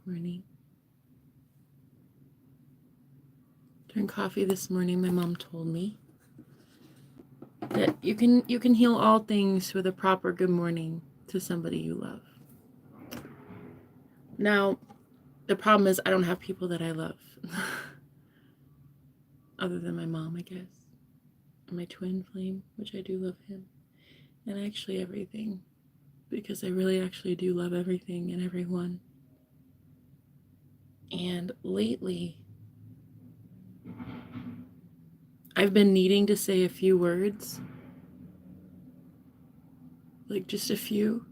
Morning. During coffee this morning, my mom told me that you can heal all things with a proper good morning to somebody you love. Now, the problem is I don't have people that I love. Other than my mom, I guess. And my twin flame, which I do love him. And actually everything. Because I really actually do love everything and everyone. And lately, I've been needing to say a few words. Like just a few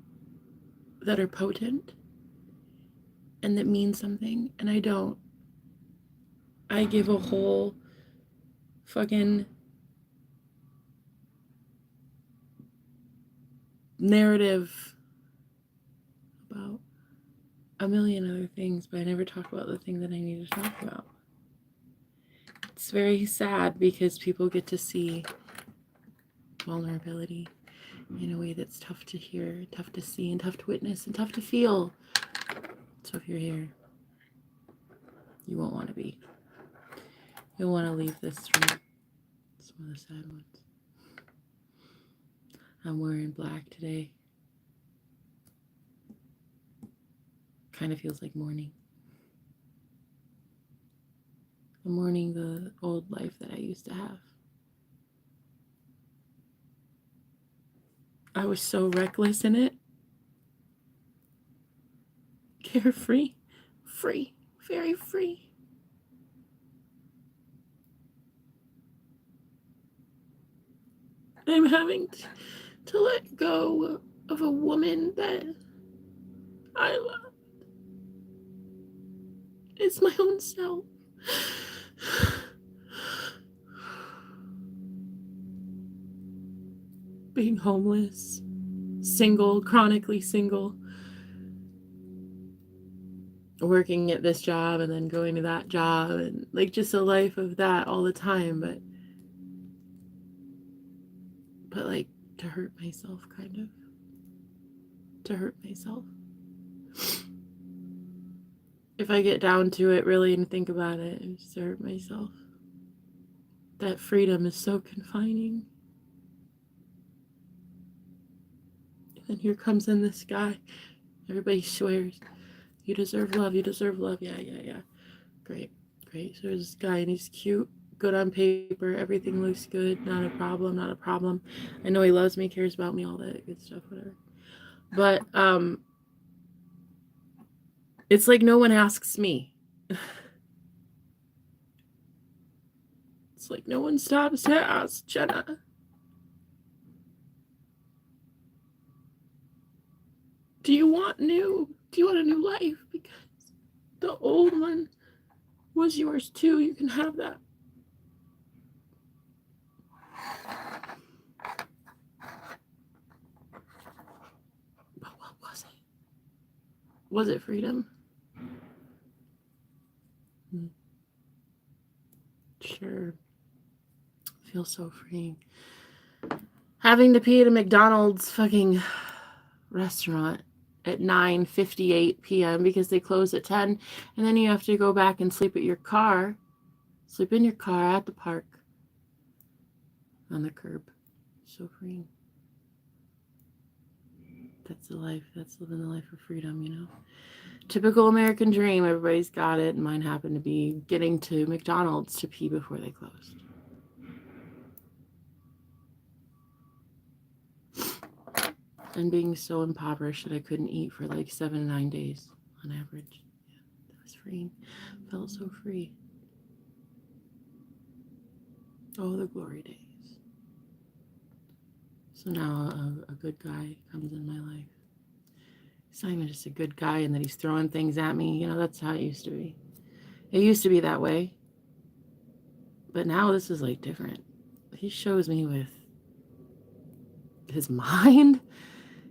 that are potent and that mean something. And I don't. I give a whole fucking narrative about a million other things, but I never talk about the thing that I need to talk about. It's very sad because people get to see vulnerability in a way that's tough to hear, tough to see, and tough to witness, and tough to feel. So if you're here, you won't want to be. You'll want to leave this room. It's one of the sad ones. I'm wearing black today. Kind of feels like mourning. I'm mourning the old life that I used to have. I was so reckless in it. Carefree. Free. Very free. I'm having to let go of a woman that I love. It's my own self. Being homeless, single, chronically single, working at this job and then going to that job, and like just a life of that all the time, but like to hurt myself, kind of. To hurt myself. If I get down to it really and think about it, it's to hurt myself. That freedom is so confining. And here comes in this guy. Everybody swears, you deserve love, you deserve love. Yeah. Great. So there's this guy and he's cute, good on paper, everything looks good, not a problem. I know he loves me, cares about me, all that good stuff, whatever. But it's like no one asks me. It's like no one stops to ask Jenna. Do you want a new life? Because the old one was yours too. You can have that. But what was it? Was it freedom? Sure. Feels so freeing. Having to pee at a McDonald's fucking restaurant at 9:58 p.m. because they close at 10, and then you have to go back and sleep in your car at the park on the curb. So freeing. That's the life. That's living the life of freedom, you know. Typical American dream. Everybody's got it. And mine happened to be getting to McDonald's to pee before they closed. And being so impoverished that I couldn't eat for like 7 to 9 days on average. Yeah, that was freeing. Felt so free. Oh, the glory days. So now a good guy comes in my life. He's not even just a good guy and that he's throwing things at me. You know, that's how it used to be. It used to be that way. But now this is like different. He shows me with his mind.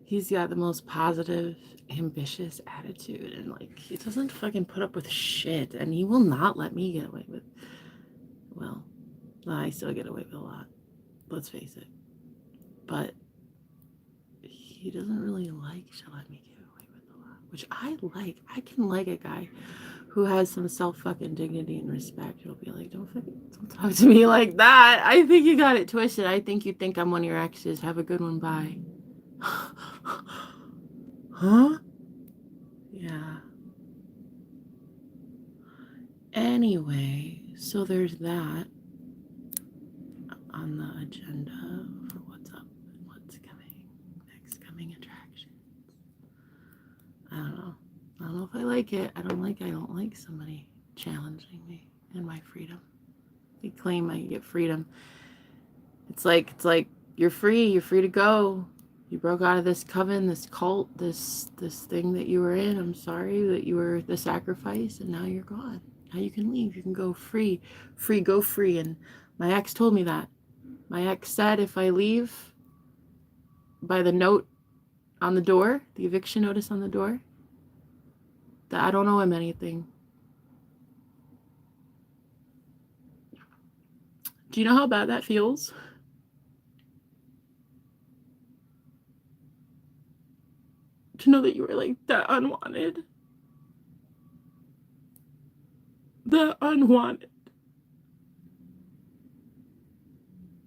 He's got the most positive, ambitious attitude. And like, he doesn't fucking put up with shit. And he will not let me get away with, well, I still get away with a lot. Let's face it. But he doesn't really like to let me get away with a lot. which I like. I can like a guy who has some self-fucking dignity and respect. He'll be like, don't talk to me like that. I think you got it twisted. I think you think I'm one of your exes. Have a good one. Bye. Huh? Yeah. Anyway, so there's that on the agenda for what's up and what's coming. Next coming attraction. I don't know. I don't know if I like it. I don't like somebody challenging me and my freedom. They claim I get freedom. It's like you're free to go. You broke out of this coven, this cult, this thing that you were in. I'm sorry that you were the sacrifice, and now you're gone. Now you can leave. You can go free, go free. And my ex told me that. My ex said if I leave by the note on the door, the eviction notice on the door, that I don't owe him anything. Do you know how bad that feels? To know that you were like that unwanted. That unwanted.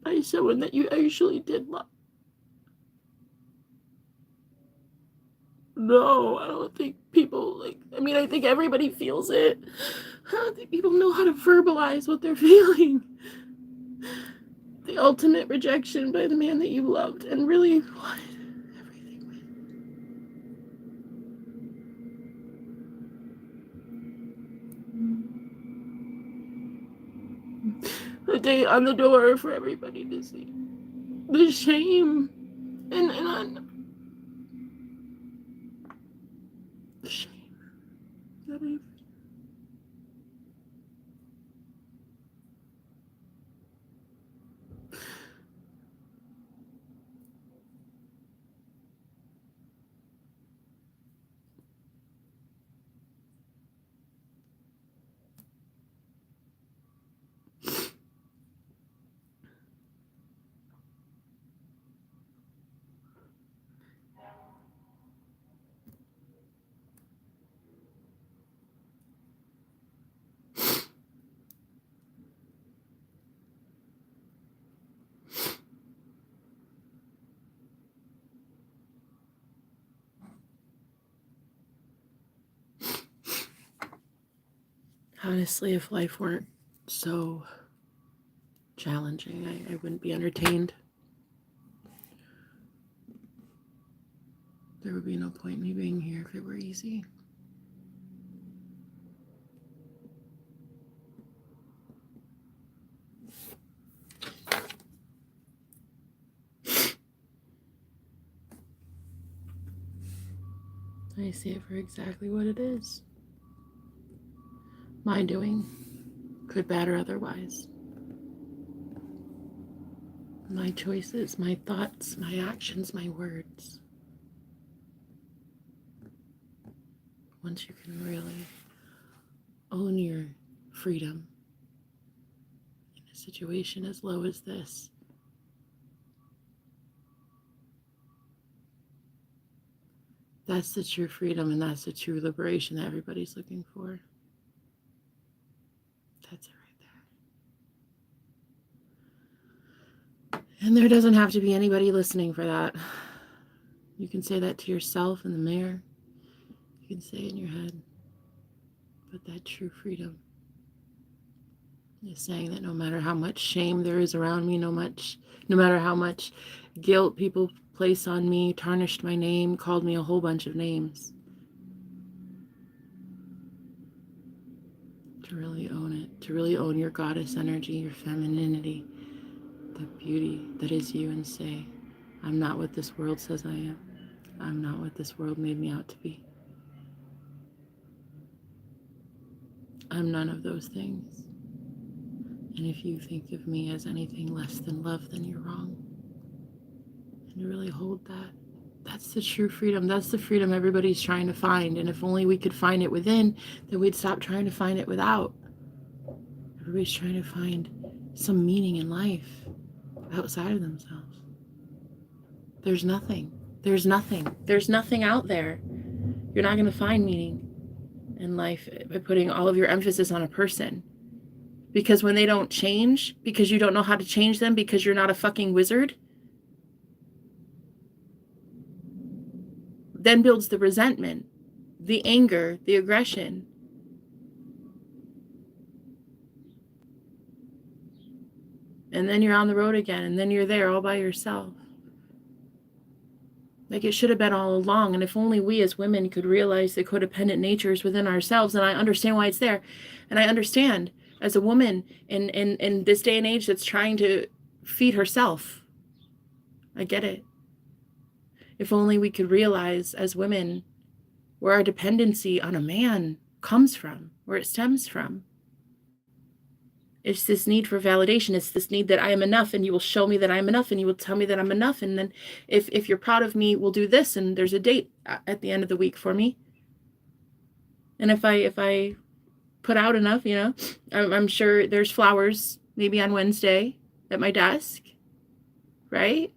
By someone that you actually did love. No, I don't think people I think everybody feels it. I don't think people know how to verbalize what they're feeling. The ultimate rejection by the man that you loved and really wanted everything with. The date on the door for everybody to see. The shame and the shame that I honestly, if life weren't so challenging, I wouldn't be entertained. There would be no point in me being here if it were easy. I see it for exactly what it is. My doing, good, bad, or otherwise. My choices, my thoughts, my actions, my words. Once you can really own your freedom in a situation as low as this, that's the true freedom and that's the true liberation that everybody's looking for. That's it right there. And there doesn't have to be anybody listening for that. You can say that to yourself in the mirror. You can say it in your head. But that true freedom is saying that no matter how much shame there is around me, no matter how much guilt people place on me, tarnished my name, called me a whole bunch of names, to really own it, to really own your goddess energy, your femininity, the beauty that is you, and say, I'm not what this world says I am. I'm not what this world made me out to be. I'm none of those things. And if you think of me as anything less than love, then you're wrong. And to really hold that, that's the true freedom. That's the freedom everybody's trying to find. And if only we could find it within, then we'd stop trying to find it without. Everybody's trying to find some meaning in life outside of themselves. There's nothing. There's nothing. There's nothing out there. You're not going to find meaning in life by putting all of your emphasis on a person. Because when they don't change, because you don't know how to change them, because you're not a fucking wizard, then builds the resentment, the anger, the aggression. And then you're on the road again, and then you're there all by yourself. Like it should have been all along. And if only we as women could realize the codependent natures within ourselves, and I understand why it's there. And I understand as a woman in this day and age that's trying to feed herself. I get it. If only we could realize as women where our dependency on a man comes from, where it stems from. It's this need for validation. It's this need that I am enough, and you will show me that I'm enough, and you will tell me that I'm enough. And then if you're proud of me, we'll do this, and there's a date at the end of the week for me. And if I put out enough, you know, I'm sure there's flowers maybe on Wednesday at my desk, right?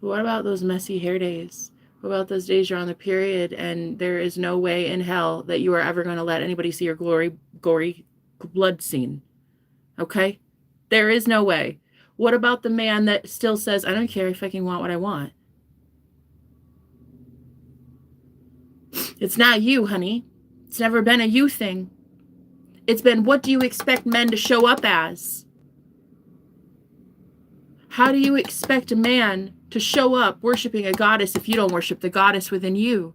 But what about those messy hair days? What about those days you're on the period and there is no way in hell that you are ever going to let anybody see your gory blood scene? Okay? There is no way. What about the man that still says, I don't care, I fucking want what I want? It's not you, honey. It's never been a you thing. It's been, what do you expect men to show up as? How do you expect a man to show up worshiping a goddess if you don't worship the goddess within you?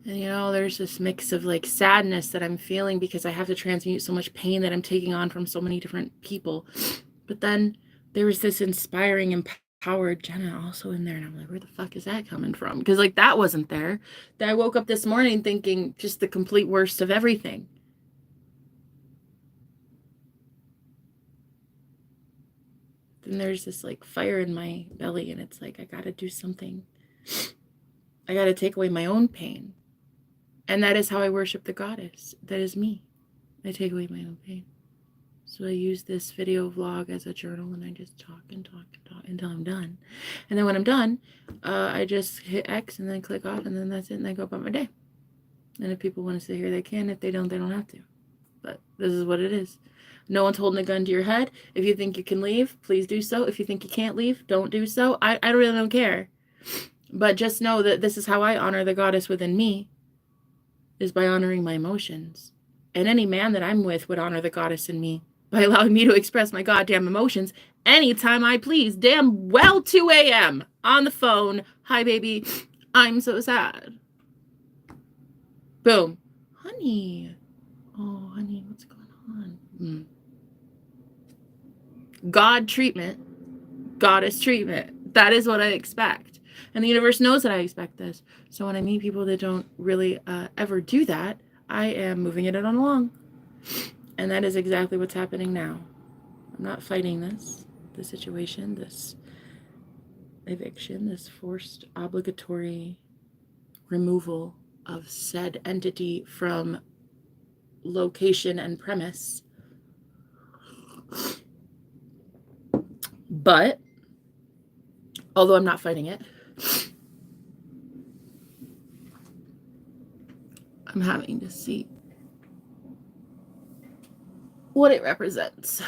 And you know, there's this mix of like sadness that I'm feeling because I have to transmute so much pain that I'm taking on from so many different people. But then there was this inspiring, empowered Jenna also in there. And I'm like, where the fuck is that coming from? Because like that wasn't there. That I woke up this morning thinking just the complete worst of everything. Then there's this like fire in my belly, and it's like, I gotta do something. I gotta take away my own pain. And that is how I worship the goddess. That is me. I take away my own pain. So I use this video vlog as a journal, and I just talk and talk and talk until I'm done. And then when I'm done, I just hit X and then click off, and then that's it, and I go about my day. And if people want to sit here, they can. If they don't have to. But this is what it is. No one's holding a gun to your head. If you think you can leave, please do so. If you think you can't leave, don't do so. I really don't care. But just know that this is how I honor the goddess within me, is by honoring my emotions. And any man that I'm with would honor the goddess in me by allowing me to express my goddamn emotions anytime I please. Damn well 2 a.m. on the phone. Hi, baby. I'm so sad. Boom. Honey. Oh, honey, what's going on? God treatment, goddess treatment. That is what I expect. And the universe knows that I expect this. So when I meet people that don't really ever do that, I am moving it on along. And that is exactly what's happening now. I'm not fighting this situation, this eviction, this forced obligatory removal of said entity from location and premise. But although I'm not fighting it, I'm having to see what it represents.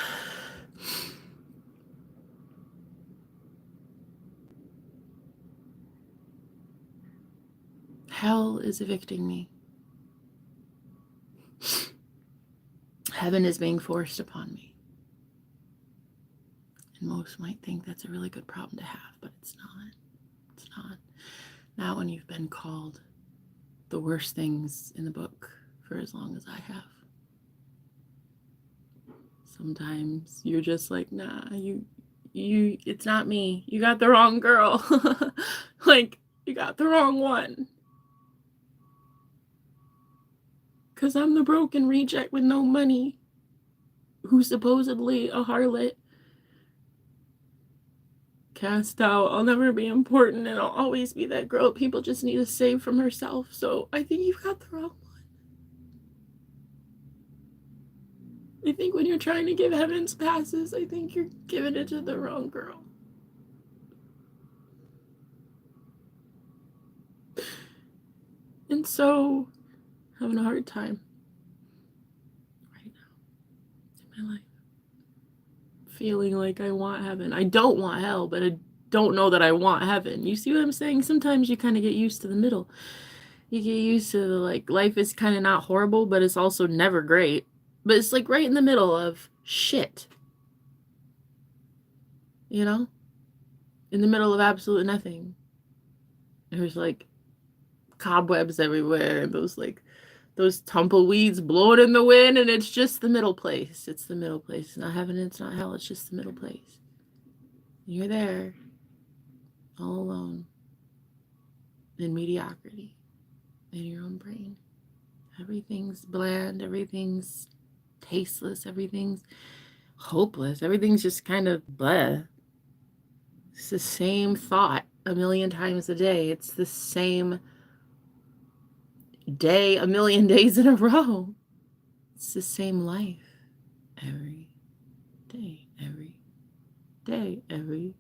Hell is evicting me. Heaven is being forced upon me. And most might think that's a really good problem to have, but it's not. It's not. Not when you've been called the worst things in the book for as long as I have. Sometimes you're just like, nah, it's not me. You got the wrong girl. Like, you got the wrong one. Because I'm the broken reject with no money, who's supposedly a harlot. Cast out, I'll never be important, and I'll always be that girl people just need to save from herself. So I think you've got the wrong one. I think when you're trying to give heaven's passes, I think you're giving it to the wrong girl. And so, having a hard time right now in my life. Feeling like I want heaven. I don't want hell, but I don't know that I want heaven. You see what I'm saying? Sometimes you kind of get used to the middle. You get used to like life is kind of not horrible, but it's also never great. But it's like right in the middle of shit. You know? In the middle of absolute nothing. There's like cobwebs everywhere and those tumbleweeds blowing in the wind, and it's just the middle place. It's the middle place. It's not heaven, it's not hell, it's just the middle place. And you're there, all alone, in mediocrity, in your own brain. Everything's bland, everything's tasteless, everything's hopeless, everything's just kind of blah. It's the same thought a million times a day. It's the same day a million days in a row. It's the same life every day, every day, every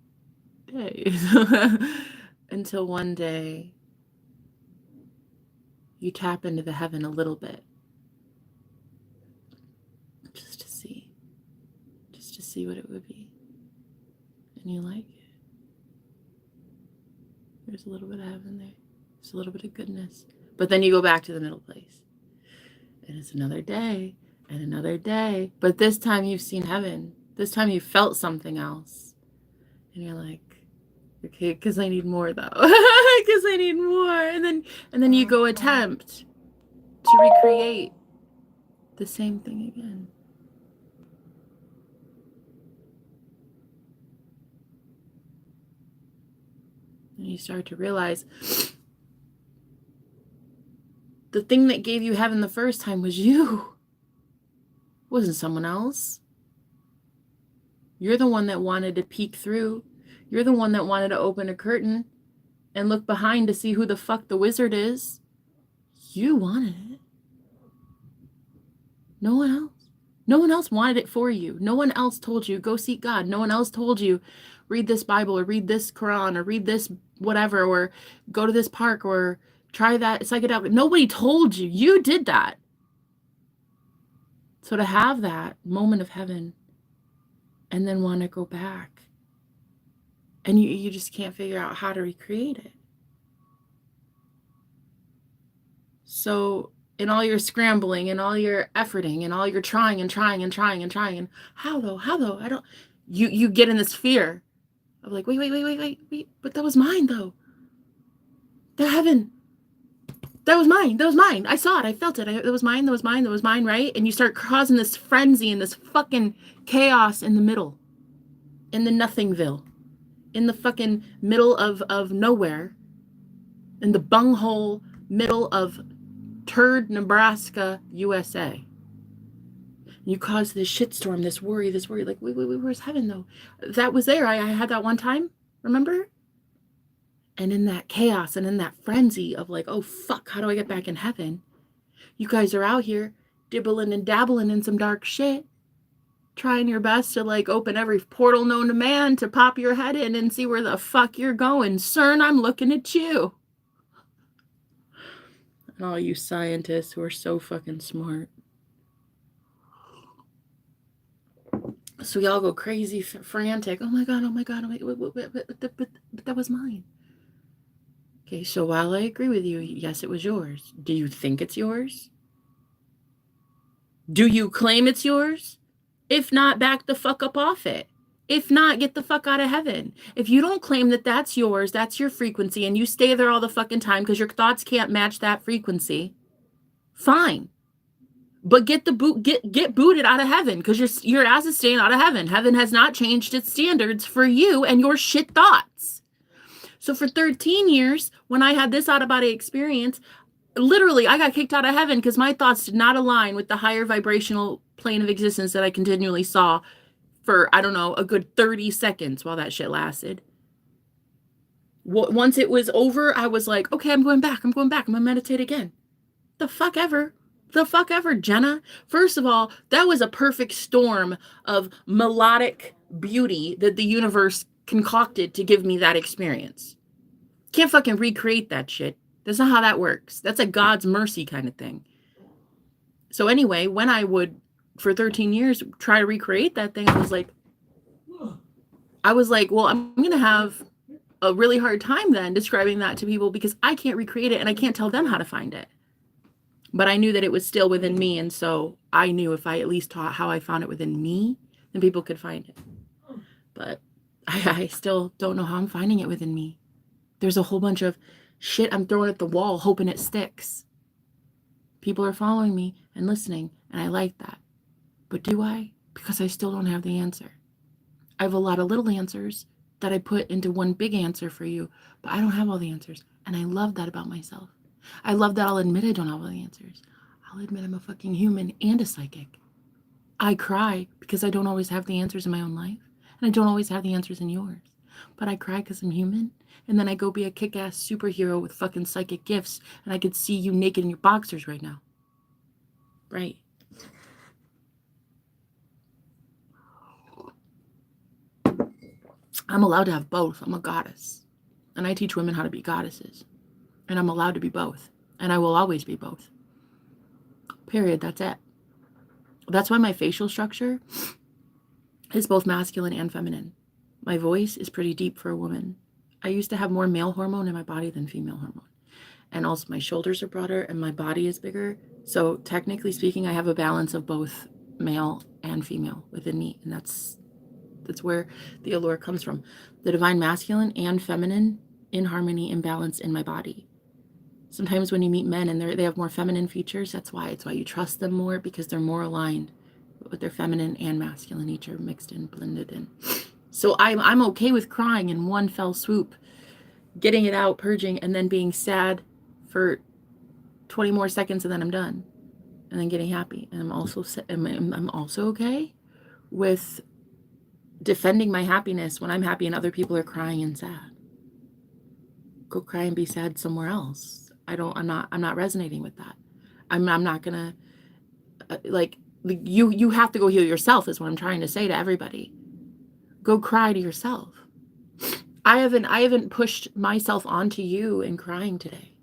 day. Until one day you tap into the heaven a little bit. Just to see what it would be. And you like it. There's a little bit of heaven there. There's a little bit of goodness. But then you go back to the middle place. And it's another day and another day. But this time you've seen heaven. This time you felt something else. And you're like, okay, because I need more though. Because I need more. And then you go attempt to recreate the same thing again. And you start to realize the thing that gave you heaven the first time was you. It wasn't someone else. You're the one that wanted to peek through. You're the one that wanted to open a curtain and look behind to see who the fuck the wizard is. You wanted it. No one else. No one else wanted it for you. No one else told you, go seek God. No one else told you, read this Bible or read this Quran or read this whatever or go to this park or try that psychedelic. Nobody told you. You did that. So to have that moment of heaven and then want to go back and you just can't figure out how to recreate it. So in all your scrambling and all your efforting and all your trying, how though? I don't, you get in this fear of like, wait, but that was mine though. The heaven. That was mine. I saw it. I felt it. It was mine, right? And you start causing this frenzy and this fucking chaos in the middle. In the nothingville. In the fucking middle of nowhere. In the bunghole middle of Turd, Nebraska, USA. You cause this shitstorm, this worry, like, wait, where's heaven though? That was there. I had that one time, remember? And in that chaos and in that frenzy of like, oh fuck, how do I get back in heaven? You guys are out here dibbling and dabbling in some dark shit, trying your best to like open every portal known to man to pop your head in and see where the fuck you're going. CERN, I'm looking at you. And all you scientists who are so fucking smart. So we all go crazy, frantic. Oh my God, but that was mine. Okay, so while I agree with you, yes, it was yours. Do you think it's yours? Do you claim it's yours? If not, back the fuck up off it. If not, get the fuck out of heaven. If you don't claim that that's yours, that's your frequency, and you stay there all the fucking time because your thoughts can't match that frequency, fine. But get booted out of heaven because your ass is staying out of heaven. Heaven has not changed its standards for you and your shit thoughts. So for 13 years, when I had this out-of-body experience, literally I got kicked out of heaven because my thoughts did not align with the higher vibrational plane of existence that I continually saw for, I don't know, a good 30 seconds while that shit lasted. Once it was over, I was like, okay, I'm going back. I'm going to meditate again. The fuck ever, Jenna. First of all, that was a perfect storm of melodic beauty that the universe concocted to give me that experience. Can't fucking recreate that shit. That's not how that works. That's a God's mercy kind of thing. So anyway, when I would, for 13 years, try to recreate that thing, I was like, well, I'm going to have a really hard time then describing that to people because I can't recreate it and I can't tell them how to find it. But I knew that it was still within me. And so I knew if I at least taught how I found it within me, then people could find it. But I still don't know how I'm finding it within me. There's a whole bunch of shit I'm throwing at the wall, hoping it sticks. People are following me and listening, and I like that. But do I? Because I still don't have the answer. I have a lot of little answers that I put into one big answer for you, but I don't have all the answers. And I love that about myself. I love that I'll admit I don't have all the answers. I'll admit I'm a fucking human and a psychic. I cry because I don't always have the answers in my own life, and I don't always have the answers in yours. But I cry because I'm human, and then I go be a kick-ass superhero with fucking psychic gifts, and I could see you naked in your boxers right now. Right. I'm allowed to have both. I'm a goddess. And I teach women how to be goddesses. And I'm allowed to be both. And I will always be both. Period. That's it. That's why my facial structure is both masculine and feminine. My voice is pretty deep for a woman. I used to have more male hormone in my body than female hormone. And also my shoulders are broader and my body is bigger. So technically speaking, I have a balance of both male and female within me. And that's where the allure comes from. The divine masculine and feminine in harmony and balance in my body. Sometimes when you meet men and they have more feminine features, that's why. It's why you trust them more, because they're more aligned with their feminine and masculine nature mixed in, blended in. So I'm okay with crying in one fell swoop, getting it out, purging, and then being sad for 20 more seconds, and then I'm done, and then getting happy. And I'm also okay with defending my happiness when I'm happy and other people are crying and sad. Go cry and be sad somewhere else. I'm not resonating with that. I'm not gonna you have to go heal yourself is what I'm trying to say to everybody. Go cry to yourself. I haven't pushed myself onto you in crying today.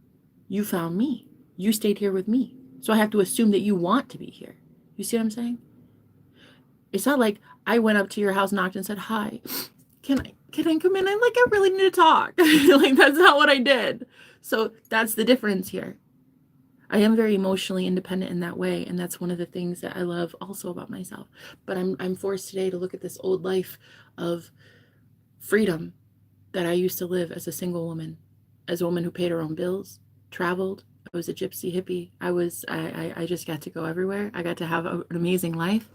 You found me. You stayed here with me. So I have to assume that you want to be here. You see what I'm saying? It's not like I went up to your house, knocked and said, "Hi, can I come in? I really need to talk." Like, that's not what I did. So that's the difference here. I am very emotionally independent in that way. And that's one of the things that I love also about myself. But I'm forced today to look at this old life of freedom that I used to live as a single woman, as a woman who paid her own bills, traveled. I was a gypsy hippie. I just got to go everywhere. I got to have an amazing life.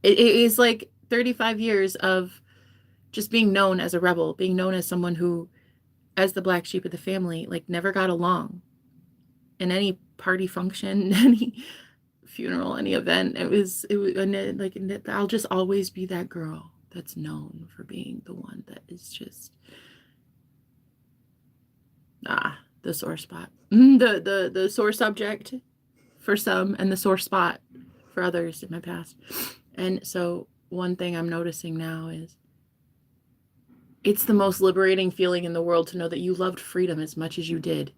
It is like 35 years of just being known as a rebel, being known as someone who, as the black sheep of the family, like never got along in any party function, any funeral, any event. It was like, I'll just always be that girl that's known for being the one that is just, the sore spot, the sore subject for some and the sore spot for others in my past. And so one thing I'm noticing now is it's the most liberating feeling in the world to know that you loved freedom as much as you did,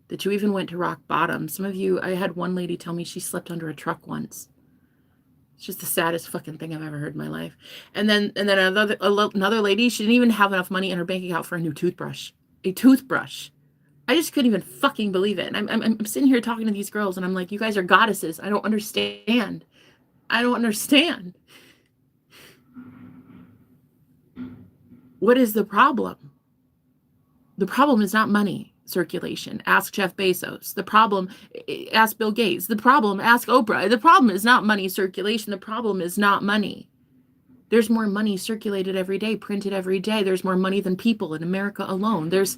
that you even went to rock bottom. Some of you, I had one lady tell me she slept under a truck once. It's just the saddest fucking thing I've ever heard in my life. And then another lady, she didn't even have enough money in her bank account for a new toothbrush. A toothbrush. I just couldn't even fucking believe it. And I'm sitting here talking to these girls and I'm like, you guys are goddesses. I don't understand. What is the problem? The problem is not money circulation. Ask Jeff Bezos. The problem, ask Bill Gates. The problem, ask Oprah. The problem is not money circulation. The problem is not money. There's more money circulated every day, printed every day. There's more money than people in America alone. The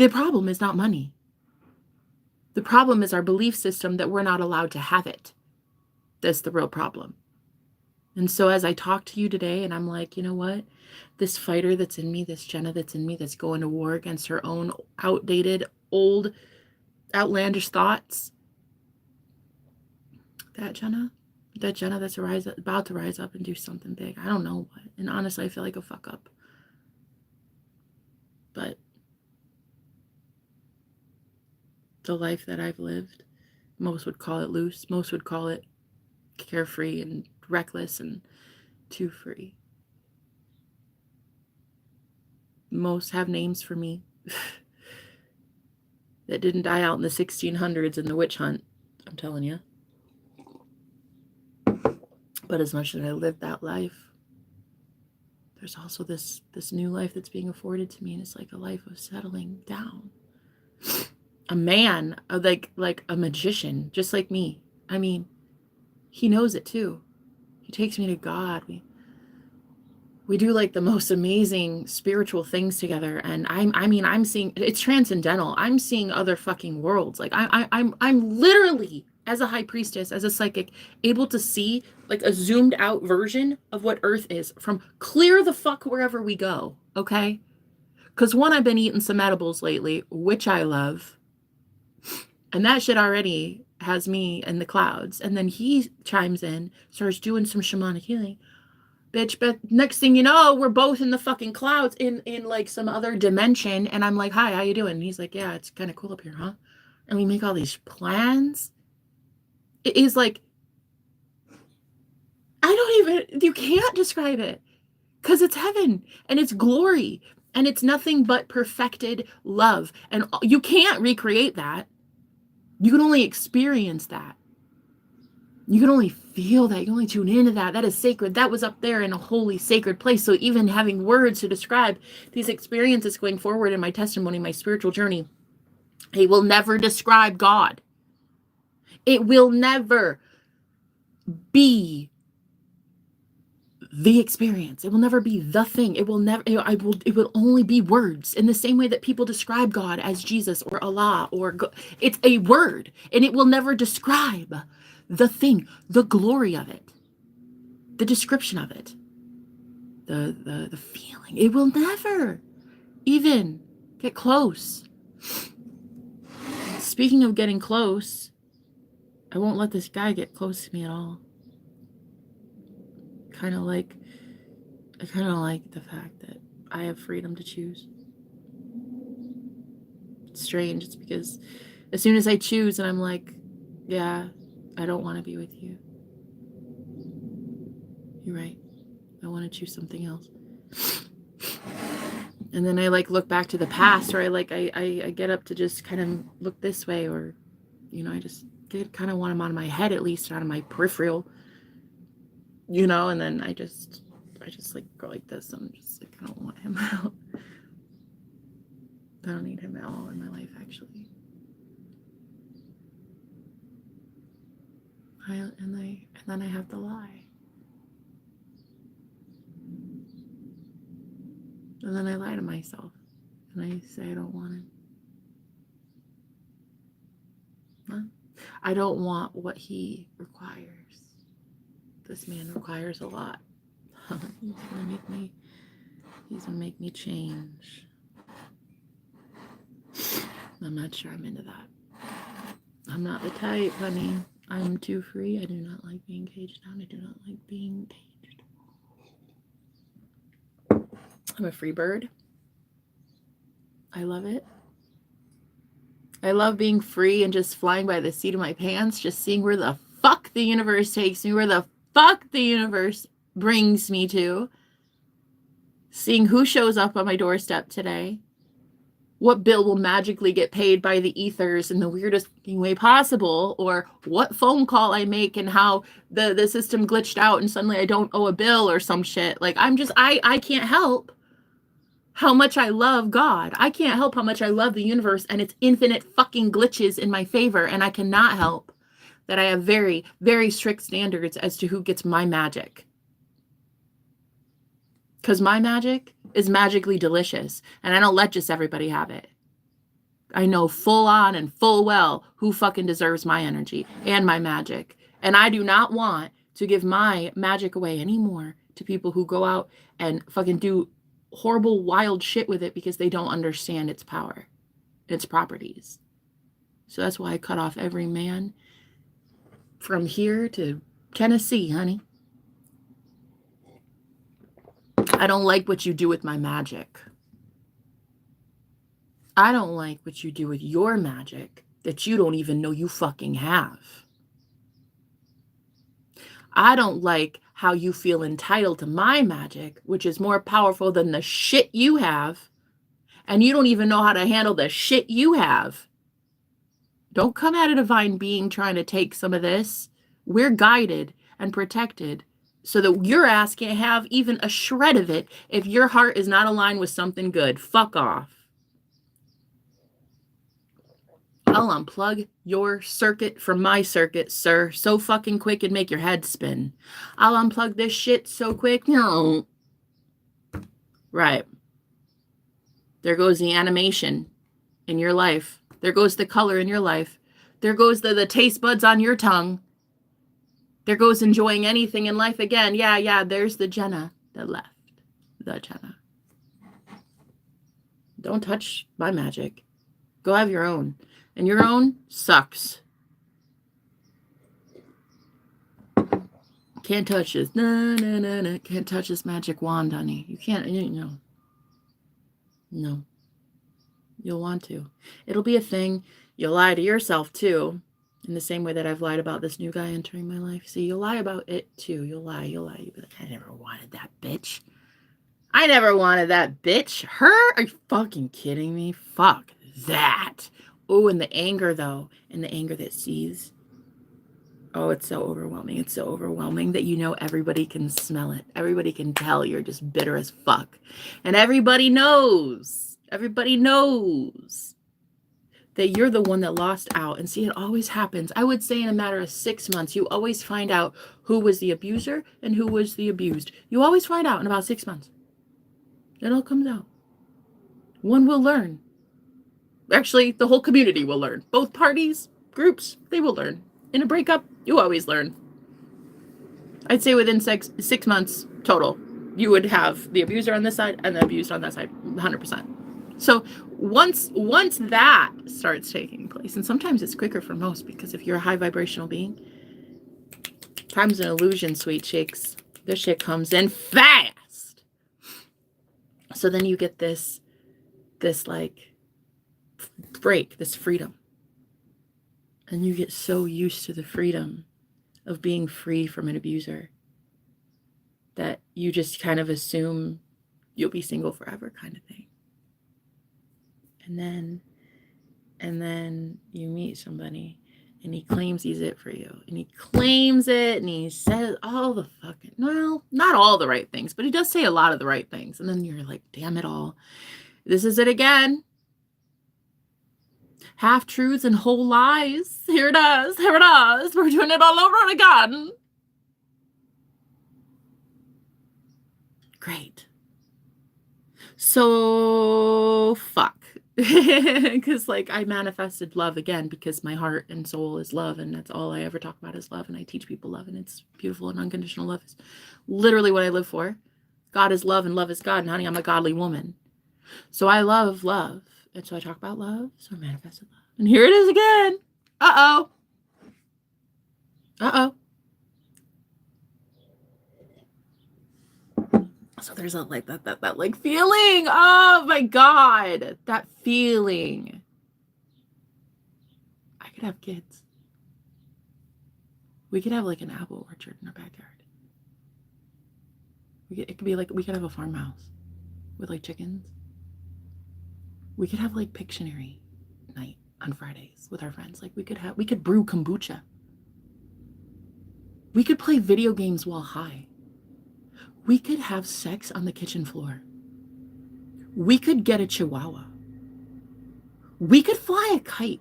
problem is not money. The problem is our belief system that we're not allowed to have it. That's the real problem. And so as I talk to you today, and I'm like, you know what? This fighter that's in me, this Jenna that's in me, that's going to war against her own outdated, old, outlandish thoughts. That Jenna that's about to rise up and do something big. I don't know what. And honestly, I feel like a fuck up. But the life that I've lived. Most would call it loose. Most would call it carefree and reckless and too free. Most have names for me that didn't die out in the 1600s in the witch hunt, I'm telling you. But as much as I lived that life, there's also this new life that's being afforded to me, and it's like a life of settling down. A man, like a magician, just like me. I mean, he knows it too. He takes me to God. We do like the most amazing spiritual things together, and I'm seeing, it's transcendental. I'm seeing other fucking worlds. Like I'm literally, as a high priestess, as a psychic, able to see like a zoomed out version of what Earth is from clear the fuck wherever we go. Okay, because one, I've been eating some edibles lately, which I love, and that shit already has me in the clouds. And then he chimes in, starts doing some shamanic healing. Bitch, but next thing you know, we're both in the fucking clouds in like some other dimension. And I'm like, hi, how you doing? And he's like, yeah, it's kind of cool up here, huh? And we make all these plans. It is like, you can't describe it, because it's heaven and it's glory and it's nothing but perfected love. And you can't recreate that. You can only experience that. You can only feel that. You can only tune into that. That is sacred. That was up there in a holy, sacred place. So even having words to describe these experiences going forward in my testimony, my spiritual journey, it will never describe God. It will never be the experience. It will never be the thing. It will never, it will only be words, in the same way that people describe God as Jesus or Allah or God. It's a word, and it will never describe the thing, the glory of it, the description of it, the feeling. It will never even get close. Speaking of getting close, I won't let this guy get close to me at all. I kind of like the fact that I have freedom to choose. It's strange. It's because as soon as I choose and I'm like, yeah, I don't want to be with you. You're right. I want to choose something else. And then I like look back to the past, or I get up to just kind of look this way, or, you know, I just kind of want him out of my head, at least out of my peripheral, you know, and then I just like go like this. I'm just like, I don't want him out. I don't need him at all in my life, actually. And then I have to lie. And then I lie to myself and I say I don't want him. Huh? I don't want what he requires. This man requires a lot. He's gonna make me change. I'm not sure I'm into that. I'm not the type, honey. I'm too free. I do not like being caged down. I do not like being caged. I'm a free bird. I love it. I love being free and just flying by the seat of my pants, just seeing where the fuck the universe takes me, where the fuck the universe brings me to. Seeing who shows up on my doorstep today. What bill will magically get paid by the ethers in the weirdest way possible, or what phone call I make and how the system glitched out and suddenly I don't owe a bill or some shit. Like, I can't help how much I love God. I can't help how much I love the universe and its infinite fucking glitches in my favor. And I cannot help that I have very, very strict standards as to who gets my magic. Because my magic is magically delicious, and I don't let just everybody have it. I know full on and full well who fucking deserves my energy and my magic. And I do not want to give my magic away anymore to people who go out and fucking do horrible, wild shit with it because they don't understand its power, its properties. So that's why I cut off every man from here to Tennessee, honey. I don't like what you do with my magic. I don't like what you do with your magic. that you don't even know you fucking have. I don't like how you feel entitled to my magic, which is more powerful than the shit you have, and you don't even know how to handle the shit you have. Don't come at a divine being trying to take some of this. We're guided and protected so that your ass can't have even a shred of it if your heart is not aligned with something good. Fuck off. I'll unplug your circuit from my circuit, sir, so fucking quick and make your head spin. I'll unplug this shit so quick. No. Right. There goes the animation in your life. There goes the color in your life. There goes the taste buds on your tongue. There goes enjoying anything in life again. Yeah, there's the Jenna that left. The Jenna. Don't touch my magic. Go have your own. And your own sucks. Can't touch this. No. Can't touch this magic wand, honey. You can't. No. You'll want to. It'll be a thing. You'll lie to yourself, too. In the same way that I've lied about this new guy entering my life. See, you'll lie about it, too. You'll lie. You'll be like, I never wanted that bitch. I never wanted that bitch. Her? Are you fucking kidding me? Fuck that. Oh, and the anger, though. And the anger that sees. Oh, it's so overwhelming. It's so overwhelming that you know everybody can smell it. Everybody can tell you're just bitter as fuck. And everybody knows. Everybody knows that you're the one that lost out. And see, it always happens. I would say in a matter of 6 months, you always find out who was the abuser and who was the abused. You always find out in about 6 months. It all comes out. One will learn. Actually, the whole community will learn. Both parties, groups, they will learn. In a breakup, you always learn. I'd say within 6 months total, you would have the abuser on this side and the abused on that side, 100%. So once that starts taking place, and sometimes it's quicker for most, because if you're a high vibrational being, time's an illusion, sweet chicks. This shit comes in fast. So then you get this like break, this freedom. And you get so used to the freedom of being free from an abuser that you just kind of assume you'll be single forever, kind of thing. And then you meet somebody and he claims he's it for you. And he claims it and he says all the fucking, well, not all the right things, but he does say a lot of the right things. And then you're like, damn it all. This is it again. Half-truths and whole lies. Here it is. We're doing it all over again. Great. So, fuck. Because, like, I manifested love again because my heart and soul is love, and that's all I ever talk about is love, and I teach people love, and it's beautiful, and unconditional love is literally what I live for. God is love, and love is God, and honey, I'm a godly woman. So I love love. And so I talk about love, so I manifested love. And here it is again. Uh-oh. So there's a like that like feeling. Oh my God. That feeling. I could have kids. We could have like an apple orchard in our backyard. It could be like, we could have a farmhouse with like chickens. We could have like Pictionary night on Fridays with our friends. Like we could brew kombucha. We could play video games while high. We could have sex on the kitchen floor. We could get a chihuahua. We could fly a kite.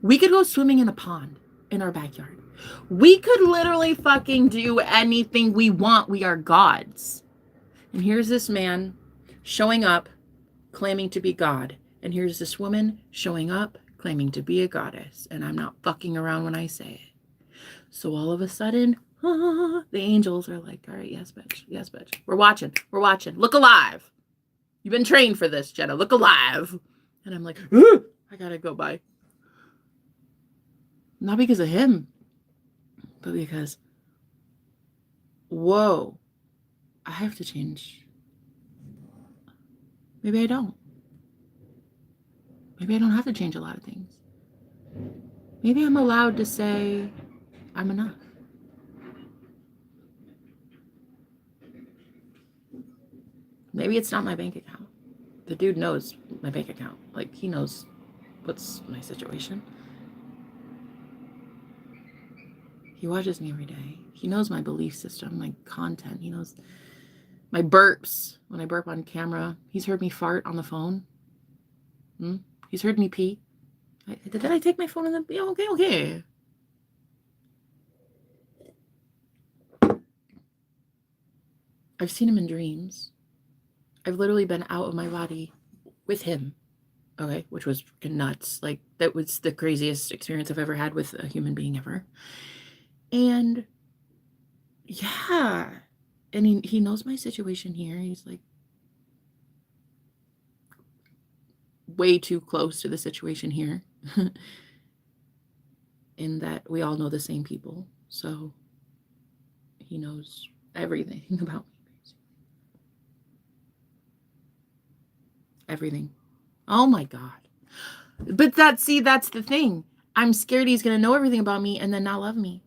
We could go swimming in a pond in our backyard. We could literally fucking do anything we want. We are gods. And here's this man showing up claiming to be God. And here's this woman showing up claiming to be a goddess. And I'm not fucking around when I say it. So all of a sudden, the angels are like, all right, yes, bitch. Yes, bitch. We're watching. Look alive. You've been trained for this, Jenna. Look alive. And I'm like, I gotta go by. Not because of him, but because, whoa, I have to change. Maybe I don't. Maybe I don't have to change a lot of things. Maybe I'm allowed to say I'm enough. Maybe it's not my bank account. The dude knows my bank account. Like, he knows what's my situation. He watches me every day. He knows my belief system, my content. He knows my burps when I burp on camera. He's heard me fart on the phone. He's heard me pee. Did I take my phone in the... Yeah, okay. I've seen him in dreams. I've literally been out of my body with him. Okay, which was freaking nuts. Like, that was the craziest experience I've ever had with a human being ever. And yeah, and he knows my situation here. He's like way too close to the situation here. In that we all know the same people. So he knows everything about me, basically. Everything. Oh my God. But that's the thing. I'm scared he's going to know everything about me and then not love me.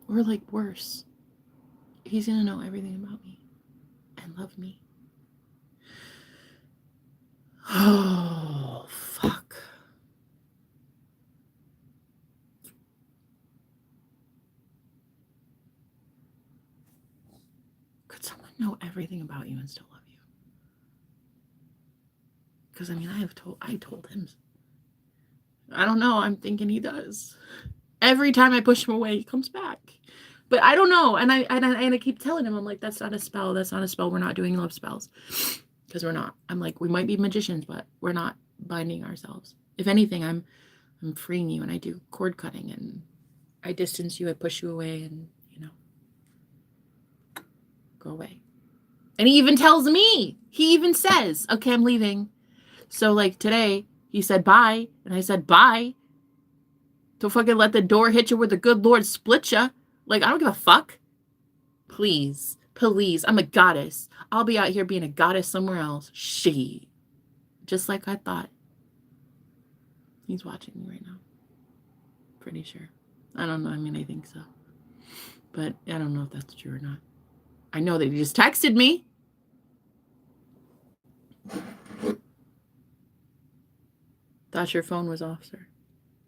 Or like worse, he's going to know everything about me and love me. Oh, fuck. Could someone know everything about you and still love you? Because I mean, I told him. I don't know. I'm thinking he does. Every time I push him away, he comes back. But I don't know. And I keep telling him, I'm like, that's not a spell. That's not a spell. We're not doing love spells. Because we're not. I'm like, we might be magicians, but we're not binding ourselves. If anything, I'm freeing you, and I do cord cutting, and I distance you, I push you away, and go away. And he even tells me, he even says, okay, I'm leaving. So like today, he said bye, and I said bye. Don't fucking let the door hit you where the good Lord split you. Like, I don't give a fuck. Please. I'm a goddess. I'll be out here being a goddess somewhere else. She. Just like I thought. He's watching me right now. Pretty sure. I don't know. I mean, I think so. But I don't know if that's true or not. I know that he just texted me. Thought your phone was off, sir.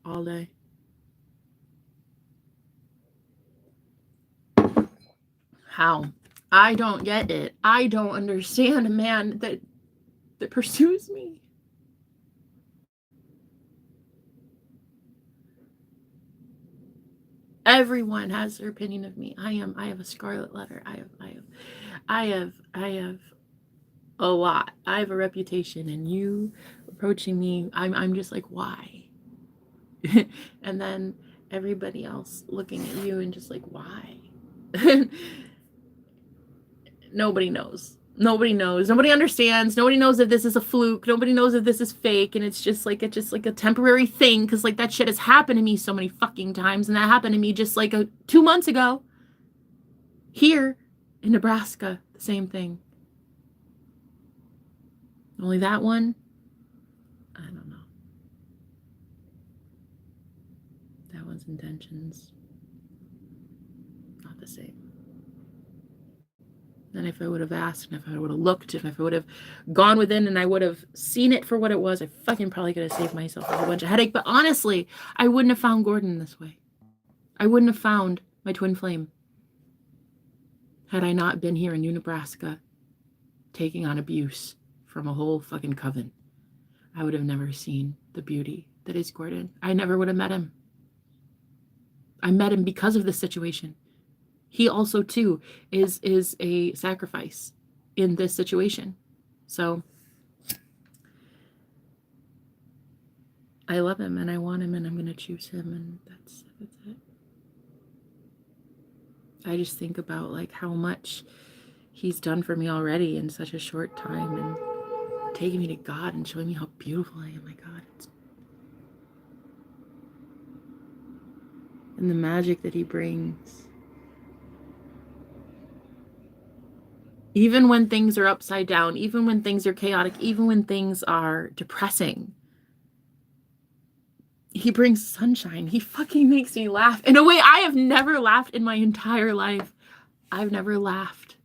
All day. How? I don't get it. I don't understand a man that pursues me. Everyone has their opinion of me. I have a scarlet letter. I have a lot. I have a reputation, and you approaching me, I'm just like, why? And then everybody else looking at you and just like, why? Nobody knows. Nobody knows. Nobody understands. Nobody knows if this is a fluke. Nobody knows if this is fake. And it's just like a temporary thing. Because like that shit has happened to me so many fucking times. And that happened to me just like 2 months ago. Here in Nebraska. The same thing. Only that one, I don't know. That one's intentions. Not the same. Then if I would have asked, and if I would have looked, and if I would have gone within and I would have seen it for what it was, I fucking probably could have saved myself a whole bunch of headache. But honestly, I wouldn't have found Gordon this way. I wouldn't have found my twin flame had I not been here in New Nebraska taking on abuse from a whole fucking coven. I would have never seen the beauty that is Gordon. I never would have met him. I met him because of this situation. He also, too, is a sacrifice in this situation. So I love him, and I want him, and I'm going to choose him, and that's it. I just think about, like, how much he's done for me already in such a short time, and taking me to God and showing me how beautiful I am. My God. And the magic that he brings. Even when things are upside down, even when things are chaotic, even when things are depressing, He brings sunshine. He fucking makes me laugh in a way I have never laughed in my entire life. I've never laughed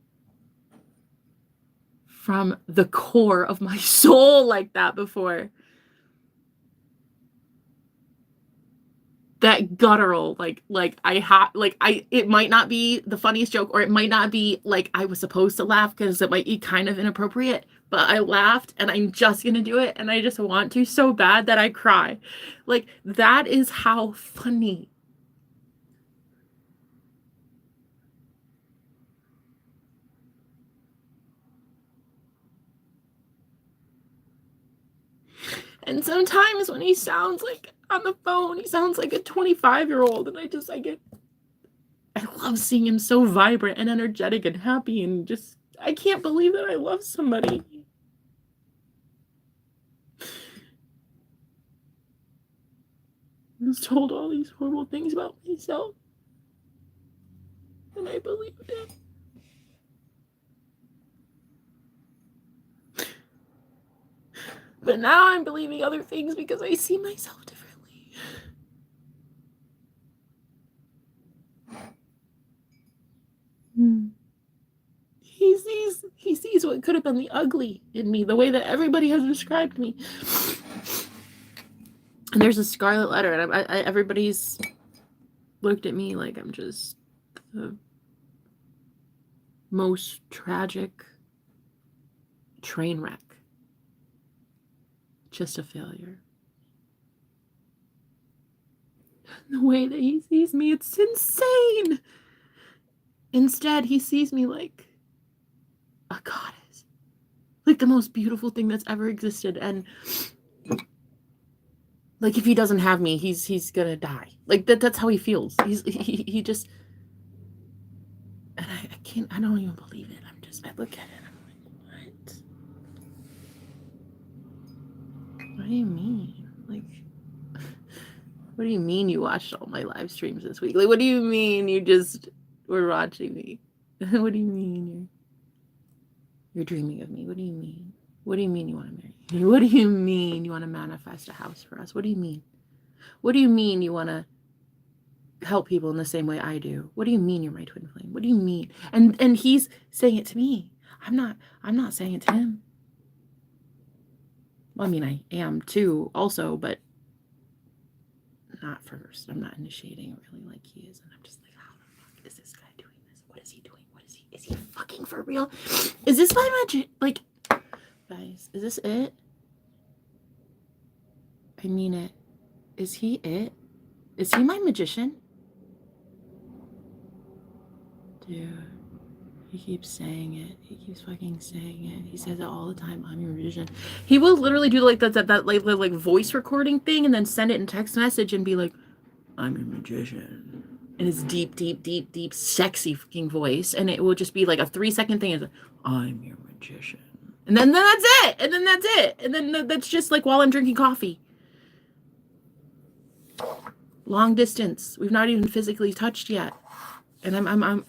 from the core of my soul like that before. That guttural, it might not be the funniest joke, or it might not be like I was supposed to laugh because it might be kind of inappropriate, but I laughed and I'm just gonna do it, and I just want to so bad that I cry. Like, that is how funny. And sometimes when he sounds like on the phone, he sounds like a 25-year-old, and I love seeing him so vibrant and energetic and happy, and just, I can't believe that I love somebody. I was told all these horrible things about myself, and I believed it. But now I'm believing other things because I see myself differently. He sees what could have been the ugly in me, the way that everybody has described me. And there's a scarlet letter, and everybody's looked at me like I'm just the most tragic train wreck. Just a failure. The way that he sees me, it's insane. Instead, he sees me like a goddess, like the most beautiful thing that's ever existed. And like, if he doesn't have me, he's gonna die. Like, that's how he feels. He just, and I don't even believe it. I look at it, I'm like, what do you mean? Like, what do you mean you watched all my live streams this week? Like, what do you mean you just were watching me? What do you mean you're dreaming of me? What do you mean? What do you mean you want to marry me? What do you mean you want to manifest a house for us? What do you mean? What do you mean you want to help people in the same way I do? What do you mean you're my twin flame? What do you mean? And he's saying it to me. I'm not saying it to him. Well, I mean, I am too also, but not first. I'm not initiating really like he is. And I'm just like, how the fuck is this guy doing this? What is he doing? Is he fucking for real? Is this my magic? Like, guys, is this it? I mean it. Is he it? Is he my magician? Dude, he keeps saying it. He keeps fucking saying it. He says it all the time. I'm your magician. He will literally do like that like voice recording thing and then send it in text message and be like, I'm your magician. In his deep, sexy fucking voice. And it will just be like a 3-second thing. It's like, I'm your magician. And then that's it. And then that's it. And then that's just like while I'm drinking coffee. Long distance. We've not even physically touched yet. And I'm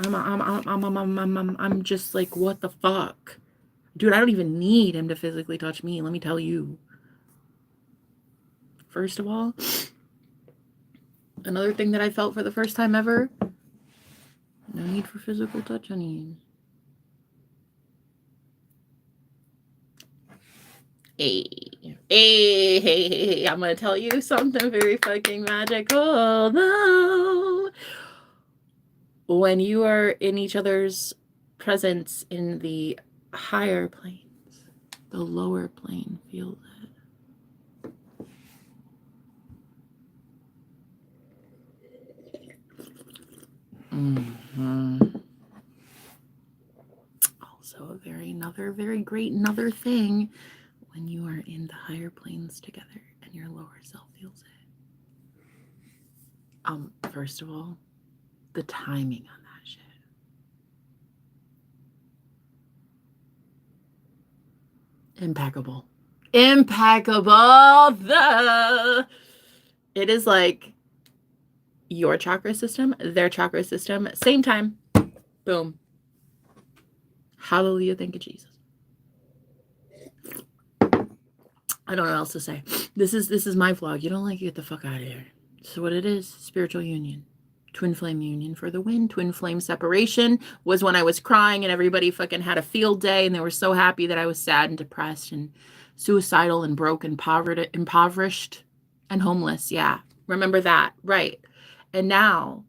just like, what the fuck? Dude, I don't even need him to physically touch me. Let me tell you. First of all, another thing that I felt for the first time ever, no need for physical touch, honey. Hey, I'm gonna tell you something very fucking magical, though. When you are in each other's presence in the higher planes, the lower plane feels it. Also, another very great thing, when you are in the higher planes together and your lower self feels it. First of all, the timing on that shit. Impeccable. It is like your chakra system, their chakra system, same time. Boom. Hallelujah. Thank you, Jesus. I don't know what else to say. This is my vlog. You don't like it, get the fuck out of here. This is what it is. Spiritual union. Twin flame union for the win. Twin flame separation was when I was crying and everybody fucking had a field day and they were so happy that I was sad and depressed and suicidal and broke and impoverished and homeless. Yeah. Remember that. Right. And now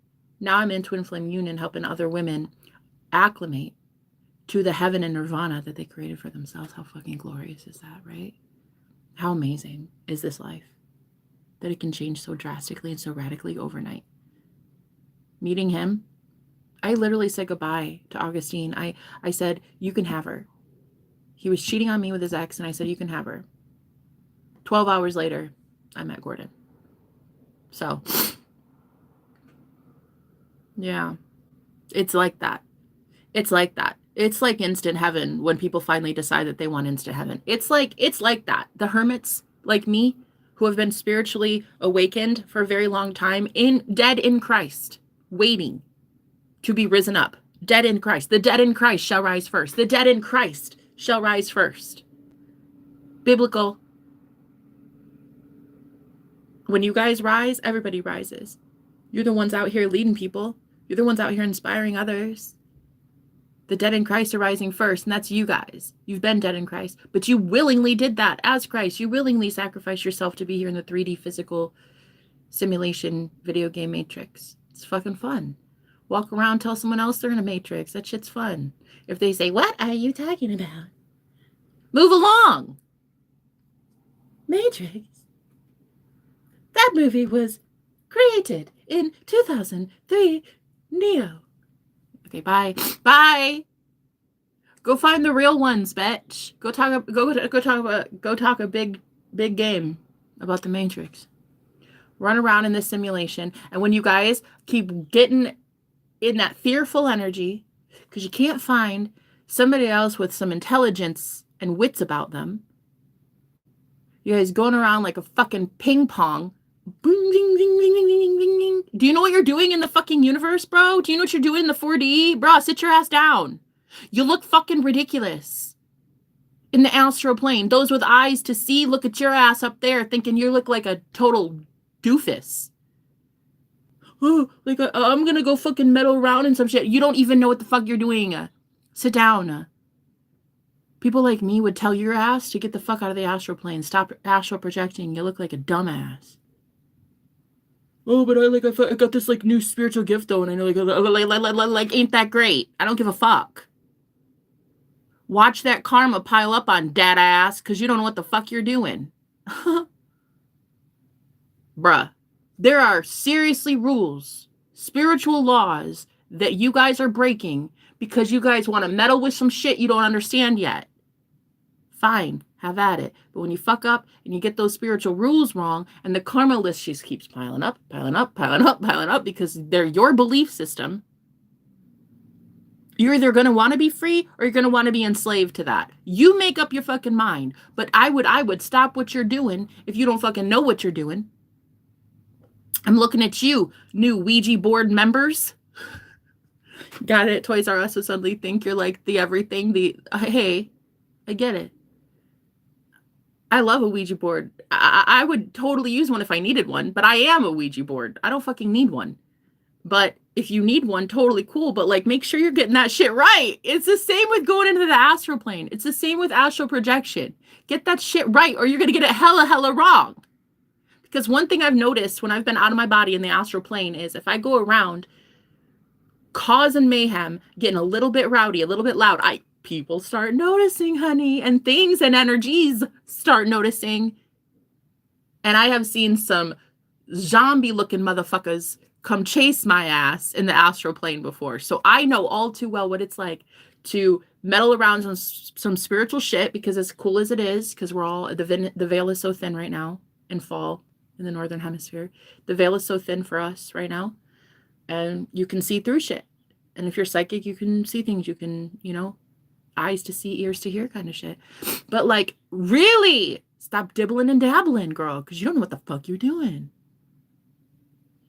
I'm in twin flame union helping other women acclimate to the heaven and nirvana that they created for themselves. How fucking glorious is that, right? How amazing is this life that it can change so drastically and so radically overnight? Meeting him, I literally said goodbye to Augustine. I said, you can have her. He was cheating on me with his ex, and I said, you can have her. 12 hours later, I met Gordon. So, yeah, it's like that. It's like that. It's like instant heaven when people finally decide that they want instant heaven. It's like that. The hermits like me who have been spiritually awakened for a very long time, dead in Christ, waiting to be risen up. Dead in Christ. The dead in Christ shall rise first. The dead in Christ shall rise first. Biblical. When you guys rise, everybody rises. You're the ones out here leading people. You're the ones out here inspiring others. The dead in Christ are rising first, and that's you guys. You've been dead in Christ, but you willingly did that as Christ. You willingly sacrificed yourself to be here in the 3D physical simulation video game matrix. It's fucking fun. Walk around, tell someone else they're in a matrix. That shit's fun. If they say, what are you talking about? Move along. Matrix. That movie was created in 2003. Neo. Okay, bye. Bye. Go find the real ones, bitch. Go talk a big game about the Matrix. Run around in this simulation, and when you guys keep getting in that fearful energy, because you can't find somebody else with some intelligence and wits about them, you guys going around like a fucking ping pong. Boom, ding, ding, ding, ding, ding, ding, ding. Do you know what you're doing in the fucking universe, bro? Do you know what you're doing in the 4D? Bro, sit your ass down. You look fucking ridiculous in the astral plane. Those with eyes to see, look at your ass up there thinking you look like a total doofus. Oh, like I'm gonna go fucking meddle around in some shit. You don't even know what the fuck you're doing. Sit down. People like me would tell your ass to get the fuck out of the astral plane. Stop astral projecting. You look like a dumbass. Oh, but I got this like new spiritual gift though, and I know like ain't that great? I don't give a fuck. Watch that karma pile up on dad ass because you don't know what the fuck you're doing. Bruh, there are seriously rules, spiritual laws that you guys are breaking because you guys want to meddle with some shit you don't understand yet. Fine, have at it. But when you fuck up and you get those spiritual rules wrong and the karma list just keeps piling up because they're your belief system, you're either going to want to be free or you're going to want to be enslaved to that. You make up your fucking mind. But I would stop what you're doing if you don't fucking know what you're doing. I'm looking at you, new Ouija board members. Got it at Toys R Us, so suddenly think you're like the everything. Hey, I get it. I love a Ouija board. I would totally use one if I needed one, but I am a Ouija board. I don't fucking need one. But if you need one, totally cool. But like, make sure you're getting that shit right. It's the same with going into the astral plane. It's the same with astral projection. Get that shit right or you're going to get it hella wrong. Because one thing I've noticed when I've been out of my body in the astral plane is if I go around causing mayhem, getting a little bit rowdy, a little bit loud, people start noticing, honey, and things and energies start noticing. And I have seen some zombie-looking motherfuckers come chase my ass in the astral plane before. So I know all too well what it's like to meddle around on some spiritual shit, because as cool as it is, because we're all, the veil is so thin right now in fall in the northern hemisphere. The veil is so thin for us right now. And you can see through shit. And if you're psychic, you can see things. You can, eyes to see, ears to hear kind of shit. But like, really, stop dibbling and dabbling, girl, because you don't know what the fuck you're doing.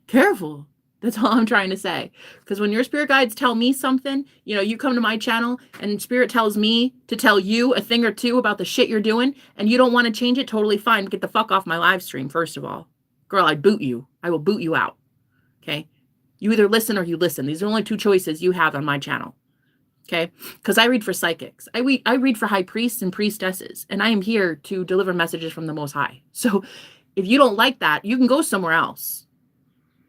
Careful. That's all I'm trying to say. Because when your spirit guides tell me something, you know, you come to my channel and spirit tells me to tell you a thing or two about the shit you're doing and you don't want to change it, totally fine. Get the fuck off my live stream, first of all. Girl, I boot you. I will boot you out. Okay? You either listen or you listen. These are only two choices you have on my channel. Okay? Because I read for psychics. I read for high priests and priestesses. And I am here to deliver messages from the Most High. So if you don't like that, you can go somewhere else.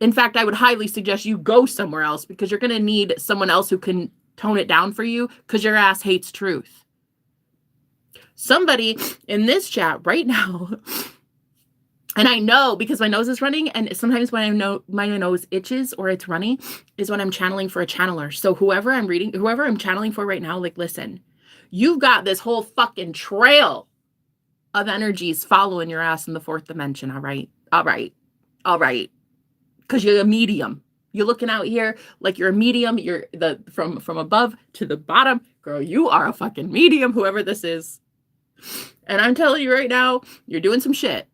In fact, I would highly suggest you go somewhere else because you're going to need someone else who can tone it down for you because your ass hates truth. Somebody in this chat right now, and I know because my nose is running, and sometimes when I know my nose itches or it's runny is when I'm channeling for a channeler. So whoever I'm channeling for right now, like, listen, you've got this whole fucking trail of energies following your ass in the fourth dimension. All right. All right. All right. Because you're a medium. You're looking out here like you're a medium. You're from above to the bottom. Girl, you are a fucking medium, whoever this is. And I'm telling you right now, you're doing some shit.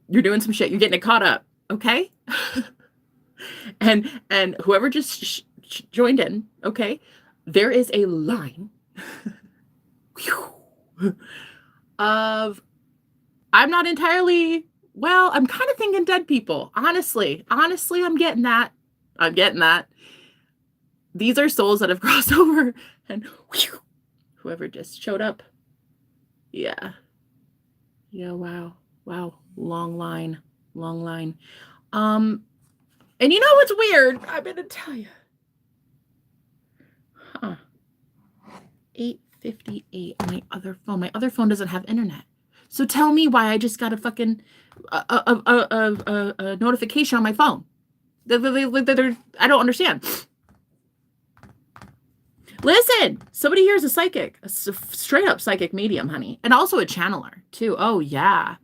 You're doing some shit. You're getting it caught up. Okay? and whoever just joined in, okay? There is a line of, I'm not entirely... Well, I'm kind of thinking dead people. Honestly, I'm getting that. These are souls that have crossed over and whew, whoever just showed up. Yeah. Yeah. Wow. Long line. And you know what's weird? I'm going to tell you. 8:58 on my other phone. My other phone doesn't have internet. So tell me why I just got a fucking a notification on my phone. I don't understand. Listen, somebody here is a psychic, a straight up psychic medium, honey, and also a channeler too. Oh yeah.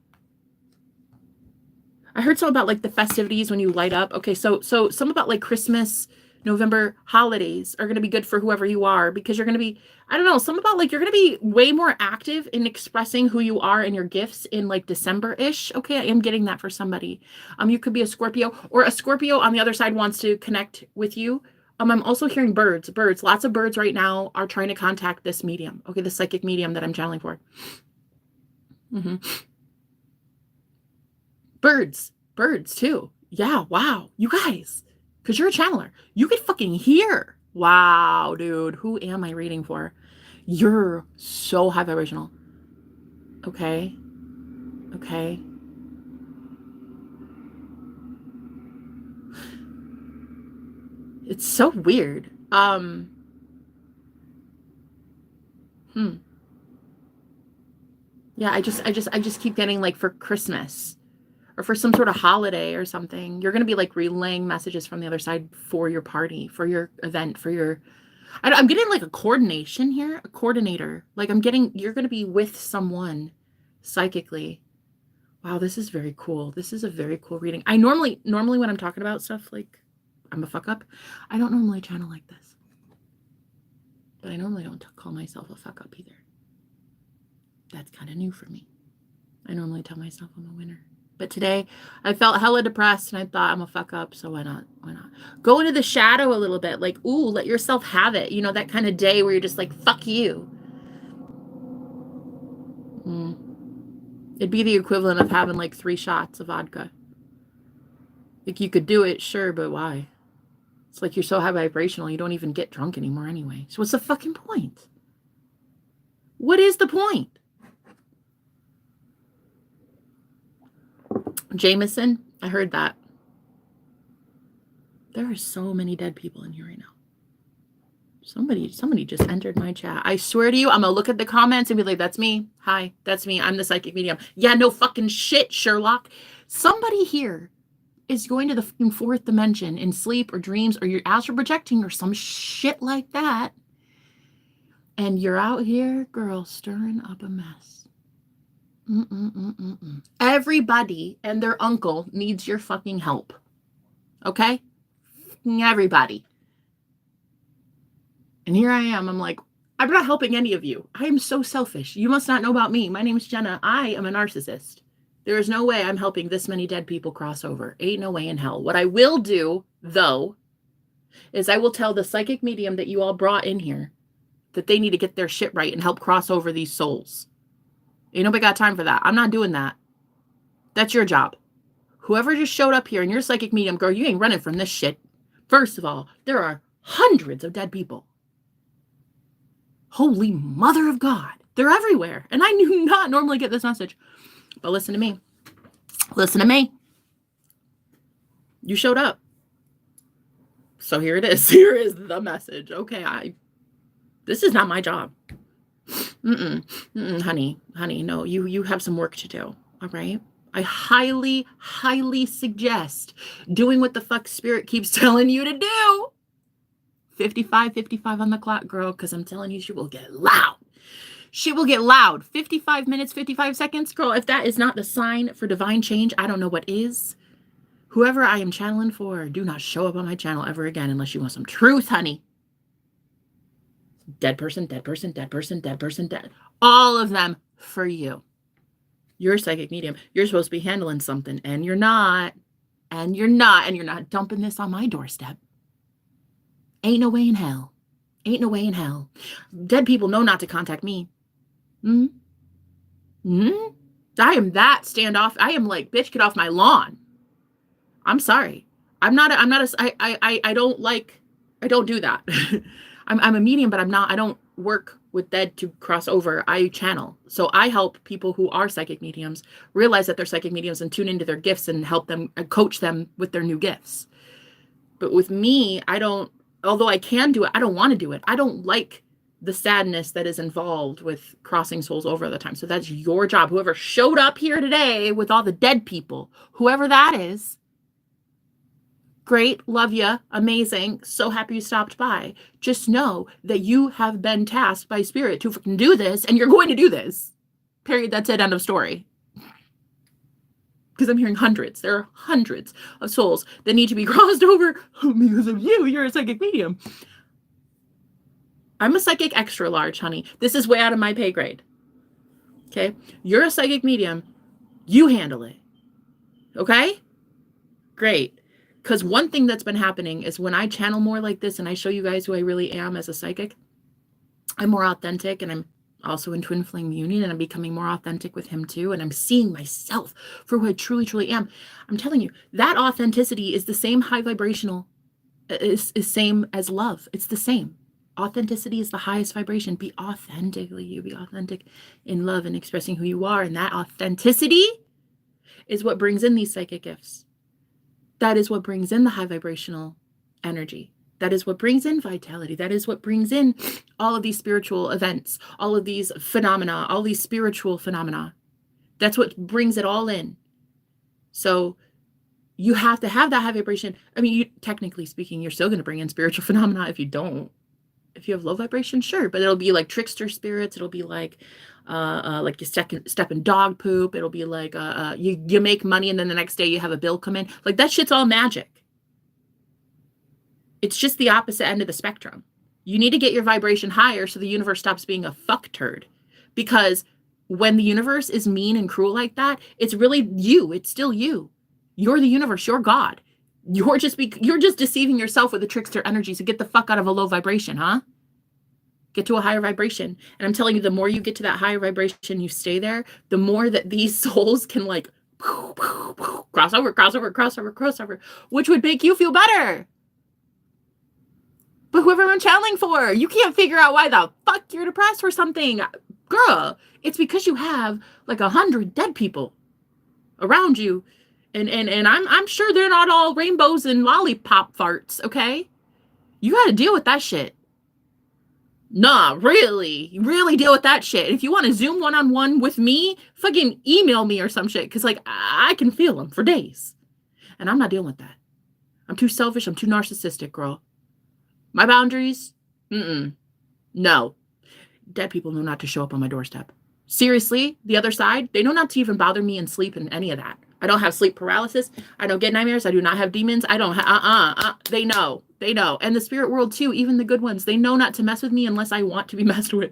I heard something about like the festivities when you light up. Okay, so some about like Christmas, November holidays are going to be good for whoever you are because you're going to be, I don't know, some about like you're going to be way more active in expressing who you are and your gifts in like December-ish. Okay, I am getting that for somebody. You could be a Scorpio, or a Scorpio on the other side wants to connect with you. I'm also hearing birds. Lots of birds right now are trying to contact this medium. Okay, the psychic medium that I'm channeling for. Birds too. Yeah, wow. You guys. Because you're a channeler. You could fucking hear. Wow, dude. Who am I reading for? You're so high vibrational. Okay. It's so weird. Yeah, I just keep getting like for Christmas. Or for some sort of holiday or something, you're going to be like relaying messages from the other side for your party, for your event, for your... I'm getting like a coordination here, a coordinator. Like you're going to be with someone psychically. Wow, this is very cool. This is a very cool reading. I normally when I'm talking about stuff like I'm a fuck up, I don't normally channel like this. But I normally don't call myself a fuck up either. That's kind of new for me. I normally tell myself I'm a winner. But today I felt hella depressed and I thought I'm a fuck up. So why not? Go into the shadow a little bit. Like, ooh, let yourself have it. You know, that kind of day where you're just like, fuck you. It'd be the equivalent of having like 3 shots of vodka. Like you could do it, sure, but why? It's like you're so high vibrational, you don't even get drunk anymore anyway. So what's the fucking point? What is the point? Jameson, I heard that. There are so many dead people in here right now. Somebody just entered my chat. I swear to you, I'm gonna look at the comments and be like, that's me. Hi, that's me. I'm the psychic medium. Yeah, no fucking shit, Sherlock. Somebody here is going to the fucking fourth dimension in sleep or dreams, or you're astral projecting or some shit like that. And you're out here, girl, stirring up a mess. Everybody and their uncle needs your fucking help. Okay? Everybody. And here I am. I'm like, I'm not helping any of you. I am so selfish. You must not know about me. My name is Jenna. I am a narcissist. There is no way I'm helping this many dead people cross over. Ain't no way in hell. What I will do, though, is I will tell the psychic medium that you all brought in here that they need to get their shit right and help cross over these souls. Ain't nobody got time for that. I'm not doing that. That's your job. Whoever just showed up here and you're a psychic medium, girl, you ain't running from this shit. First of all, there are hundreds of dead people. Holy mother of God. They're everywhere. And I do not normally get this message. But listen to me. Listen to me. You showed up. So here it is. Here is the message. Okay, this is not my job. Honey, no, you have some work to do. All right? I highly, highly suggest doing what the fuck spirit keeps telling you to do. 55 on the clock, girl, because I'm telling you, she will get loud. She will get loud. 55 minutes, 55 seconds, girl. If that is not the sign for divine change, I don't know what is. Whoever I am channeling for, do not show up on my channel ever again unless you want some truth, honey. Dead person, dead person, dead person, dead person, dead. All of them for you. You're a psychic medium. You're supposed to be handling something, and you're not. And you're not dumping this on my doorstep. Ain't no way in hell. Ain't no way in hell. Dead people know not to contact me. I am that standoff. I am like, bitch, get off my lawn. I'm sorry. I don't do that. I'm a medium, but I don't work with dead to cross over. I channel. So I help people who are psychic mediums realize that they're psychic mediums and tune into their gifts and help them and coach them with their new gifts. But with me, although I can do it, I don't want to do it. I don't like the sadness that is involved with crossing souls over all the time. So that's your job. Whoever showed up here today with all the dead people, whoever that is, great, love ya, amazing, so happy you stopped by. Just know that you have been tasked by spirit to freaking do this, and you're going to do this. Period. That's it. End of story. Because I'm hearing hundreds. There are hundreds of souls that need to be crossed over because of you. You're a psychic medium. I'm a psychic extra large, honey. This is way out of my pay grade. Okay? You're a psychic medium. You handle it. Okay? Great. Because one thing that's been happening is when I channel more like this and I show you guys who I really am as a psychic, I'm more authentic, and I'm also in twin flame union, and I'm becoming more authentic with him too. And I'm seeing myself for who I truly, truly am. I'm telling you, that authenticity is the same high vibrational, is same as love. It's the same. Authenticity is the highest vibration. Be authentically you. Be authentic in love and expressing who you are. And that authenticity is what brings in these psychic gifts. That is what brings in the high vibrational energy. That is what brings in vitality. That is what brings in all of these spiritual events, all of these phenomena, all these spiritual phenomena. That's what brings it all in. So you have to have that high vibration. I mean, technically speaking, you're still going to bring in spiritual phenomena if you don't. If you have low vibration, sure, but it'll be like trickster spirits. It'll be like you step in dog poop. It'll be like you make money and then the next day you have a bill come in. Like that shit's all magic. It's just the opposite end of the spectrum. You need to get your vibration higher so the universe stops being a fuck turd. Because when the universe is mean and cruel like that, it's really you. It's still you. You're the universe. You're God. You're just deceiving yourself with the trickster energy. So get the fuck out of a low vibration, huh? Get to a higher vibration. And I'm telling you, the more you get to that higher vibration, you stay there, the more that these souls can like cross over, which would make you feel better. But whoever I'm channeling for, you can't figure out why the fuck you're depressed or something. Girl, it's because you have like 100 dead people around you. And I'm sure they're not all rainbows and lollipop farts, okay? You got to deal with that shit. Nah, really deal with that shit. If you want to Zoom one-on-one with me, fucking email me or some shit. Because, like, I can feel them for days. And I'm not dealing with that. I'm too selfish. I'm too narcissistic, girl. My boundaries? No. Dead people know not to show up on my doorstep. Seriously, the other side, they know not to even bother me in sleep and any of that. I don't have sleep paralysis. I don't get nightmares. I do not have demons. I don't have, They know. They know. And the spirit world too, even the good ones, they know not to mess with me unless I want to be messed with.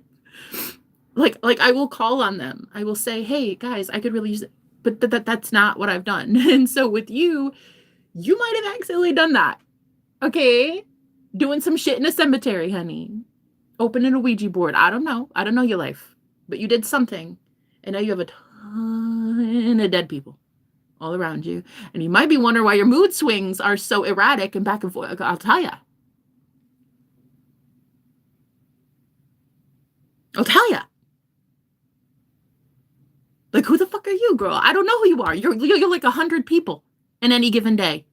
Like I will call on them. I will say, hey, guys, I could really use it. But that's not what I've done. And so with you, you might have accidentally done that. Okay? Doing some shit in a cemetery, honey. Opening a Ouija board. I don't know. I don't know your life. But you did something. And now you have a ton of dead people all around you. And you might be wondering why your mood swings are so erratic and back and forth. I'll tell you. I'll tell you. Like, who the fuck are you, girl? I don't know who you are. You're like 100 people in any given day.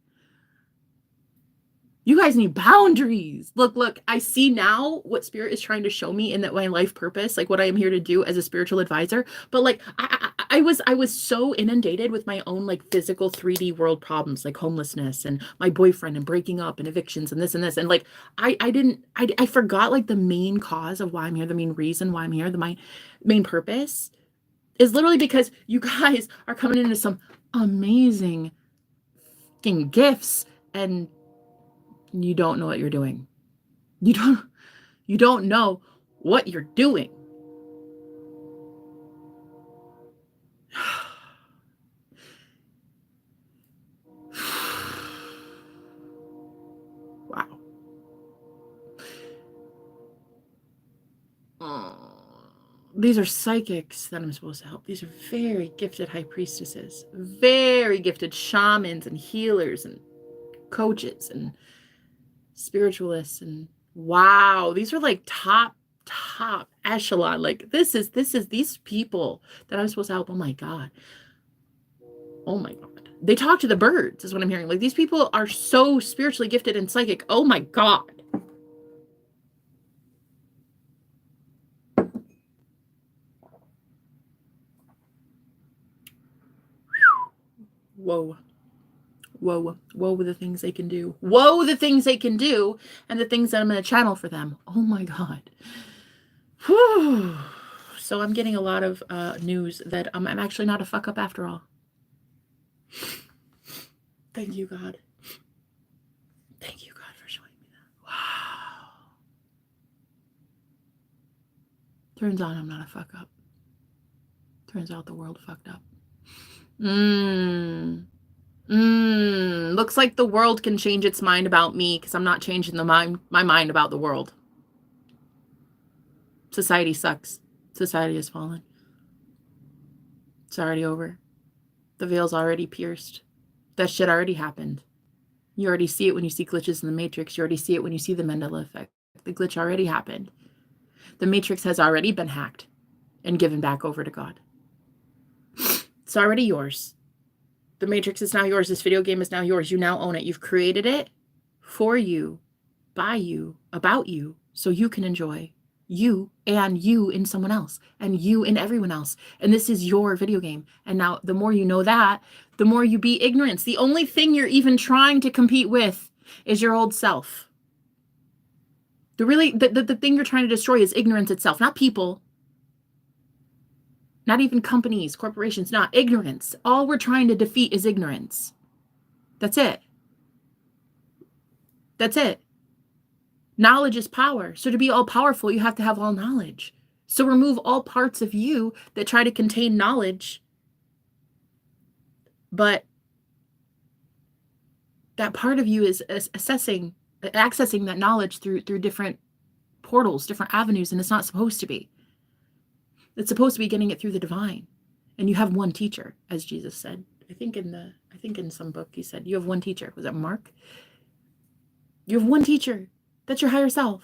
You guys need boundaries. Look, I see now what Spirit is trying to show me in that my life purpose, like what I am here to do as a spiritual advisor. But like, I was so inundated with my own like physical 3D world problems, like homelessness and my boyfriend and breaking up and evictions and this and this. And like, I forgot like the main cause of why I'm here, the main reason why I'm here, my main purpose is literally because you guys are coming into some amazing fucking gifts and you don't know what you're doing. You don't know what you're doing. Wow. These are psychics that I'm supposed to help. These are very gifted high priestesses, very gifted shamans and healers and coaches and spiritualists. And wow, these are like top echelon. Like this is these people that I'm supposed to help. Oh my God. They talk to the birds is what I'm hearing. Like these people are so spiritually gifted and psychic. Oh my God. Whoa. The things they can do. Whoa, the things they can do and the things that I'm going to channel for them. Oh my God. Whew. So I'm getting a lot of news that I'm actually not a fuck up after all. Thank you, God. Thank you, God, for showing me that. Wow. Turns out I'm not a fuck up. Turns out the world fucked up. Looks like the world can change its mind about me because I'm not changing my mind about the world. Society sucks. Society has fallen. It's already over. The veil's already pierced. That shit already happened. You already see it when you see glitches in the Matrix. You already see it when you see the Mandela effect. The glitch already happened. The Matrix has already been hacked and given back over to God. It's already yours. The Matrix is now yours. This video game is now yours. You now own it. You've created it for you, by you, about you, so you can enjoy you and you in someone else and you in everyone else. And this is your video game. And now the more you know that, the more you beat ignorance. The only thing you're even trying to compete with is your old self. The thing you're trying to destroy is ignorance itself, not people. Not even companies, corporations, not ignorance. All we're trying to defeat is ignorance. That's it. That's it. Knowledge is power. So to be all powerful, you have to have all knowledge. So remove all parts of you that try to contain knowledge. But that part of you is accessing that knowledge through different portals, different avenues, and it's not supposed to be. It's supposed to be getting it through the divine. And you have one teacher, as Jesus said. I think in some book he said, you have one teacher. Was it Mark? You have one teacher. That's your higher self.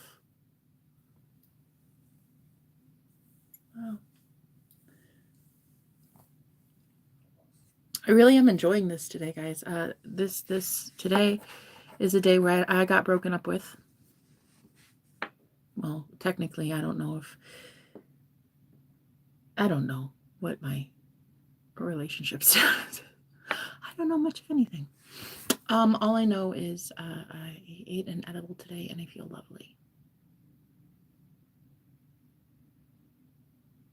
Wow. I really am enjoying this today, guys. This today is a day where I got broken up with. Well, technically, I don't know what my relationship status is. I don't know much of anything. All I know is I ate an edible today and I feel lovely.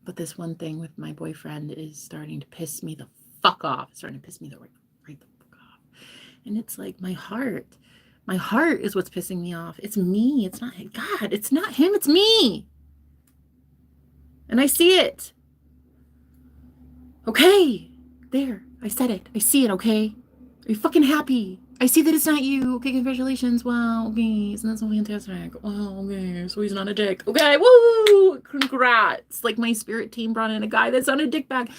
But this one thing with my boyfriend is starting to piss me the fuck off. It's starting to piss me right the fuck off. And it's like my heart is what's pissing me off. It's me. It's not God. It's not him. It's me. And I see it. Okay, there. I said it. I see it, okay? Are you fucking happy? I see that it's not you. Okay, congratulations. Wow, okay. Isn't that so fantastic? Wow, okay. So he's not a dick. Okay, woo! Congrats. Like my spirit team brought in a guy that's not a dick bag.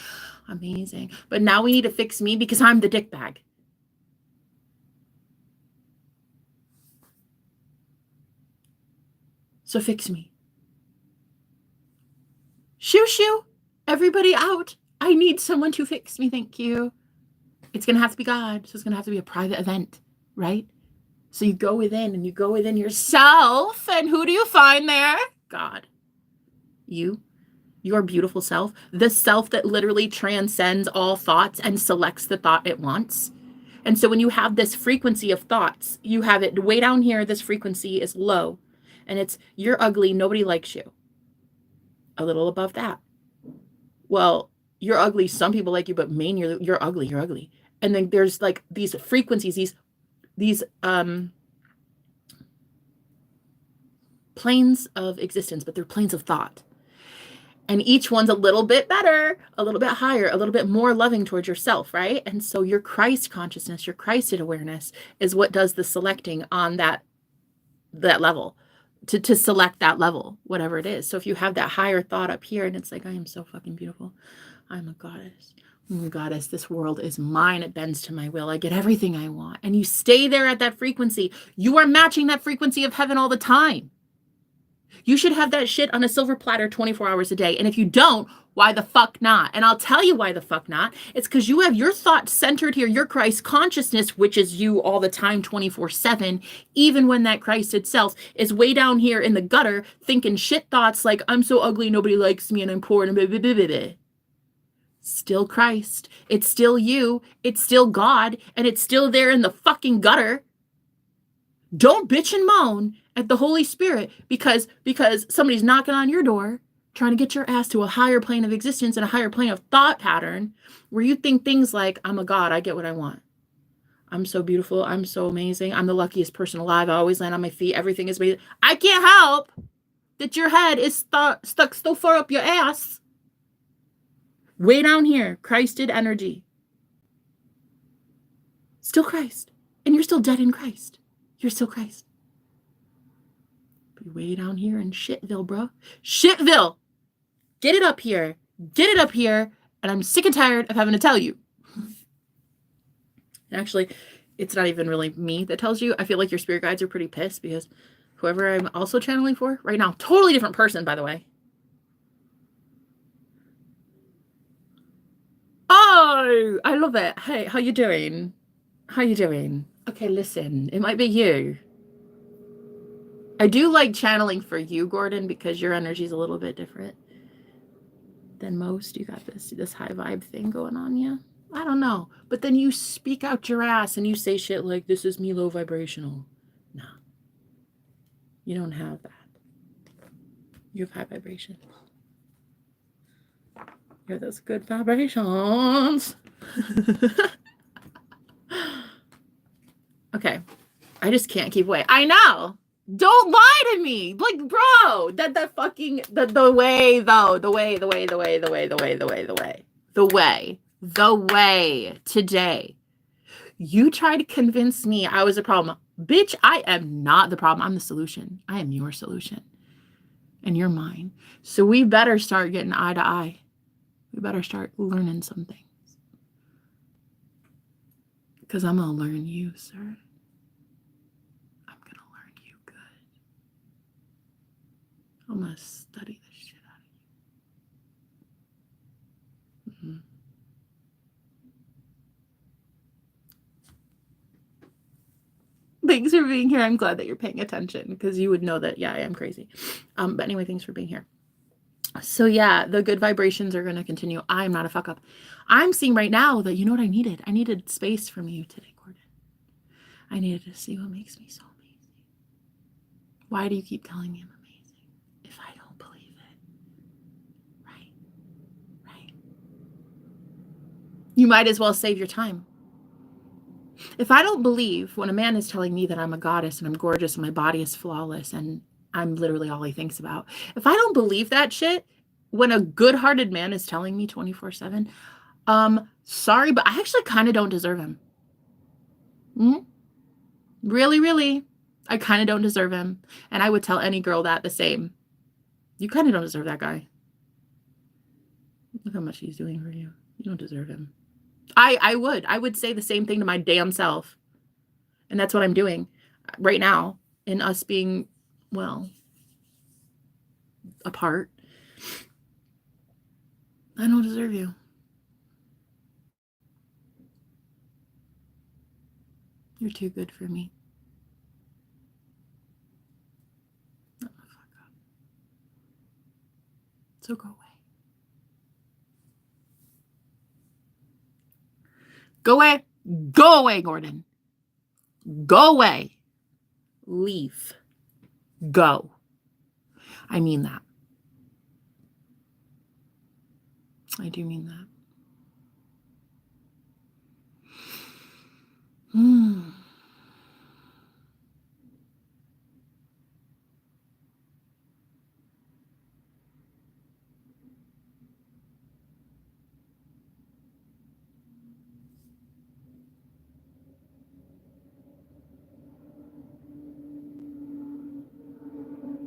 Amazing. But now we need to fix me because I'm the dick bag. So fix me. Shoo shoo. Everybody out. I need someone to fix me. Thank you. It's going to have to be God. So it's going to have to be a private event, right? So you go within and you go within yourself. And who do you find there? God. You. Your beautiful self. The self that literally transcends all thoughts and selects the thought it wants. And so when you have this frequency of thoughts, you have it way down here. This frequency is low. And it's, you're ugly. Nobody likes you. A little above that. Well, you're ugly. Some people like you, but main, you're ugly. You're ugly. And then there's like these frequencies, these planes of existence, but they're planes of thought. And each one's a little bit better, a little bit higher, a little bit more loving towards yourself, right? And so your Christ consciousness, your Christed awareness is what does the selecting on that level, to select that level, whatever it is. So if you have that higher thought up here and it's like, I am so fucking beautiful. I'm a goddess. I'm a goddess. This world is mine. It bends to my will. I get everything I want. And you stay there at that frequency. You are matching that frequency of heaven all the time. You should have that shit on a silver platter 24 hours a day. And if you don't, why the fuck not? And I'll tell you why the fuck not. It's because you have your thoughts centered here, your Christ consciousness, which is you all the time, 24/7, even when that Christ itself is way down here in the gutter, thinking shit thoughts like, I'm so ugly, nobody likes me, and I'm poor, and blah, blah, blah, blah, blah. Still Christ. It's still you. It's still God. And it's still there in the fucking gutter. Don't bitch and moan at the Holy Spirit because somebody's knocking on your door trying to get your ass to a higher plane of existence and a higher plane of thought pattern where you think things like, I'm a God, I get what I want. I'm so beautiful. I'm so amazing. I'm the luckiest person alive. I always land on my feet. Everything is amazing. I can't help that your head is stuck so far up your ass. Way down here, Christed energy. Still Christ. And you're still dead in Christ. You're still Christ. But way down here in Shitville, bro. Shitville. Get it up here. Get it up here. And I'm sick and tired of having to tell you. And actually, it's not even really me that tells you. I feel like your spirit guides are pretty pissed because whoever I'm also channeling for right now, totally different person, by the way. Oh, I love it. Hey, how you doing? How you doing? Okay, listen, it might be you. I do like channeling for you, Gordon, because your energy is a little bit different than most. You got this high vibe thing going on, yeah? I don't know. But then you speak out your ass and you say shit like, this is me low vibrational. No. You don't have that. You have high vibration. You have those good vibrations. Okay. I just can't keep away. I know. Don't lie to me. Like, bro, the way today. You try to convince me I was a problem. Bitch, I am not the problem. I'm the solution. I am your solution. And you're mine. So we better start getting eye to eye. We better start learning some things. Because I'm going to learn you, sir. I'm going to learn you good. I'm going to study the shit out of you. Mm-hmm. Thanks for being here. I'm glad that you're paying attention because you would know that, yeah, I am crazy. But anyway, thanks for being here. So yeah, the good vibrations are going to continue. I'm not a fuck up. I'm seeing right now that, you know what I needed? I needed space from you today, Gordon. I needed to see what makes me so amazing. Why do you keep telling me I'm amazing if I don't believe it? Right. You might as well save your time. If I don't believe when a man is telling me that I'm a goddess and I'm gorgeous and my body is flawless and I'm literally all he thinks about. If I don't believe that shit, when a good-hearted man is telling me 24/7, Sorry, but I actually kind of don't deserve him. Really, really. I kind of don't deserve him. And I would tell any girl that the same. You kind of don't deserve that guy. Look how much he's doing for you. You don't deserve him. I would say the same thing to my damn self. And that's what I'm doing right now in us being, well, apart. I don't deserve you. You're too good for me. Oh, fuck up. So go away. Go away. Go away, Gordon. Go away. Leave. Go. I mean that. I do mean that.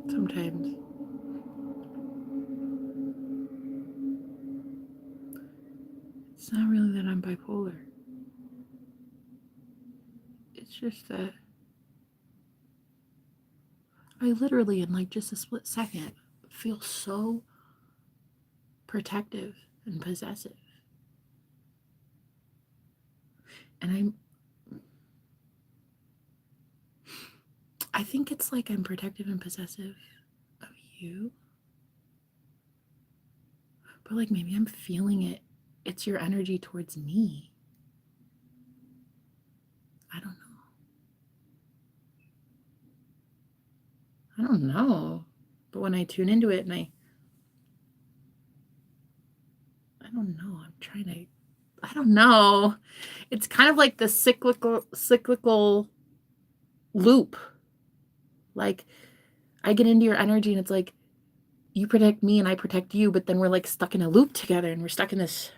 Sometimes. It's not really that I'm bipolar. It's just that I literally, in like just a split second, feel so protective and possessive. And I think it's like I'm protective and possessive of you. But like maybe I'm feeling it. It's your energy towards me. I don't know. But when I tune into it and I don't know. I don't know. It's kind of like the cyclical loop. Like I get into your energy and it's like you protect me and I protect you, but then we're like stuck in a loop together and we're stuck in this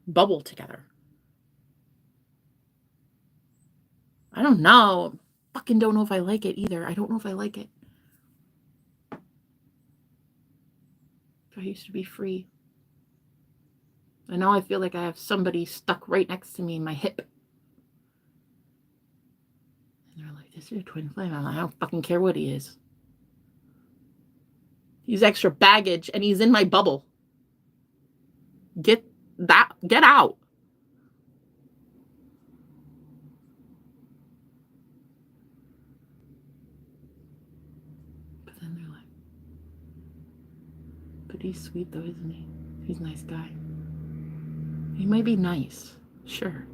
bubble together. I don't know. Fucking don't know if I like it either. I don't know if I like it. I used to be free. And now I feel like I have somebody stuck right next to me in my hip. And they're like, this is your twin flame. I'm like, I don't fucking care what he is. He's extra baggage and he's in my bubble. Get out. But then they're like, but he's sweet though, isn't he? He's a nice guy. He might be nice, sure.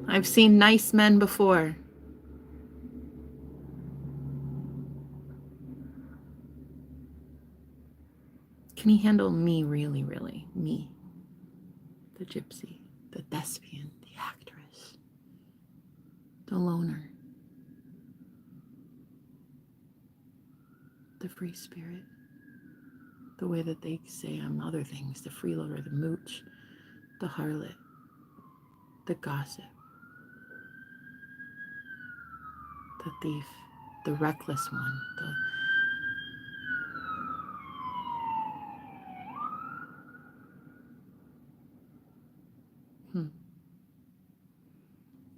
I've seen nice men before. Can he handle me really, really? Me. The gypsy, the thespian, the actress, the loner, the free spirit, the way that they say I'm other things, the freeloader, the mooch, the harlot, the gossip, the thief, the reckless one,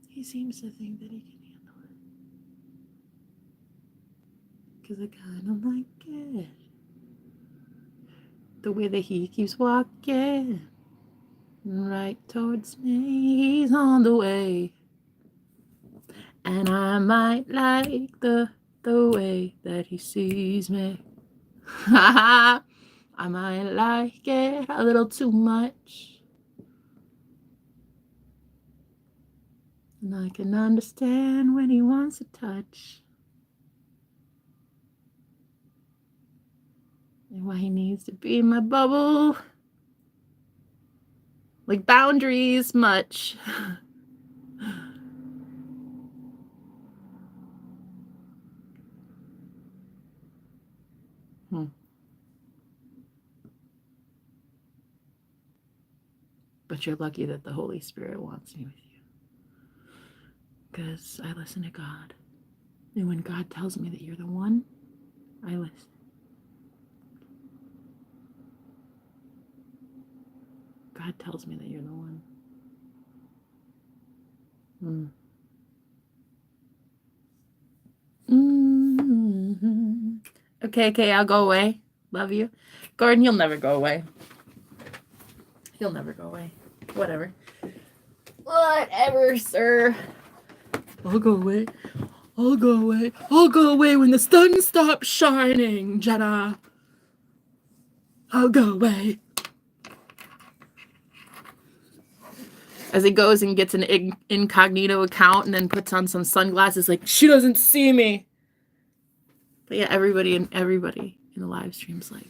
He seems to think that he can handle it. Because I kind of like it. The way that he keeps walking right towards me, he's on the way. And I might like the way that he sees me. I might like it a little too much. And I can understand when he wants to touch. And why he needs to be in my bubble. Like boundaries much. But you're lucky that the Holy Spirit wants me with you. Because I listen to God. And when God tells me that you're the one, I listen. God tells me that you're the one. Mm-hmm. Okay, I'll go away. Love you. Gordon, you'll never go away. You'll never go away. Whatever. Whatever, sir. I'll go away. I'll go away. I'll go away when the sun stops shining, Jenna. I'll go away. As he goes and gets an incognito account and then puts on some sunglasses like, she doesn't see me. But yeah, everybody in the live stream's like,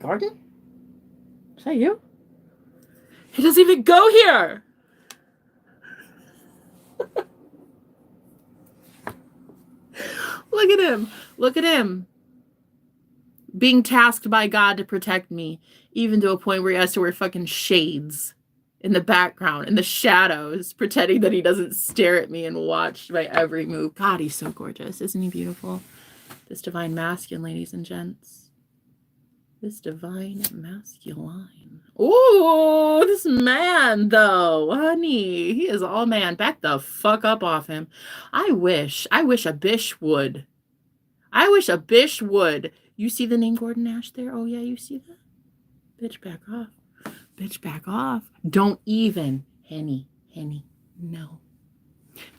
Gordon? Is that you? He doesn't even go here. Look at him. Look at him. Being tasked by God to protect me, even to a point where he has to wear fucking shades in the background, in the shadows, pretending that he doesn't stare at me and watch my every move. God, he's so gorgeous. Isn't he beautiful? This divine masculine, ladies and gents. This divine masculine. Oh, this man, though, honey. He is all man. Back the fuck up off him. I wish a bish would. I wish a bish would. You see the name Gordon Nash there? Oh, yeah, you see that? Bitch, back off. Bitch, back off. Don't even. Henny, no.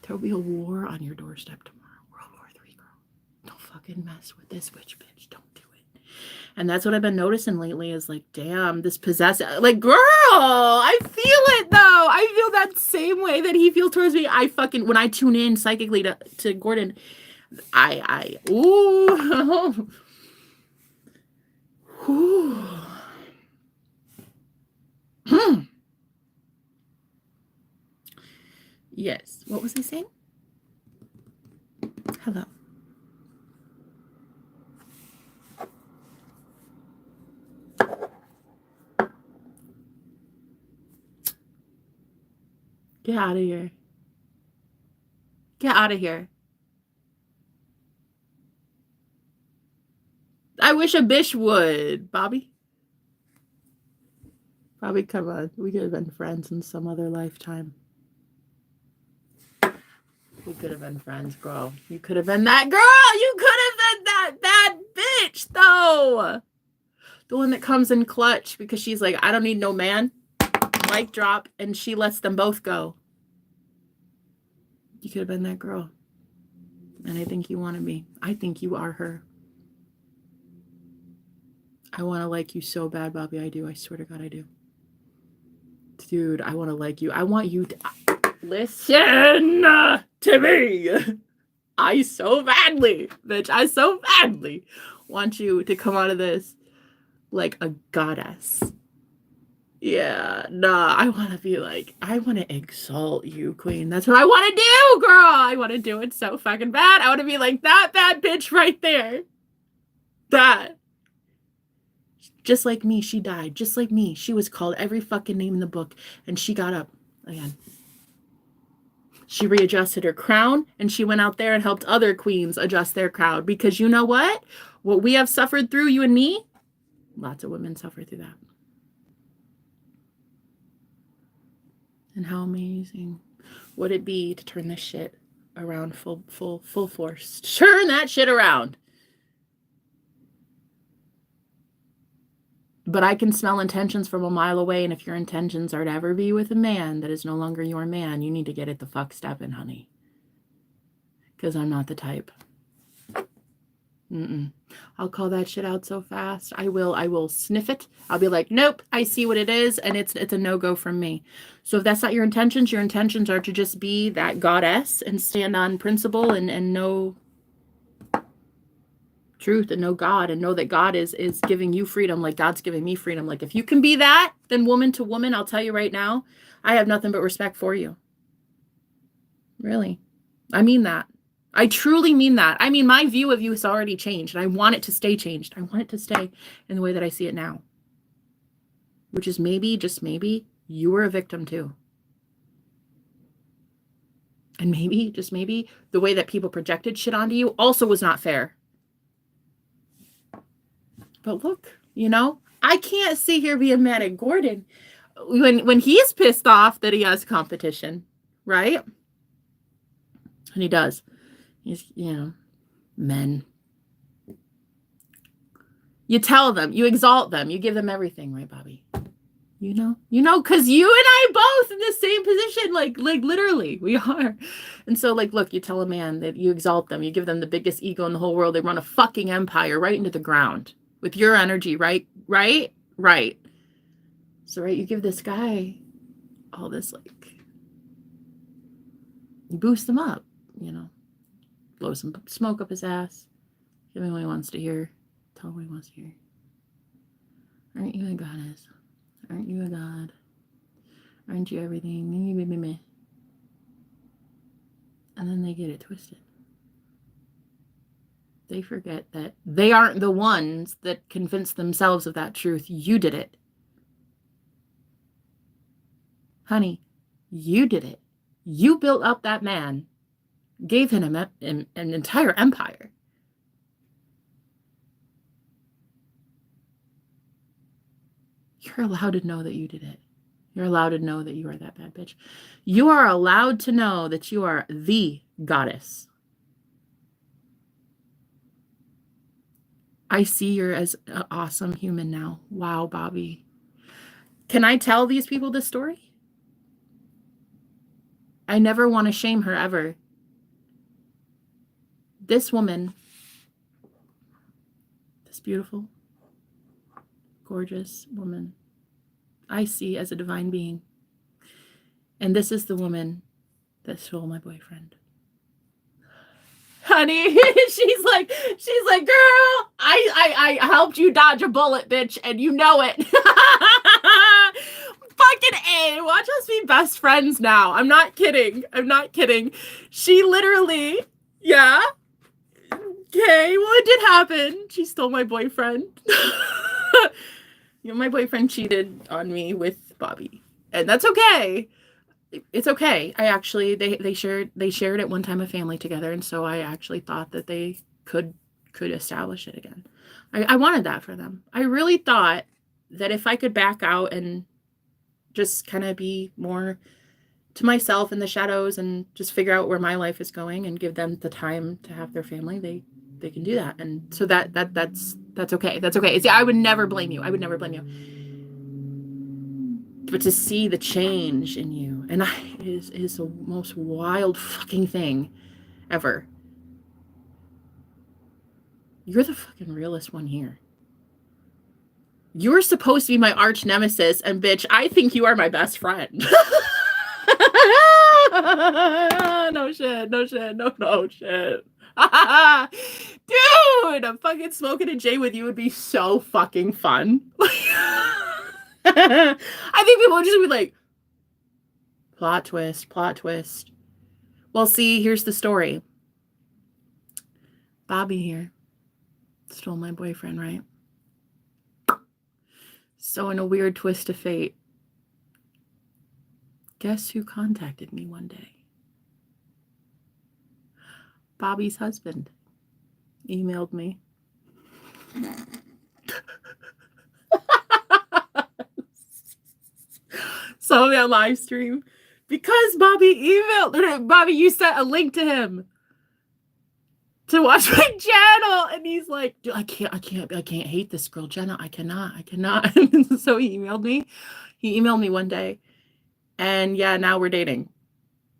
There'll be a war on your doorstep tomorrow. World War III, girl. Don't fucking mess with this witch bitch. Don't do it. And that's what I've been noticing lately is like, damn, this possessive. Like, girl, I feel it, though. I feel that same way that he feels towards me. When I tune in psychically to Gordon, ooh. Ooh. Yes. What was he saying? Hello. Get out of here. Get out of here. I wish a bish would, Bobby. Bobby, come on. We could have been friends in some other lifetime. We could have been friends, girl. You could have been that girl. You could have been that bitch, though. The one that comes in clutch because she's like, I don't need no man. Mic drop, and she lets them both go. You could have been that girl. And I think you want to be. I think you are her. I want to like you so bad, Bobby. I do. I swear to God, I do. Dude, I want to like you. I want you to listen to me. I so badly want you to come out of this like a goddess. Yeah, nah, I want to be like, I want to exalt you, queen. That's what I want to do, girl. I want to do it so fucking bad. I want to be like that bad bitch right there. That. Just like me, she died. Just like me, she was called every fucking name in the book, and she got up again. She readjusted her crown, and she went out there and helped other queens adjust their crown. Because you know what? What we have suffered through, you and me, lots of women suffer through that. And how amazing would it be to turn this shit around full force? Turn that shit around. But I can smell intentions from a mile away, and if your intentions are to ever be with a man that is no longer your man, you need to get it the fuck stepping, honey. Because I'm not the type. I'll call that shit out so fast. I will sniff it. I'll be like, nope, I see what it is, and it's a no-go from me. So if that's not your intentions are to just be that goddess and stand on principle and know truth and know God and know that God is giving you freedom like God's giving me freedom. Like if you can be that, then woman to woman, I'll tell you right now, I have nothing but respect for you. Really. I mean that. I truly mean that. I mean, my view of you has already changed, and I want it to stay changed. I want it to stay in the way that I see it now. which is maybe, just maybe, you were a victim too. And maybe, just maybe, the way that people projected shit onto you also was not fair. But look, you know, I can't sit here being mad at Gordon when he's pissed off that he has competition, right? And he does. He's, you know, men. You tell them, you exalt them, you give them everything, right, Bobby? You know, because you and I both in the same position, like literally, we are. And so, like, look, you tell a man that you exalt them, you give them the biggest ego in the whole world, they run a fucking empire right into the ground with your energy, right? So, right, you give this guy all this, like, you boost him up, you know, blow some smoke up his ass, give him what he wants to hear, tell him what he wants to hear. Aren't you a goddess? Aren't you a god? Aren't you everything? And then they get it twisted. They forget that they aren't the ones that convinced themselves of that truth. You did it. Honey, you did it. You built up that man, gave him an entire empire. You're allowed to know that you did it. You're allowed to know that you are that bad bitch. You are allowed to know that you are the goddess. I see you're as an awesome human now. Wow, Bobby. Can I tell these people this story? I never want to shame her ever. This woman, this beautiful, gorgeous woman, I see as a divine being. And this is the woman that stole my boyfriend. Honey, she's like, girl, I helped you dodge a bullet, bitch, and you know it. Fucking A, watch us be best friends now. I'm not kidding. She literally, yeah. Okay, well, it did happen. She stole my boyfriend. You know, my boyfriend cheated on me with Bobby, and that's okay. It's okay. I actually, they shared at one time a family together, and so I actually thought that they could establish it again. I wanted that for them. I really thought that if I could back out and just kind of be more to myself in the shadows and just figure out where my life is going and give them the time to have their family, they can do that. And so that's okay. That's okay. See, I would never blame you. But to see the change in you, and is the most wild fucking thing ever. You're the fucking realest one here. You're supposed to be my arch nemesis, and bitch, I think you are my best friend. No shit. Dude, I'm fucking smoking a J with you would be so fucking fun. I think people would just be like, plot twist. Well, see, here's the story. Bobby here stole my boyfriend, right? So in a weird twist of fate, guess who contacted me one day? Bobby's husband emailed me. So that live stream, because Bobby, you sent a link to him to watch my channel, and he's like, I can't hate this girl, Jenna. I cannot. So he emailed me one day, and yeah, now we're dating.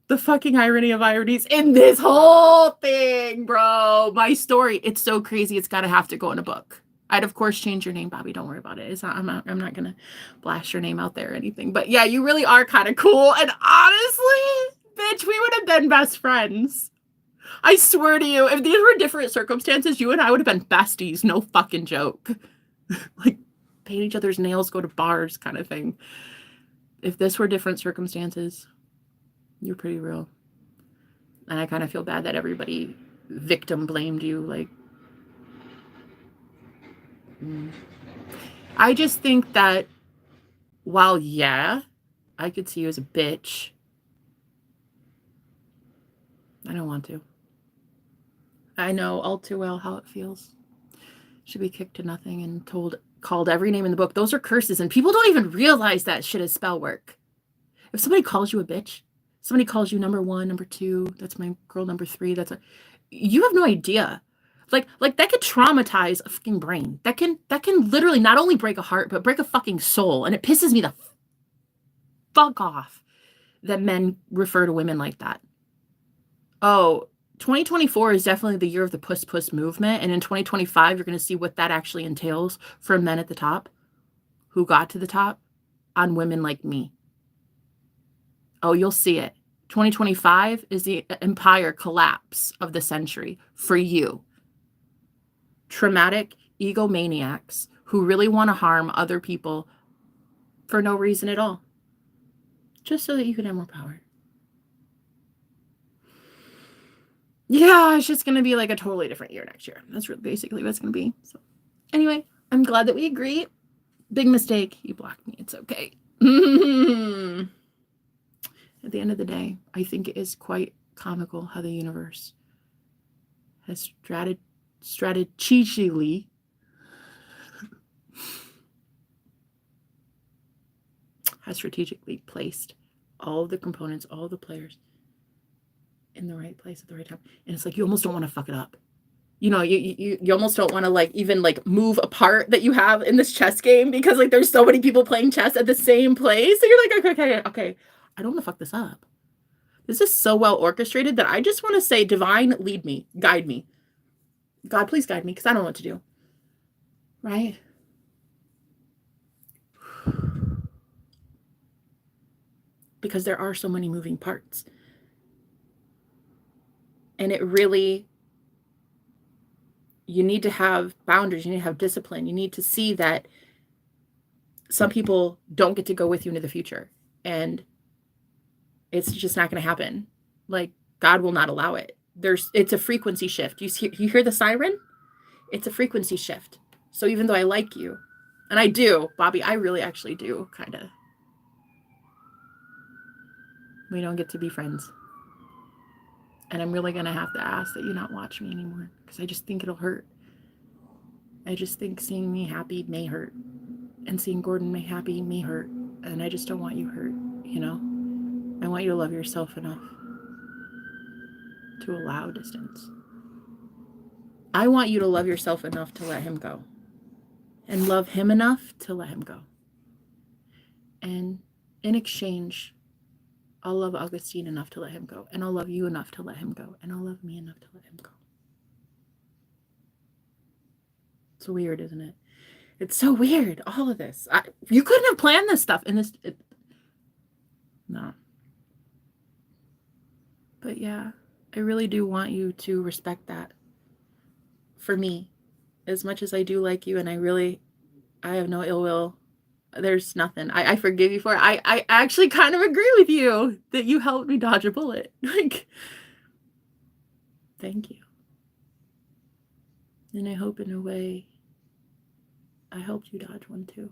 The fucking irony of ironies in this whole thing, bro. My story, it's so crazy. It's gotta have to go in a book. I'd of course change your name, Bobby. Don't worry about it. I'm not gonna blast your name out there or anything. But yeah, you really are kind of cool. And honestly, bitch, we would have been best friends. I swear to you, if these were different circumstances, you and I would have been besties. No fucking joke. Like paint each other's nails, go to bars, kind of thing. If this were different circumstances, you're pretty real. And I kind of feel bad that everybody victim blamed you. Like, I just think that while, yeah, I could see you as a bitch, I don't want to. I know all too well how it feels. Should be kicked to nothing and called every name in the book. Those are curses, and people don't even realize that shit is spell work. If somebody calls you a bitch, somebody calls you number 1, number 2, that's my girl number 3, you have no idea. Like that could traumatize a fucking brain. That can literally not only break a heart, but break a fucking soul. And it pisses me the fuck off that men refer to women like that. Oh, 2024 is definitely the year of the puss movement. And in 2025, you're going to see what that actually entails for men at the top who got to the top on women like me. Oh, you'll see it. 2025 is the empire collapse of the century for you. Traumatic egomaniacs who really want to harm other people for no reason at all. Just so that you can have more power. Yeah, it's just going to be like a totally different year next year. That's really basically what it's going to be. So anyway, I'm glad that we agree. Big mistake. You blocked me. It's okay. At the end of the day, I think it is quite comical how the universe has strategically placed all of the components, all of the players in the right place at the right time. And it's like you almost don't want to fuck it up. You know, you almost don't want to like even like move a part that you have in this chess game because like there's so many people playing chess at the same place. So you're like, okay, I don't want to fuck this up. This is so well orchestrated that I just want to say, divine, lead me, guide me. God, please guide me because I don't know what to do. Right? Because there are so many moving parts. And it really, you need to have boundaries. You need to have discipline. You need to see that some people don't get to go with you into the future. And it's just not going to happen. Like, God will not allow it. It's a frequency shift. You hear the siren? It's a frequency shift. So even though I like you, and I do, Bobby, I really actually do, kind of. We don't get to be friends. And I'm really going to have to ask that you not watch me anymore. Because I just think it'll hurt. I just think seeing me happy may hurt. And seeing Gordon happy may hurt. And I just don't want you hurt, you know? I want you to love yourself enough to allow distance. I want you to love yourself enough to let him go. And love him enough to let him go. And in exchange, I'll love Augustine enough to let him go. And I'll love you enough to let him go. And I'll love me enough to let him go. It's weird, isn't it? It's so weird, all of this. You couldn't have planned this stuff. No. But yeah, I really do want you to respect that. For me, as much as I do like you, and I have no ill will. There's nothing. I forgive you for it. I actually kind of agree with you that you helped me dodge a bullet. Like, thank you. And I hope in a way I helped you dodge one too.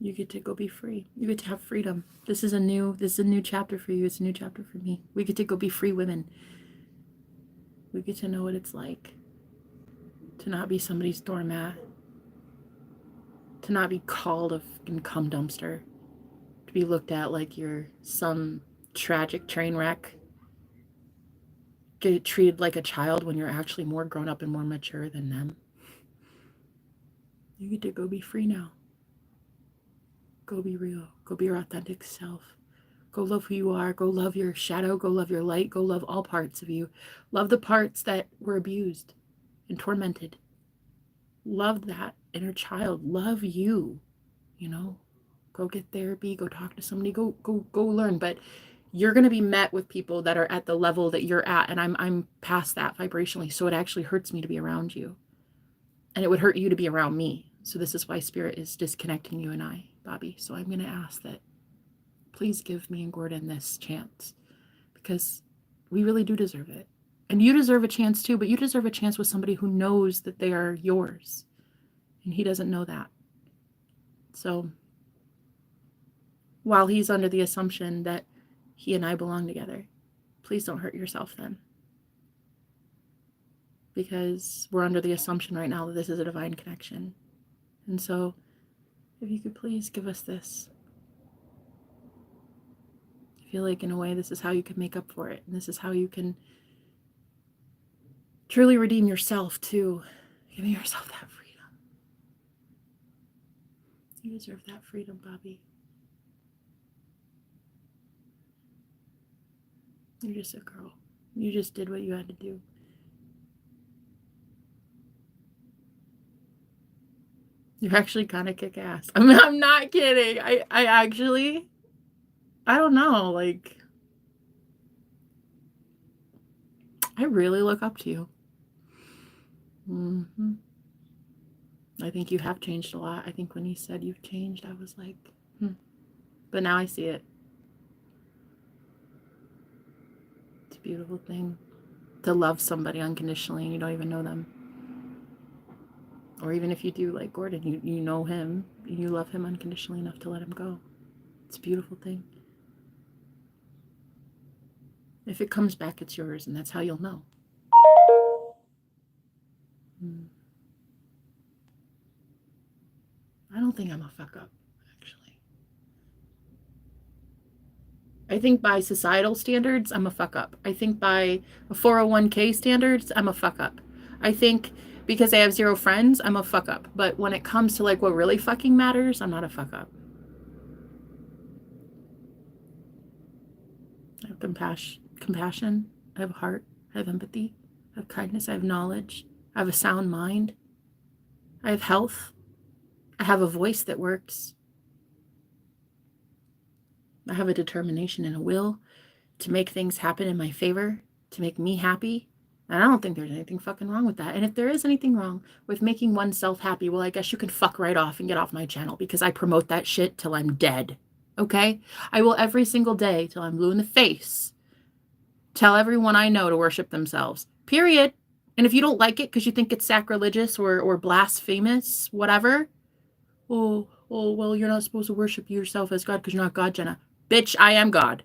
You get to go be free. You get to have freedom. This is a new chapter for you. It's a new chapter for me. We get to go be free women. We get to know what it's like to not be somebody's doormat, to not be called a fucking cum dumpster, to be looked at like you're some tragic train wreck, get treated like a child when you're actually more grown up and more mature than them. You get to go be free now. Go be real. Go be your authentic self. Go love who you are. Go love your shadow. Go love your light. Go love all parts of you. Love the parts that were abused and tormented. Love that inner child. Love you. You know, go get therapy. Go talk to somebody. Go learn. But you're going to be met with people that are at the level that you're at, and I'm past that vibrationally. So it actually hurts me to be around you, and it would hurt you to be around me. So this is why Spirit is disconnecting you and I, Bobby. So I'm going to ask that please give me and Gordon this chance, because we really do deserve it. And you deserve a chance too, but you deserve a chance with somebody who knows that they are yours And he doesn't know that. So while he's under the assumption that he and I belong together, please don't hurt yourself then. Because we're under the assumption right now that this is a divine connection. And so if you could please give us this. I feel like in a way this is how you can make up for it. And this is how you can truly redeem yourself too. Giving yourself that freedom. You deserve that freedom, Bobby. You're just a girl. You just did what you had to do. You're actually kind of kick ass. I'm not kidding. I actually, I don't know, like, I really look up to you. I think you have changed a lot. I think when you said you've changed, I was like, But now I see it. It's a beautiful thing to love somebody unconditionally and you don't even know them. Or even if you do, like Gordon, you know him, and you love him unconditionally enough to let him go. It's a beautiful thing. If it comes back, it's yours, and that's how you'll know. I don't think I'm a fuck up, actually. I think by societal standards, I'm a fuck up. I think by 401k standards, I'm a fuck up. I think because I have 0 friends, I'm a fuck up. But when it comes to like what really fucking matters, I'm not a fuck up. I have compassion. I have heart. I have empathy. I have kindness. I have knowledge. I have a sound mind. I have health. I have a voice that works. I have a determination and a will to make things happen in my favor, to make me happy. And I don't think there's anything fucking wrong with that. And if there is anything wrong with making oneself happy, well, I guess you can fuck right off and get off my channel because I promote that shit till I'm dead. Okay? I will every single day till I'm blue in the face tell everyone I know to worship themselves. Period. And if you don't like it because you think it's sacrilegious or blasphemous, whatever, oh, well, you're not supposed to worship yourself as God because you're not God, Jenna. Bitch, I am God.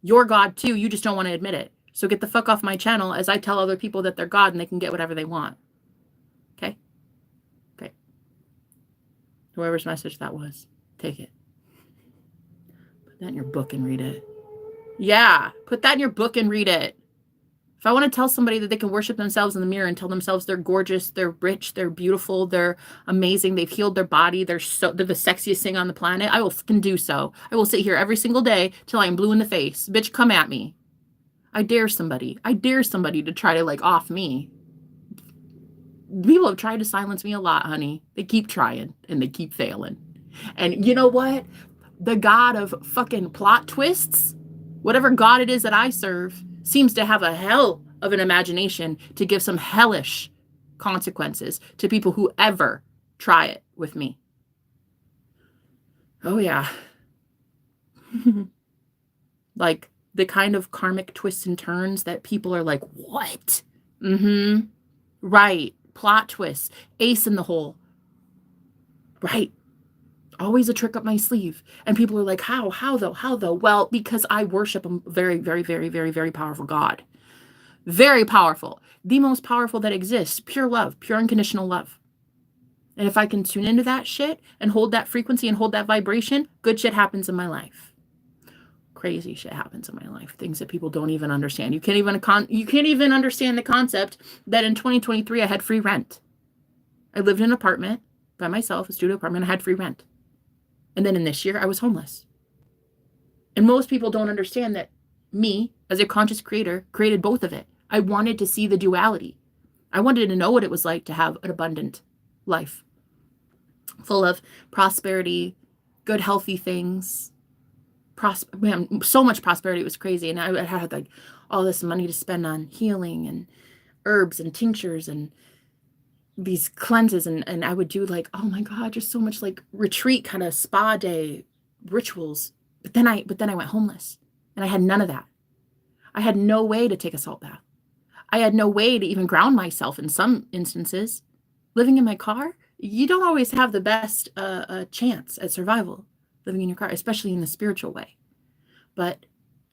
You're God too. You just don't want to admit it. So get the fuck off my channel as I tell other people that they're God and they can get whatever they want. Okay? Okay. Whoever's message that was, take it. Put that in your book and read it. Yeah, put that in your book and read it. If I want to tell somebody that they can worship themselves in the mirror and tell themselves they're gorgeous, they're rich, they're beautiful, they're amazing, they've healed their body, they're the sexiest thing on the planet, I will fucking do so. I will sit here every single day till I'm blue in the face. Bitch, come at me. I dare somebody to try to like off me. People have tried to silence me a lot, honey. They keep trying and they keep failing. And you know what? The God of fucking plot twists, whatever God it is that I serve, seems to have a hell of an imagination to give some hellish consequences to people who ever try it with me. Oh, yeah. Like the kind of karmic twists and turns that people are like, what? Right. Plot twists. Ace in the hole. Right. Always a trick up my sleeve. And people are like, how though? Well, because I worship a very, very, very, very, very powerful God. Very powerful. The most powerful that exists. Pure love. Pure unconditional love. And if I can tune into that shit and hold that frequency and hold that vibration, good shit happens in my life. Crazy shit happens in my life. Things that people don't even understand. You can't even understand the concept that in 2023 I had free rent. I lived in an apartment by myself, a studio apartment. I had free rent. And then in this year, I was homeless. And most people don't understand that me, as a conscious creator, created both of it. I wanted to see the duality. I wanted to know what it was like to have an abundant life, full of prosperity, good, healthy things. Man, so much prosperity. It was crazy. And I had like all this money to spend on healing and herbs and tinctures and these cleanses. And I would do like, oh my God, just so much like retreat kind of spa day rituals. But then I went homeless and I had none of that. I had no way to take a salt bath. I had no way to even ground myself in some instances. Living in my car, you don't always have the best chance at survival living in your car, especially in the spiritual way. But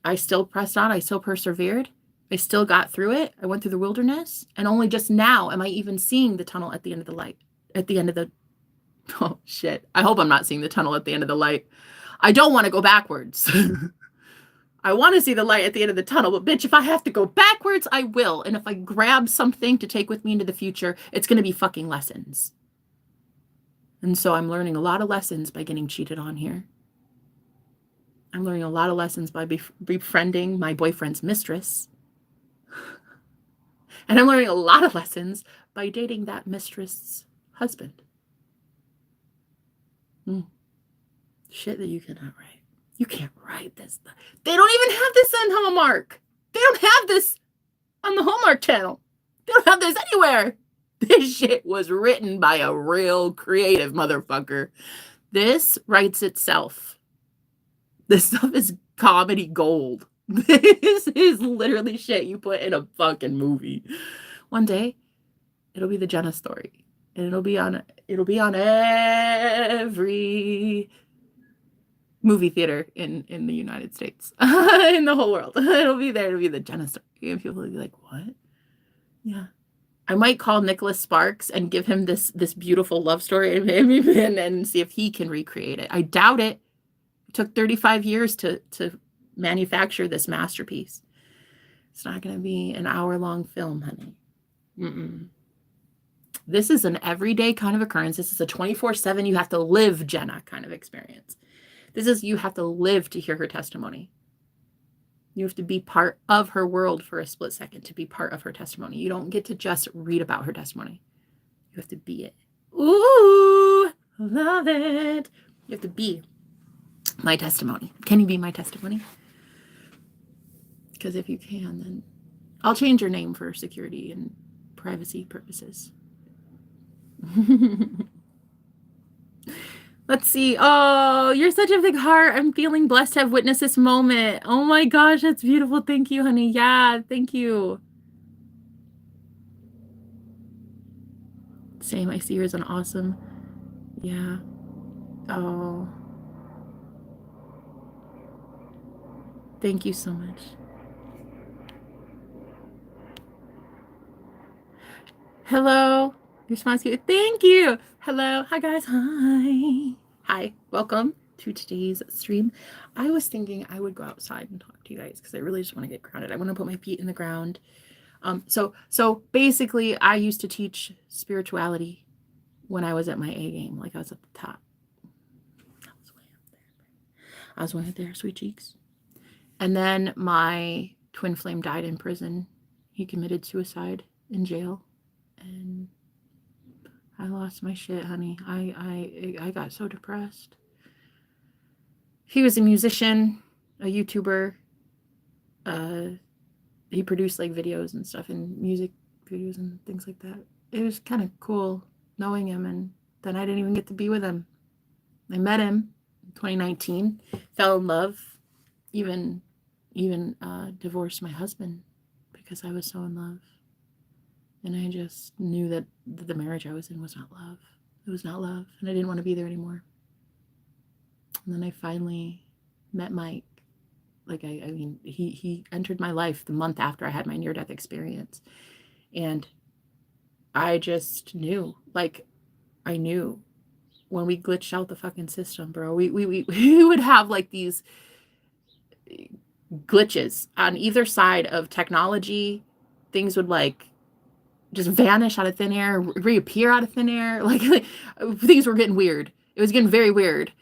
I still pressed on. I still persevered. I still got through it. I went through the wilderness, and only just now am I even seeing the tunnel at the end of the light. At the end of the, oh shit. I hope I'm not seeing the tunnel at the end of the light. I don't want to go backwards. I want to see the light at the end of the tunnel, but bitch, if I have to go backwards, I will. And if I grab something to take with me into the future, it's going to be fucking lessons. And so I'm learning a lot of lessons by getting cheated on here. I'm learning a lot of lessons by befriending my boyfriend's mistress. And I'm learning a lot of lessons by dating that mistress' husband. Shit that you cannot write. You can't write this. They don't even have this on Hallmark. They don't have this on the Hallmark Channel. They don't have this anywhere. This shit was written by a real creative motherfucker. This writes itself. This stuff is comedy gold. This is literally shit you put in a fucking movie. One day, it'll be the Jenna story. And it'll be on every movie theater in the United States. In the whole world. It'll be there. It'll be the Jenna story. And people will be like, what? Yeah. I might call Nicholas Sparks and give him this beautiful love story and see if he can recreate it. I doubt it. It took 35 years to manufacture this masterpiece. It's not going to be an hour-long film, honey. This is an everyday kind of occurrence. This is a 24/7, you have to live Jenna kind of experience. This is, you have to live to hear her testimony. You have to be part of her world for a split second to be part of her testimony. You don't get to just read about her testimony. You have to be it. Ooh, love it. You have to be my testimony. Can you be my testimony? Because if you can, then I'll change your name for security and privacy purposes. Let's see. Oh, you're such a big heart. I'm feeling blessed to have witnessed this moment. Oh my gosh, that's beautiful. Thank you, honey. Yeah, thank you. Same. I see her as an awesome. Yeah. Oh. Thank you so much. Hello. Response to you. Thank you. Hello. Hi, guys. Hi. Hi. Welcome to today's stream. I was thinking I would go outside and talk to you guys because I really just want to get grounded. I want to put my feet in the ground. So basically, I used to teach spirituality when I was at my A game. Like I was at the top. I was way up there, sweet cheeks. And then my twin flame died in prison. He committed suicide in jail. And I lost my shit, honey. I got so depressed. He was a musician, a YouTuber. He produced like videos and stuff and music videos and things like that. It was kind of cool knowing him, and then I didn't even get to be with him. I met him in 2019, fell in love, even divorced my husband because I was so in love. And I just knew that the marriage I was in was not love. It was not love. And I didn't want to be there anymore. And then I finally met Mike. Like, I mean, he entered my life the month after I had my near-death experience. And I just knew. Like, I knew when we glitched out the fucking system, bro. We would have, like, these glitches on either side of technology. Things would, like, just vanish out of thin air, reappear out of thin air. Like things were getting weird. It was getting very weird.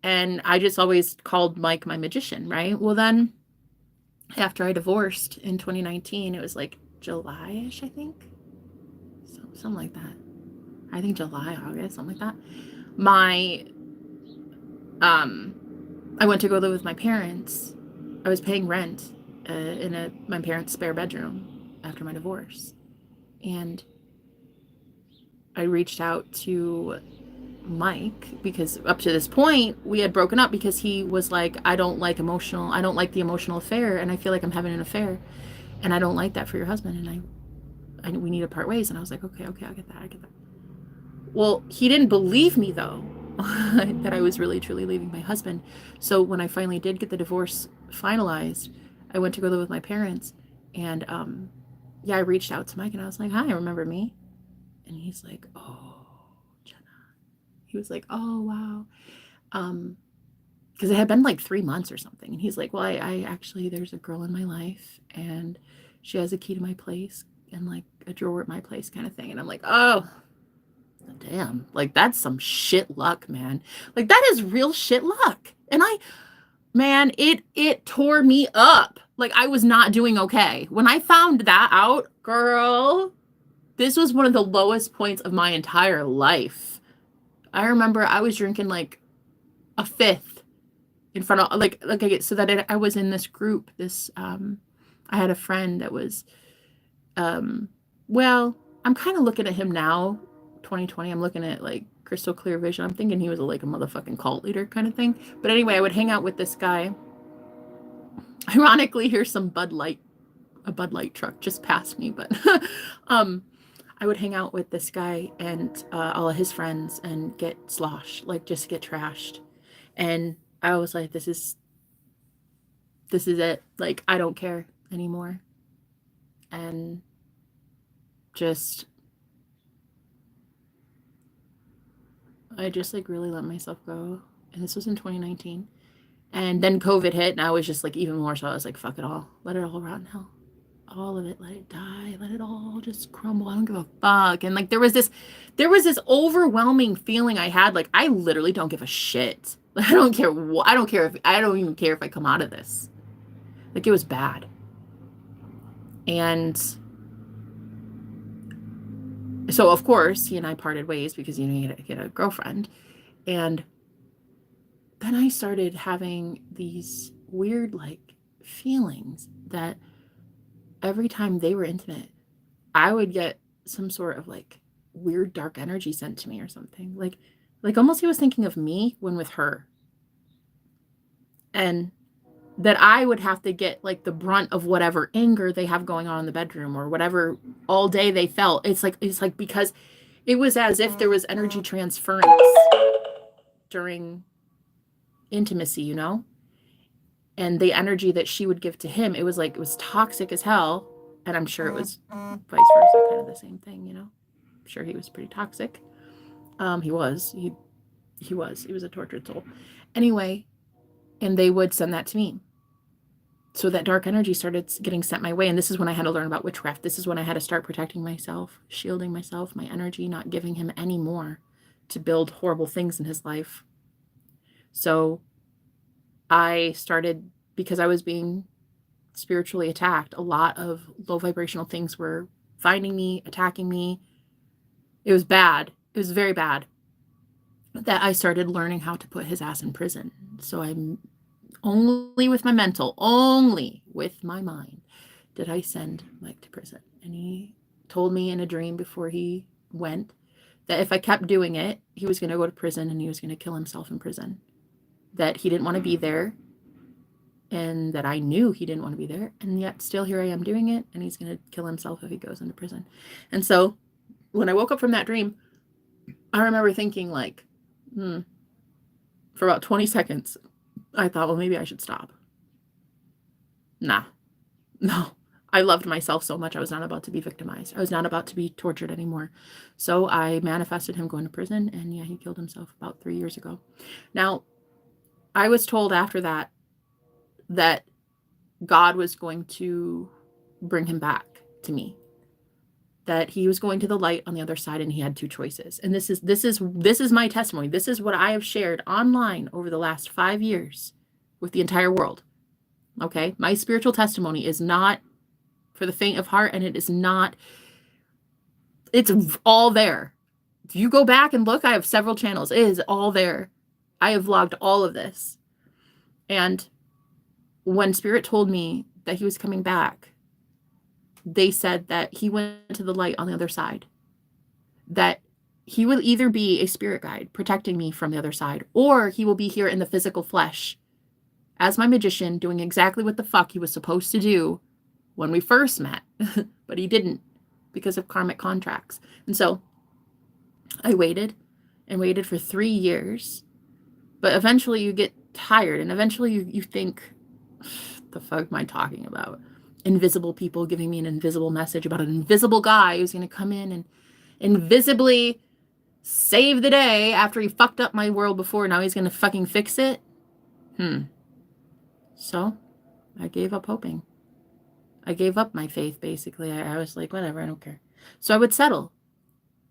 And I just always called Mike my magician, right? Well, then after I divorced in 2019, it was like July-ish, I think. Something like that. I think July, August, something like that. I went to go live with my parents. I was paying rent in my parents' spare bedroom after my divorce. And I reached out to Mike because up to this point we had broken up because he was like, I don't like the emotional affair, and I feel like I'm having an affair, and I don't like that for your husband, and we need to part ways. And I was like, okay, I get that. Well, he didn't believe me though, that I was really truly leaving my husband. So when I finally did get the divorce finalized, I went to go live with my parents, and yeah, I reached out to Mike and I was like, "Hi, remember me?" And he's like, "Oh, Jenna." He was like, "Oh, wow." Because it had been like 3 months or something, and he's like, "Well, I actually, there's a girl in my life, and she has a key to my place and like a drawer at my place, kind of thing." And I'm like, "Oh, damn, like that's some shit luck, man. Like that is real shit luck." And man, it tore me up. Like I was not doing okay. When I found that out, girl, this was one of the lowest points of my entire life. I remember I was drinking like a fifth in front of so that I was in this group. I had a friend that was well, I'm kind of looking at him now, 2020. I'm looking at like crystal clear vision. I'm thinking he was like a motherfucking cult leader kind of thing. But anyway, I would hang out with this guy. Ironically, here's a Bud Light truck just passed me, but I would hang out with this guy and all of his friends and get sloshed, like just get trashed. And I was like, this is it. Like, I don't care anymore. And I just like really let myself go. And this was in 2019. And then COVID hit, and I was just like even more so. I was like, fuck it all. Let it all rot in hell. All of it, let it die. Let it all just crumble. I don't give a fuck. And like there was this overwhelming feeling I had, like I literally don't give a shit. I don't care what, I don't even care if I come out of this. Like it was bad. And so of course he and I parted ways because you get a girlfriend. And then I started having these weird like feelings that every time they were intimate, I would get some sort of like weird dark energy sent to me or something. Like almost he was thinking of me when with her. And that I would have to get like the brunt of whatever anger they have going on in the bedroom or whatever all day they felt. It's like because it was as if there was energy transference during intimacy, you know? And the energy that she would give to him, it was toxic as hell. And I'm sure it was vice versa, kind of the same thing, you know? I'm sure he was pretty toxic. He was a tortured soul. Anyway, and they would send that to me. So that dark energy started getting sent my way. And this is when I had to learn about witchcraft. This is when I had to start protecting myself, shielding myself, my energy, not giving him any more to build horrible things in his life. So I started, because I was being spiritually attacked, a lot of low vibrational things were finding me, attacking me. It was bad. It was very bad. That I started learning how to put his ass in prison. So I'm only with my mental, only with my mind, did I send Mike to prison. And he told me in a dream before he went that if I kept doing it, he was going to go to prison and he was going to kill himself in prison. That he didn't want to be there, and that I knew he didn't want to be there, and yet still here I am doing it, and he's going to kill himself if he goes into prison. And so when I woke up from that dream, I remember thinking like, for about 20 seconds, I thought, well, maybe I should stop. No. I loved myself so much. I was not about to be victimized. I was not about to be tortured anymore. So I manifested him going to prison, and yeah, he killed himself about 3 years ago. Now, I was told after that God was going to bring him back to me, that he was going to the light on the other side, and he had two choices. And this is my testimony. This is what I have shared online over the last 5 years with the entire world. Okay? My spiritual testimony is not for the faint of heart, and it's all there. If you go back and look, I have several channels. It is all there. I have vlogged all of this. And when Spirit told me that he was coming back, they said that he went to the light on the other side. That he will either be a spirit guide protecting me from the other side, or he will be here in the physical flesh as my magician doing exactly what the fuck he was supposed to do when we first met. But he didn't, because of karmic contracts. And so I waited and waited for 3 years, but eventually you get tired, and eventually you think, the fuck am I talking about? Invisible people giving me an invisible message about an invisible guy who's going to come in and invisibly save the day after he fucked up my world before. Now he's going to fucking fix it. So I gave up hoping. I gave up my faith, basically. I was like, whatever, I don't care. So I would settle.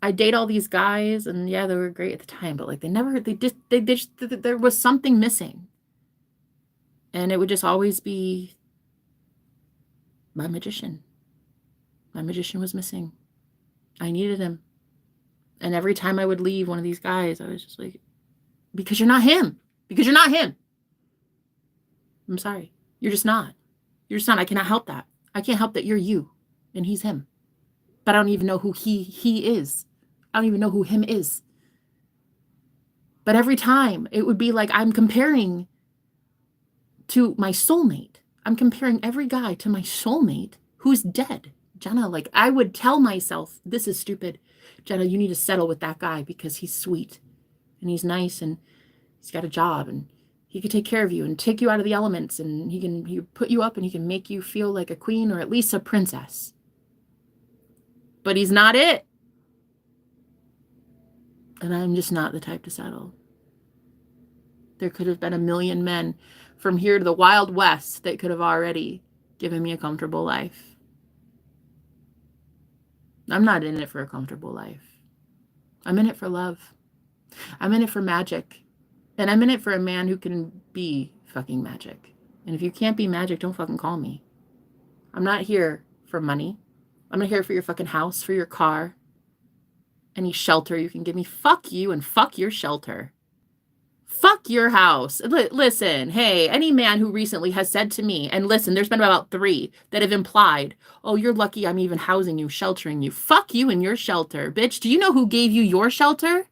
I date all these guys, and yeah, they were great at the time, but like there was something missing. And it would just always be my magician. My magician was missing. I needed him. And every time I would leave one of these guys, I was just like, because you're not him. Because you're not him. I'm sorry. You're just not. You're just not. I cannot help that. I can't help that you're you and he's him. But I don't even know who he is. I don't even know who him is. But every time it would be like I'm comparing to my soulmate. I'm comparing every guy to my soulmate who's dead. Jenna, like I would tell myself, this is stupid. Jenna, you need to settle with that guy because he's sweet and he's nice and he's got a job and he can take care of you and take you out of the elements, and he put you up and he can make you feel like a queen or at least a princess. But he's not it. And I'm just not the type to settle. There could have been a million men from here to the Wild West that could have already given me a comfortable life. I'm not in it for a comfortable life. I'm in it for love. I'm in it for magic. And I'm in it for a man who can be fucking magic. And if you can't be magic, don't fucking call me. I'm not here for money. I'm not here for your fucking house, for your car, any shelter you can give me. Fuck you and fuck your shelter. Fuck your house. Listen, hey, any man who recently has said to me, and listen, there's been about 3 that have implied, oh, you're lucky I'm even housing you, sheltering you. Fuck you and your shelter. Bitch, do you know who gave you your shelter?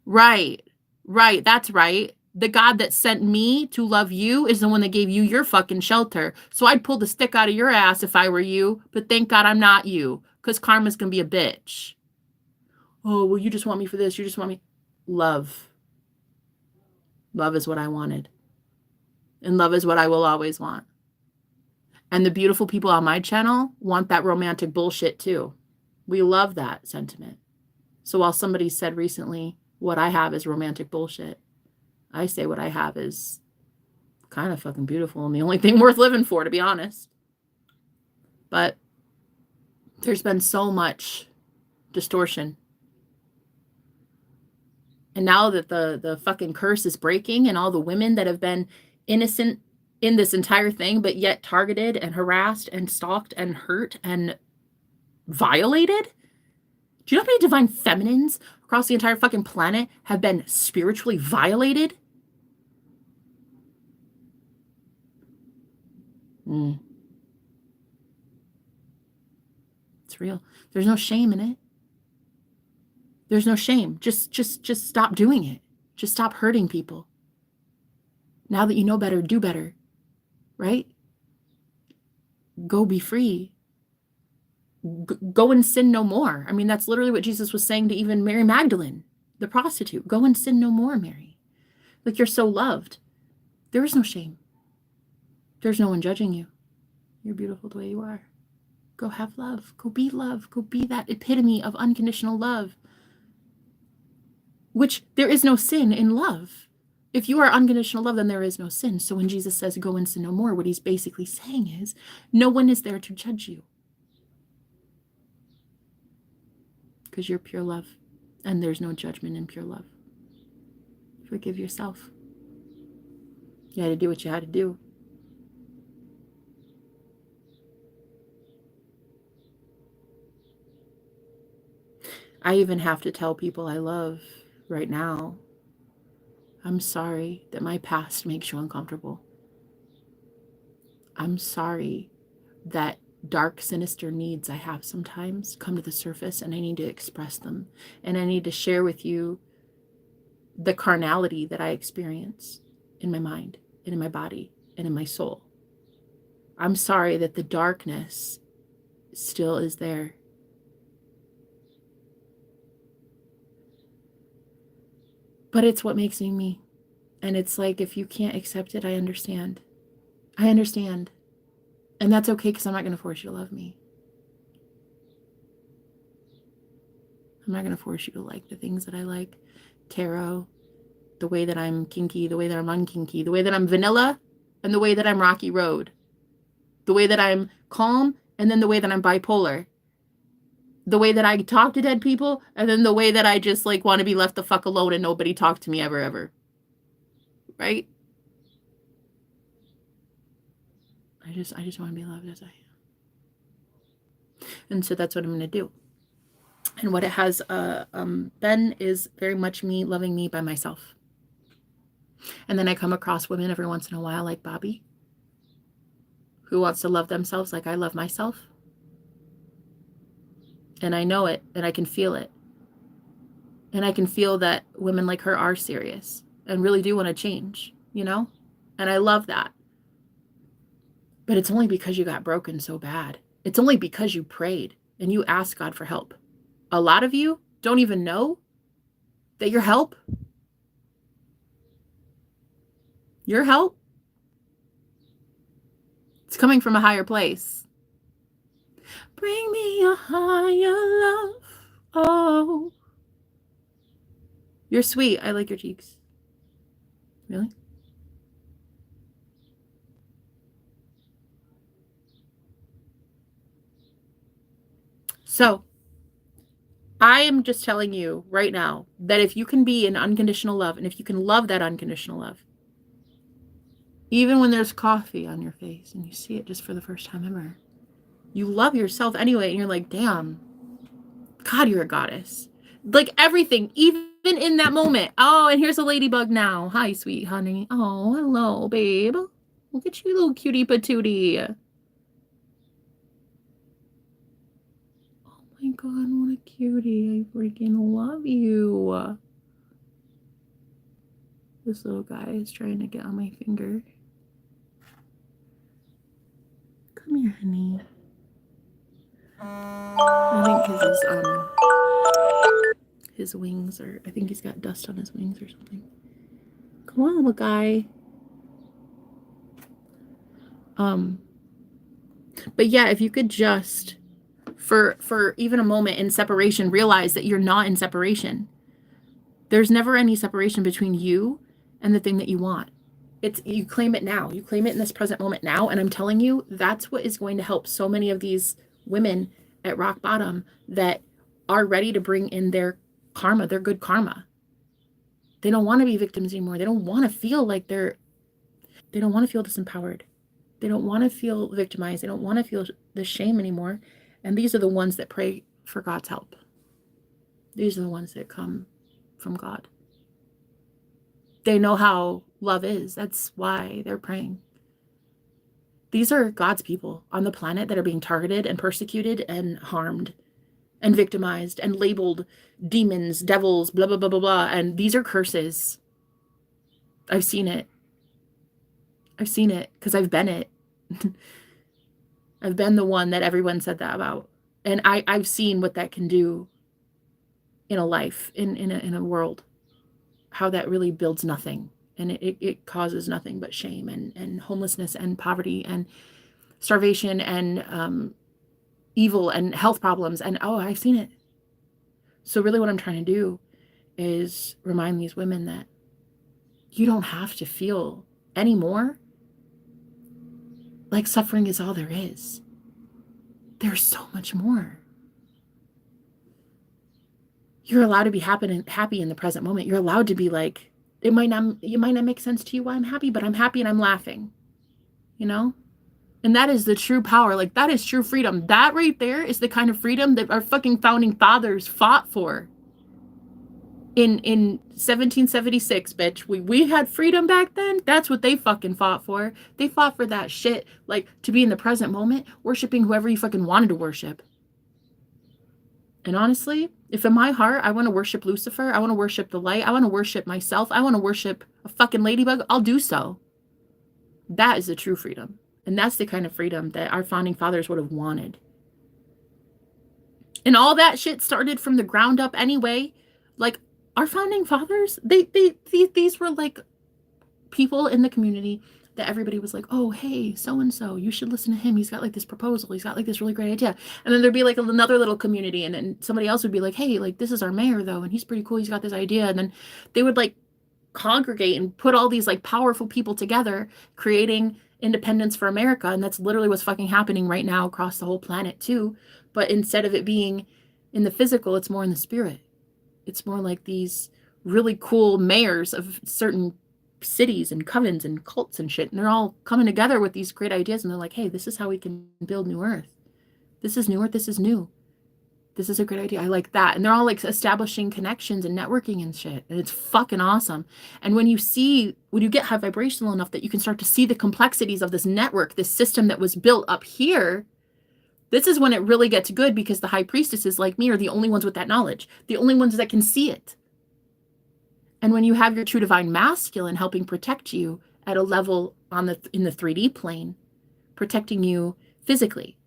Right, that's right. The God that sent me to love you is the one that gave you your fucking shelter. So I'd pull the stick out of your ass if I were you, but thank God I'm not you, because karma's gonna be a bitch. Oh, well, you just want me for this, you just want me. Love. Love is what I wanted. And love is what I will always want. And the beautiful people on my channel want that romantic bullshit too. We love that sentiment. So while somebody said recently, what I have is romantic bullshit, I say what I have is kind of fucking beautiful and the only thing worth living for, to be honest. But there's been so much distortion. And now that the fucking curse is breaking and all the women that have been innocent in this entire thing, but yet targeted and harassed and stalked and hurt and violated. Do you know how many divine feminines across the entire fucking planet have been spiritually violated? It's real. There's no shame in it. There's no shame. Just stop doing it. Just stop hurting people. Now that you know better, do better. Right? Go be free. Go and sin no more. I mean, that's literally what Jesus was saying to even Mary Magdalene, the prostitute. Go and sin no more, Mary. Like, you're so loved. There is no shame. There's no one judging you. You're beautiful the way you are. Go have love. Go be love. Go be that epitome of unconditional love. Which there is no sin in love. If you are unconditional love, then there is no sin. So when Jesus says go and sin no more, what he's basically saying is no one is there to judge you. Because you're pure love. And there's no judgment in pure love. Forgive yourself. You had to do what you had to do. I even have to tell people I love right now, I'm sorry that my past makes you uncomfortable. I'm sorry that dark, sinister needs I have sometimes come to the surface and I need to express them. And I need to share with you the carnality that I experience in my mind and in my body and in my soul. I'm sorry that the darkness still is there. But it's what makes me me. And it's like, if you can't accept it, I understand. I understand. And that's okay, because I'm not going to force you to love me. I'm not going to force you to like the things that I like. Tarot, the way that I'm kinky, the way that I'm unkinky, the way that I'm vanilla, and the way that I'm rocky road. The way that I'm calm, and then the way that I'm bipolar. The way that I talk to dead people, and then the way that I just like want to be left the fuck alone and nobody talk to me ever. Right? I just want to be loved as I am. And so that's what I'm going to do. And what it has been is very much me loving me by myself. And then I come across women every once in a while like Bobby, who wants to love themselves like I love myself. And I know it, and I can feel it. And I can feel that women like her are serious and really do want to change, you know? And I love that. But it's only because you got broken so bad. It's only because you prayed and you asked God for help. A lot of you don't even know that your help, it's coming from a higher place. Bring me a higher love. Oh. You're sweet. I like your cheeks. Really? So, I am just telling you right now that if you can be in unconditional love, and if you can love that unconditional love, even when there's coffee on your face and you see it just for the first time ever, you love yourself anyway, and you're like, damn, God, you're a goddess. Like everything, even in that moment. Oh, and here's a ladybug now. Hi, sweet honey. Oh, hello, babe. Look at you, little cutie patootie. Oh my God, what a cutie. I freaking love you. This little guy is trying to get on my finger. Come here, honey. I think his wings are, I think he's got dust on his wings or something. Come on, little guy. But yeah, if you could just for even a moment in separation, realize that you're not in separation. There's never any separation between you and the thing that you want. It's, you claim it now. You claim it in this present moment now. And I'm telling you, that's what is going to help so many of these women at rock bottom that are ready to bring in their karma, their good karma. They don't want to be victims anymore. They don't want to feel like they don't want to feel disempowered. They don't want to feel victimized. They don't want to feel the shame anymore. And these are the ones that pray for God's help. These are the ones that come from God. They know how love is. That's why they're praying. These are God's people on the planet that are being targeted and persecuted and harmed and victimized and labeled demons, devils, blah, blah, blah, blah, blah. And these are curses. I've seen it. I've seen it because I've been it. I've been the one that everyone said that about. And I've seen what that can do in a life, in a world, how that really builds nothing. And it causes nothing but shame and homelessness and poverty and starvation and evil and health problems. And oh, I've seen it. So really what I'm trying to do is remind these women that you don't have to feel anymore like suffering is all there is. There's so much more. You're allowed to be happy in the present moment. You're allowed to be like, it might not make sense to you why I'm happy, but I'm happy and I'm laughing, you know? And that is the true power. Like, that is true freedom. That right there is the kind of freedom that our fucking founding fathers fought for. In 1776, bitch. We had freedom back then. That's what they fucking fought for. They fought for that shit. Like, to be in the present moment, worshiping whoever you fucking wanted to worship. And honestly, if in my heart I want to worship Lucifer, I want to worship the light, I want to worship myself, I want to worship a fucking ladybug, I'll do so. That is the true freedom. And that's the kind of freedom that our founding fathers would have wanted. And all that shit started from the ground up anyway. Like, our founding fathers, these were like people in the community that everybody was like, oh, hey, so-and-so, you should listen to him. He's got like this proposal. He's got like this really great idea. And then there'd be like another little community, and then somebody else would be like, hey, like this is our mayor though, and he's pretty cool. He's got this idea. And then they would like congregate and put all these like powerful people together, creating independence for America. And that's literally what's fucking happening right now across the whole planet too. But instead of it being in the physical, it's more in the spirit. It's more like these really cool mayors of certain cities and covens and cults and shit, and they're all coming together with these great ideas, and they're like, hey, this is how we can build new earth. This is new earth. This is new. This is a great idea. I like that. And they're all like establishing connections and networking and shit, and it's fucking awesome. And when you get high vibrational enough that you can start to see the complexities of this network, this system that was built up here, this is when it really gets good, because the high priestesses like me are the only ones with that knowledge, the only ones that can see it. And when you have your true divine masculine helping protect you at a level in the 3D plane, protecting you physically,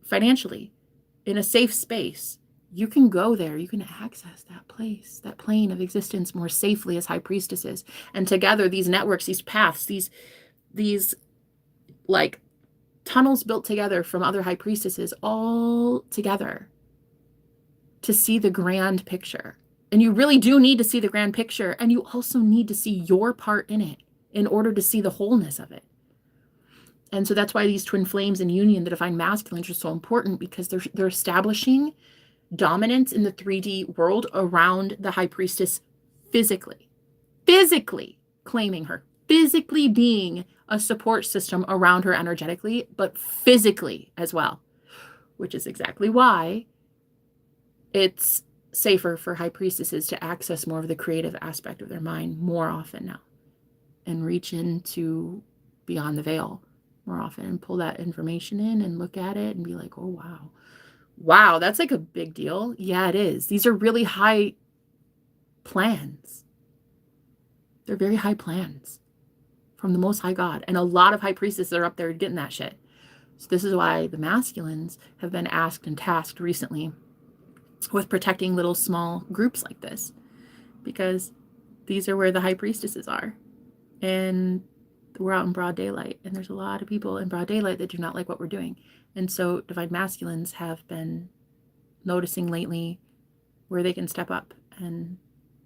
financially, in a safe space, you can go there. You can access that place, that plane of existence more safely as high priestesses. And together, these networks, these paths, these like tunnels built together from other high priestesses, all together to see the grand picture. And you really do need to see the grand picture. And you also need to see your part in it in order to see the wholeness of it. And so that's why these twin flames in union, the divine masculines, are so important, because they're establishing dominance in the 3D world around the high priestess physically claiming her, physically being a support system around her energetically, but physically as well, which is exactly why it's safer for high priestesses to access more of the creative aspect of their mind more often now, and reach into beyond the veil more often, and pull that information in and look at it and be like, oh, wow, that's like a big deal. Yeah, it is. These are really high plans. They're very high plans from the Most High God. And a lot of high priestesses are up there getting that shit. So this is why the masculines have been asked and tasked recently with protecting little small groups like this, because these are where the high priestesses are. And we're out in broad daylight, and there's a lot of people in broad daylight that do not like what we're doing. And so divine masculines have been noticing lately where they can step up and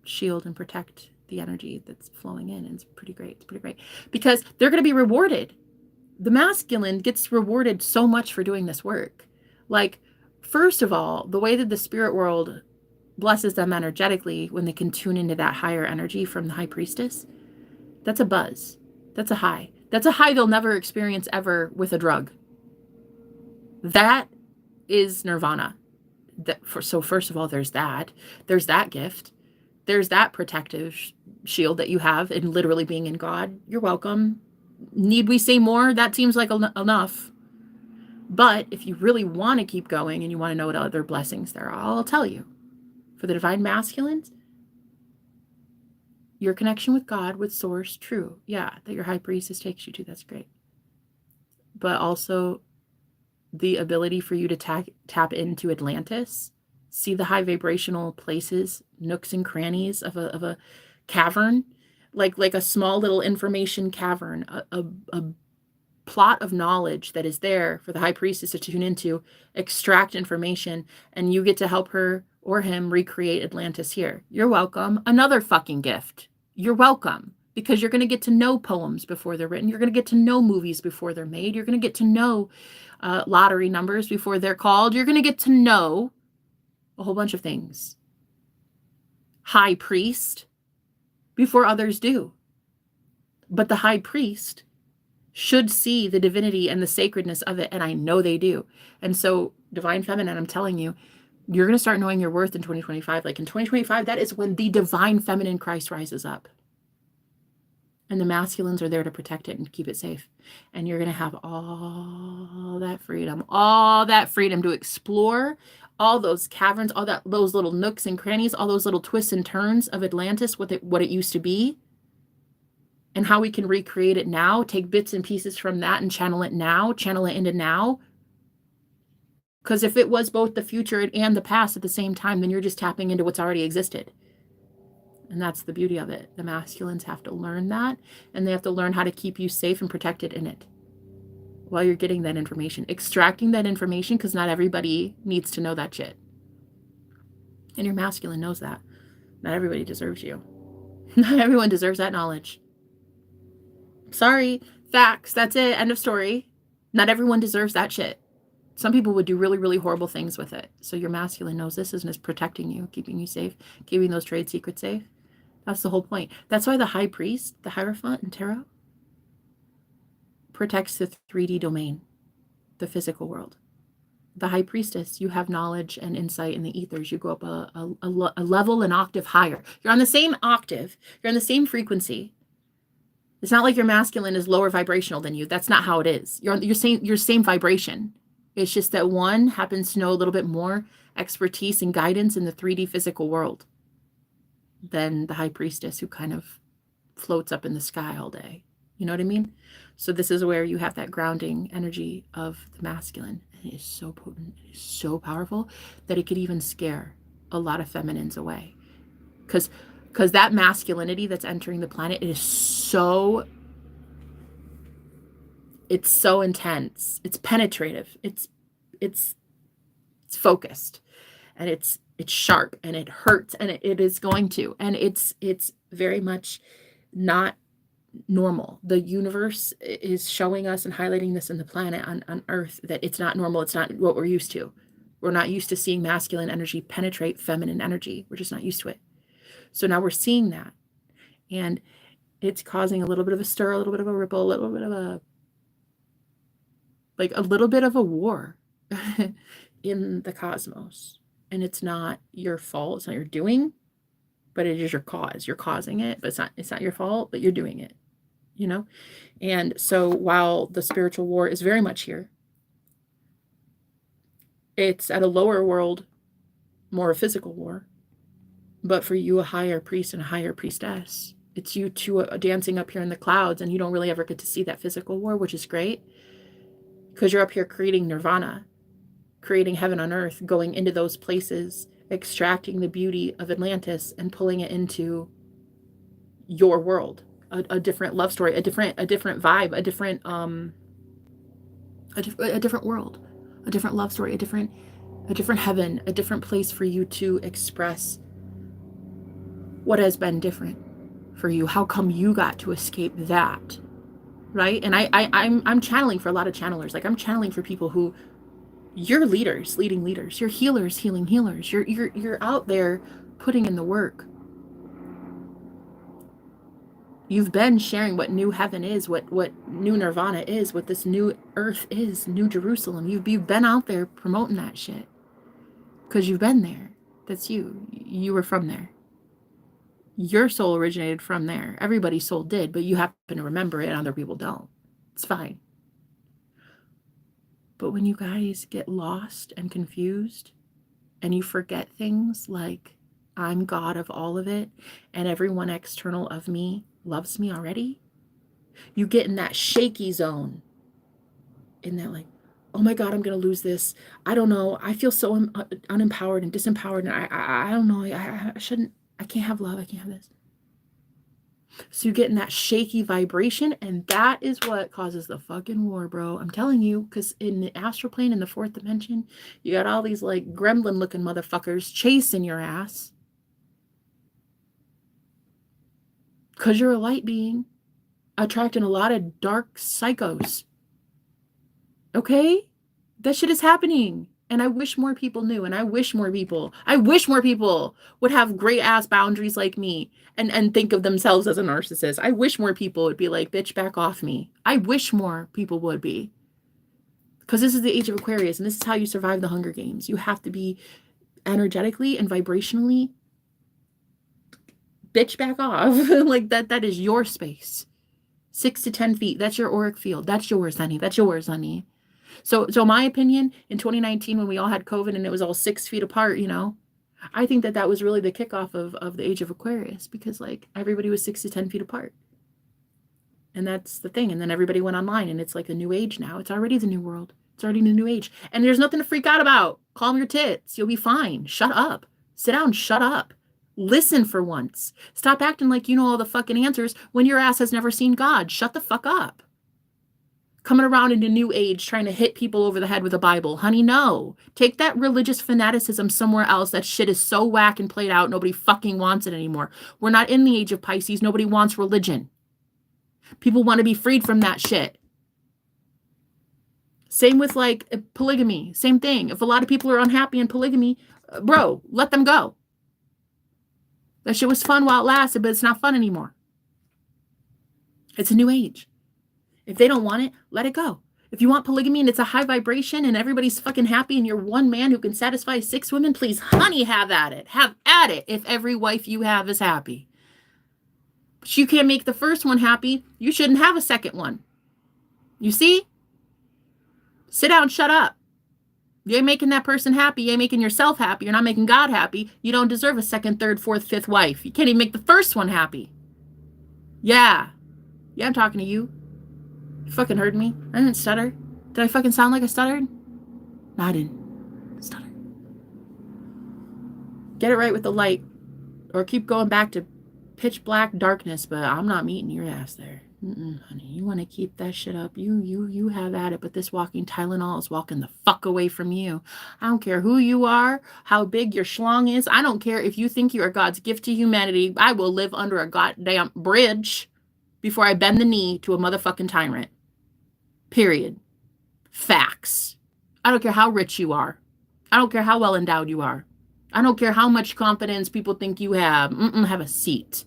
shield and protect the energy that's flowing in. And it's pretty great. It's pretty great, because they're going to be rewarded. The masculine gets rewarded so much for doing this work. Like, first of all, the way that the spirit world blesses them energetically when they can tune into that higher energy from the high priestess, that's a buzz. That's a high. That's a high they'll never experience ever with a drug. That is nirvana. So first of all, there's that. There's that gift. There's that protective shield that you have in literally being in God. You're welcome. Need we say more? That seems like enough. But if you really want to keep going and you want to know what other blessings there are, I'll tell you. For the divine masculines, your connection with God, with source, true. Yeah, that your high priestess takes you to, that's great. But also the ability for you to tap into Atlantis, see the high vibrational places, nooks and crannies of a cavern, like a small little information cavern, a plot of knowledge that is there for the high priestess to tune into, extract information, and you get to help her or him recreate Atlantis here. You're welcome. Another fucking gift. You're welcome, because you're going to get to know poems before they're written. You're going to get to know movies before they're made. You're going to get to know lottery numbers before they're called. You're going to get to know a whole bunch of things. High priest before others do. But the high priest should see the divinity and the sacredness of it, and I know they do. And so, divine feminine, I'm telling you, you're going to start knowing your worth in 2025. Like in 2025, that is when the divine feminine Christ rises up. And the masculines are there to protect it and keep it safe. And you're going to have all that freedom to explore all those caverns, those little nooks and crannies, all those little twists and turns of Atlantis, what it used to be, and how we can recreate it now, take bits and pieces from that and channel it into now. Because if it was both the future and the past at the same time, then you're just tapping into what's already existed. And that's the beauty of it. The masculines have to learn that, and they have to learn how to keep you safe and protected in it while you're getting that information, extracting that information, because not everybody needs to know that shit. And your masculine knows that. Not everybody deserves you. Not everyone deserves that knowledge. Sorry, facts, that's it, end of story. Not everyone deserves that shit. Some people would do really, really horrible things with it. So your masculine knows this and is protecting you, keeping you safe, keeping those trade secrets safe. That's the whole point. That's why the high priest, the Hierophant in tarot, protects the 3D domain, the physical world. The high priestess, you have knowledge and insight in the ethers. You go up a level, an octave higher. You're on the same octave. You're on the same frequency. It's not like your masculine is lower vibrational than you. That's not how it is. You're on your same vibration. It's just that one happens to know a little bit more expertise and guidance in the 3D physical world than the high priestess, who kind of floats up in the sky all day. You know what I mean? So this is where you have that grounding energy of the masculine. And it is so potent, it is so powerful that it could even scare a lot of feminines away. Because that masculinity that's entering the planet, it's so intense. It's penetrative. It's focused, and it's sharp, and it hurts, and it is going to, and it's very much not normal. The universe is showing us and highlighting this in the planet on Earth, that it's not normal. It's not what we're used to. We're not used to seeing masculine energy penetrate feminine energy. We're just not used to it. So now we're seeing that, and it's causing a little bit of a stir, a little bit of a ripple, a little bit of a war in the cosmos. And it's not your fault. It's not your doing, but it is your cause. You're causing it, but it's not your fault, but you're doing it, you know? And so while the spiritual war is very much here, it's at a lower world, more a physical war. But for you, a higher priest and a higher priestess, it's you two dancing up here in the clouds, and you don't really ever get to see that physical war, which is great, because you're up here creating nirvana, creating heaven on earth, going into those places, extracting the beauty of Atlantis and pulling it into your world, a different love story, a different vibe, a different world, a different love story, a different heaven, a different place for you to express what has been different for you. How come you got to escape that, right? And I'm channeling for a lot of channelers. Like, I'm channeling for people who, you're leaders, leading leaders. You're healers, healing healers. You're out there putting in the work. You've been sharing what new heaven is, what new nirvana is, what this new earth is, new Jerusalem. You've been out there promoting that shit because you've been there. That's you. You were from there. Your soul originated from there. Everybody's soul did, but you happen to remember it and other people don't. It's fine. But when you guys get lost and confused and you forget things like, I'm God of all of it and everyone external of me loves me already, you get in that shaky zone, in that like, oh my God, I'm going to lose this. I don't know. I feel so unempowered and disempowered. And I don't know. I shouldn't. I can't have love. I can't have this. So you get in that shaky vibration, and that is what causes the fucking war, bro. I'm telling you, because in the astral plane, in the fourth dimension, you got all these like gremlin looking motherfuckers chasing your ass. Because you're a light being, attracting a lot of dark psychos. Okay? That shit is happening. And I wish more people knew, and I wish more people would have great ass boundaries like me and think of themselves as a narcissist. I wish more people would be like, bitch, back off me. I wish more people would be. Because this is the age of Aquarius, and this is how you survive the Hunger Games. You have to be energetically and vibrationally, bitch, back off. Like that is your space. 6 to 10 feet. That's your auric field. That's yours, honey. That's yours, honey. So my opinion, in 2019, when we all had COVID and it was all 6 feet apart, you know, I think that was really the kickoff of the age of Aquarius, because like everybody was 6 to 10 feet apart. And that's the thing. And then everybody went online, and it's like a new age now. It's already the new world. It's already the new age. And there's nothing to freak out about. Calm your tits. You'll be fine. Shut up. Sit down. Shut up. Listen for once. Stop acting like you know all the fucking answers when your ass has never seen God. Shut the fuck up. Coming around into New Age trying to hit people over the head with a Bible. Honey, no. Take that religious fanaticism somewhere else. That shit is so whack and played out. Nobody fucking wants it anymore. We're not in the age of Pisces. Nobody wants religion. People want to be freed from that shit. Same with like polygamy. Same thing. If a lot of people are unhappy in polygamy, bro, let them go. That shit was fun while it lasted, but it's not fun anymore. It's a new age. If they don't want it, let it go. If you want polygamy and it's a high vibration and everybody's fucking happy and you're one man who can satisfy 6 women, please, honey, have at it. Have at it if every wife you have is happy. But you can't make the first one happy. You shouldn't have a second one. You see? Sit down, shut up. You ain't making that person happy. You ain't making yourself happy. You're not making God happy. You don't deserve a second, third, fourth, fifth wife. You can't even make the first one happy. Yeah. Yeah, I'm talking to you. You fucking heard me. I didn't stutter. Did I fucking sound like I stuttered? No, I didn't stutter. Get it right with the light. Or keep going back to pitch black darkness, but I'm not meeting your ass there. Honey, you want to keep that shit up, you have at it, but this walking Tylenol is walking the fuck away from you. I don't care who you are, how big your schlong is. I don't care if you think you are God's gift to humanity. I will live under a goddamn bridge before I bend the knee to a motherfucking tyrant. Period. Facts. I don't care how rich you are. I don't care how well endowed you are. I don't care how much confidence people think you have. Have a seat.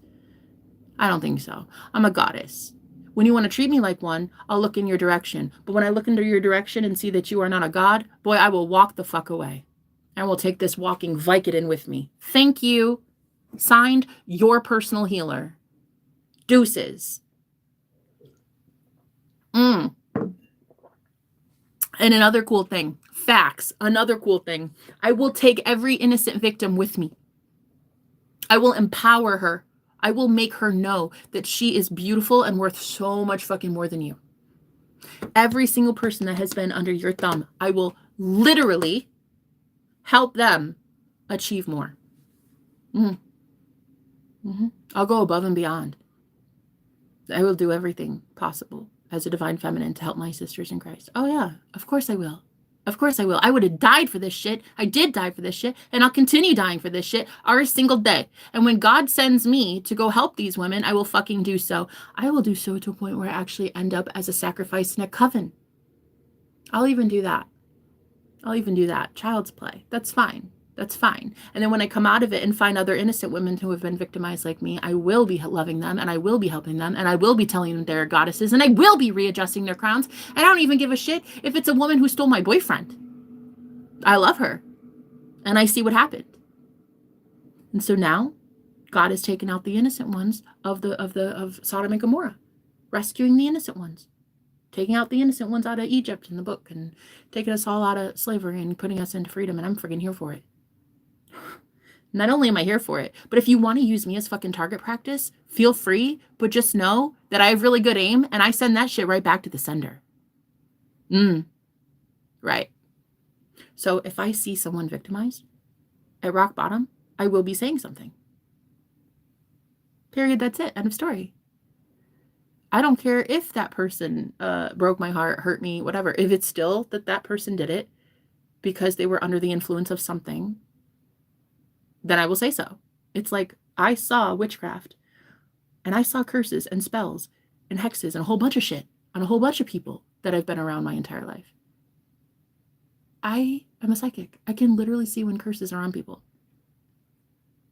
I don't think so. I'm a goddess. When you want to treat me like one, I'll look in your direction. But when I look into your direction and see that you are not a god, boy, I will walk the fuck away. I will take this walking Vicodin with me. Thank you. Signed, your personal healer. Deuces. And another cool thing. Facts. Another cool thing. I will take every innocent victim with me. I will empower her. I will make her know that she is beautiful and worth so much fucking more than you. Every single person that has been under your thumb, I will literally help them achieve more. I'll go above and beyond. I will do everything possible as a divine feminine to help my sisters in Christ. Oh yeah, of course I will. Of course I will. I would have died for this shit. I did die for this shit. And I'll continue dying for this shit every single day. And when God sends me to go help these women, I will fucking do so. I will do so to a point where I actually end up as a sacrifice in a coven. I'll even do that. Child's play. That's fine. That's fine. And then when I come out of it and find other innocent women who have been victimized like me, I will be loving them and I will be helping them and I will be telling them they're goddesses and I will be readjusting their crowns. I don't even give a shit if it's a woman who stole my boyfriend. I love her. And I see what happened. And so now God has taken out the innocent ones of Sodom and Gomorrah, rescuing the innocent ones, taking out the innocent ones out of Egypt in the book and taking us all out of slavery and putting us into freedom. And I'm friggin' here for it. Not only am I here for it, but if you want to use me as fucking target practice, feel free, but just know that I have really good aim and I send that shit right back to the sender. Right. So if I see someone victimized at rock bottom, I will be saying something. Period. That's it. End of story. I don't care if that person broke my heart, hurt me, whatever. If it's still that person did it because they were under the influence of something, then I will say so. It's like I saw witchcraft and I saw curses and spells and hexes and a whole bunch of shit on a whole bunch of people that I've been around my entire life. I am a psychic. I can literally see when curses are on people.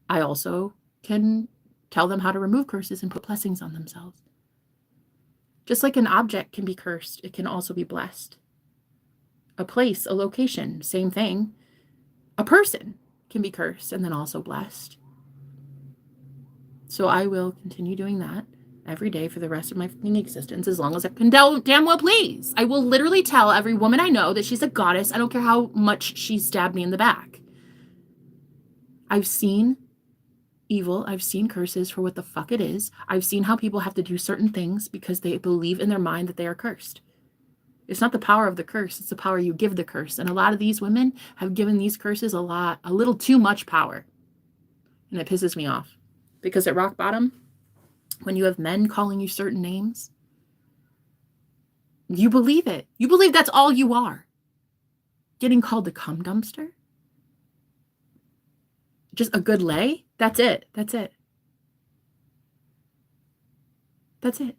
I also can tell them how to remove curses and put blessings on themselves. Just like an object can be cursed, it can also be blessed. A place, a location, same thing. A person can be cursed and then also blessed. So I will continue doing that every day for the rest of my fucking existence as long as I can damn well please. I will literally tell every woman I know that she's a goddess. I don't care how much she stabbed me in the back. I've seen evil. I've seen curses for what the fuck it is. I've seen how people have to do certain things because they believe in their mind that they are cursed. It's not the power of the curse. It's the power you give the curse. And a lot of these women have given these curses a little too much power. And it pisses me off. Because at rock bottom, when you have men calling you certain names, you believe it. You believe that's all you are. Getting called the cum dumpster? Just a good lay? That's it. That's it. That's it.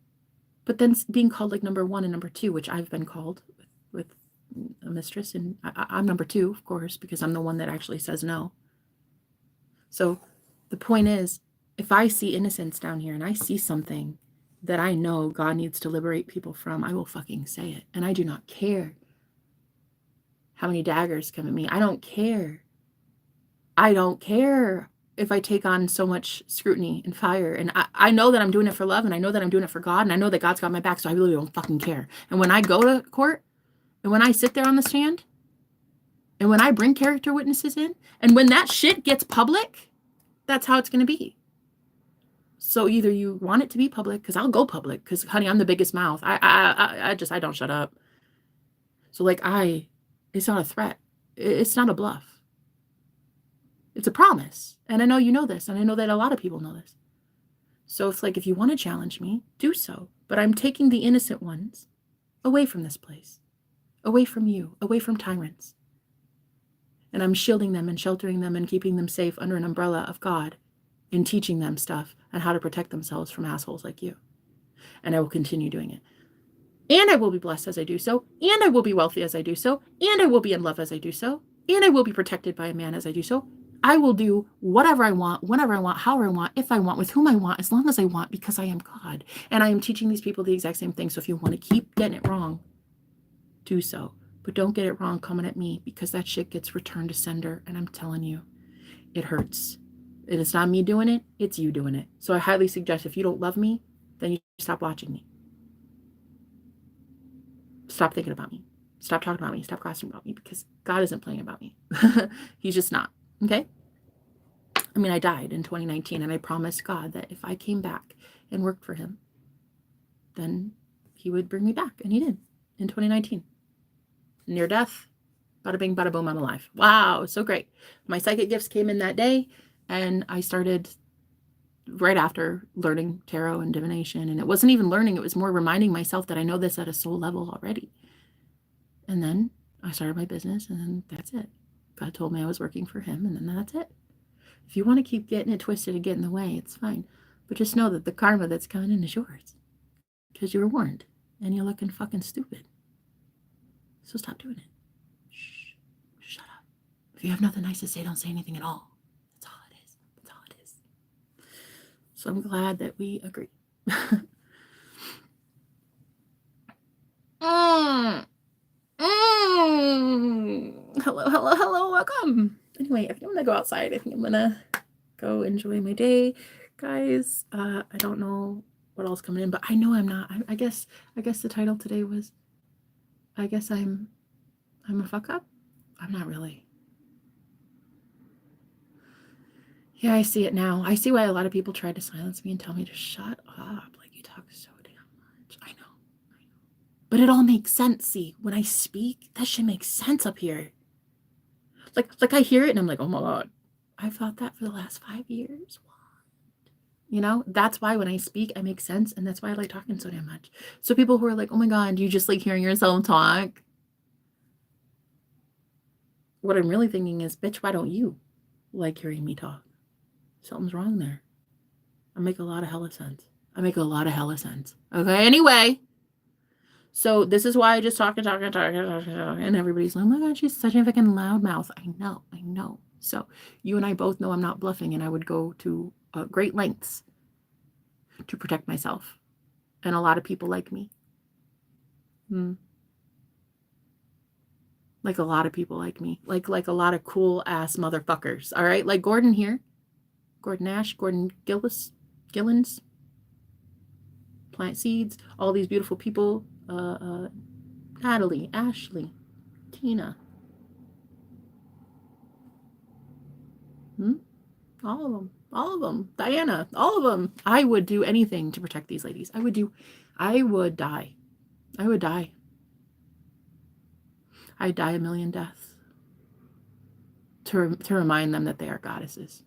But then being called like number 1 and number 2, which I've been called with a mistress, and I'm number 2, of course, because I'm the one that actually says no. So the point is, if I see innocence down here and I see something that I know God needs to liberate people from, I will fucking say it. And I do not care how many daggers come at me. I don't care. I don't care if I take on so much scrutiny and fire. And I know that I'm doing it for love, and I know that I'm doing it for God, and I know that God's got my back, so I really don't fucking care. And when I go to court, and when I sit there on the stand, and when I bring character witnesses in, and when that shit gets public, that's how it's going to be. So either you want it to be public, because I'll go public, because honey, I'm the biggest mouth. I don't shut up. So like it's not a threat. It's not a bluff. It's a promise. And I know you know this, and I know that a lot of people know this. So it's like, if you want to challenge me, do so. But I'm taking the innocent ones away from this place, away from you, away from tyrants. And I'm shielding them and sheltering them and keeping them safe under an umbrella of God, and teaching them stuff on how to protect themselves from assholes like you. And I will continue doing it. And I will be blessed as I do so. And I will be wealthy as I do so. And I will be in love as I do so. And I will be protected by a man as I do so. I will do whatever I want, whenever I want, however I want, if I want, with whom I want, as long as I want, because I am God. And I am teaching these people the exact same thing. So if you want to keep getting it wrong, do so. But don't get it wrong coming at me, because that shit gets returned to sender. And I'm telling you, it hurts. And it's not me doing it, it's you doing it. So I highly suggest, if you don't love me, then you stop watching me. Stop thinking about me. Stop talking about me. Stop gossiping about me, because God isn't playing about me. He's just not. Okay? I mean, I died in 2019, and I promised God that if I came back and worked for him, then he would bring me back. And he did in 2019. Near death, bada bing, bada boom, I'm alive. Wow, so great. My psychic gifts came in that day, and I started right after learning tarot and divination. And it wasn't even learning, it was more reminding myself that I know this at a soul level already. And then I started my business, and then that's it. God told me I was working for him, and then that's it. If you want to keep getting it twisted and get in the way, it's fine. But just know that the karma that's coming in is yours, because you were warned, and you're looking fucking stupid. So stop doing it. Shh. Shut up. If you have nothing nice to say, don't say anything at all. That's all it is. That's all it is. So I'm glad that we agree. Hello, welcome. Anyway, I think I'm gonna go outside. I think I'm gonna go enjoy my day, guys. I don't know what else coming in, but I know I'm not. I guess the title today was, I guess I'm a fuck up. I'm not really. Yeah, I see it now. I see why a lot of people tried to silence me and tell me to shut up. Like, you talk so damn much. I know. But it all makes sense. See, when I speak, that shit makes sense up here. Like I hear it and I'm like, oh my God, I've thought that for the last 5 years. What? You know, that's why when I speak, I make sense. And that's why I like talking so damn much. So people who are like, oh my God, do you just like hearing yourself talk? What I'm really thinking is, bitch, why don't you like hearing me talk? Something's wrong there. I make a lot of hella sense. Okay, anyway. So this is why I just talk, and everybody's like, oh my God, she's such a fucking loud mouth. I know. So you and I both know I'm not bluffing, and I would go to great lengths to protect myself. And a lot of people like me. Like a lot of people like me. Like a lot of cool ass motherfuckers. All right? Like Gordon here. Gordon Ash, Gordon Gillens, Plant Seeds, all these beautiful people. Natalie, Ashley, Tina. All of them. Diana, all of them. I would do anything to protect these ladies. I would die. I'd die a million deaths to remind them that they are goddesses.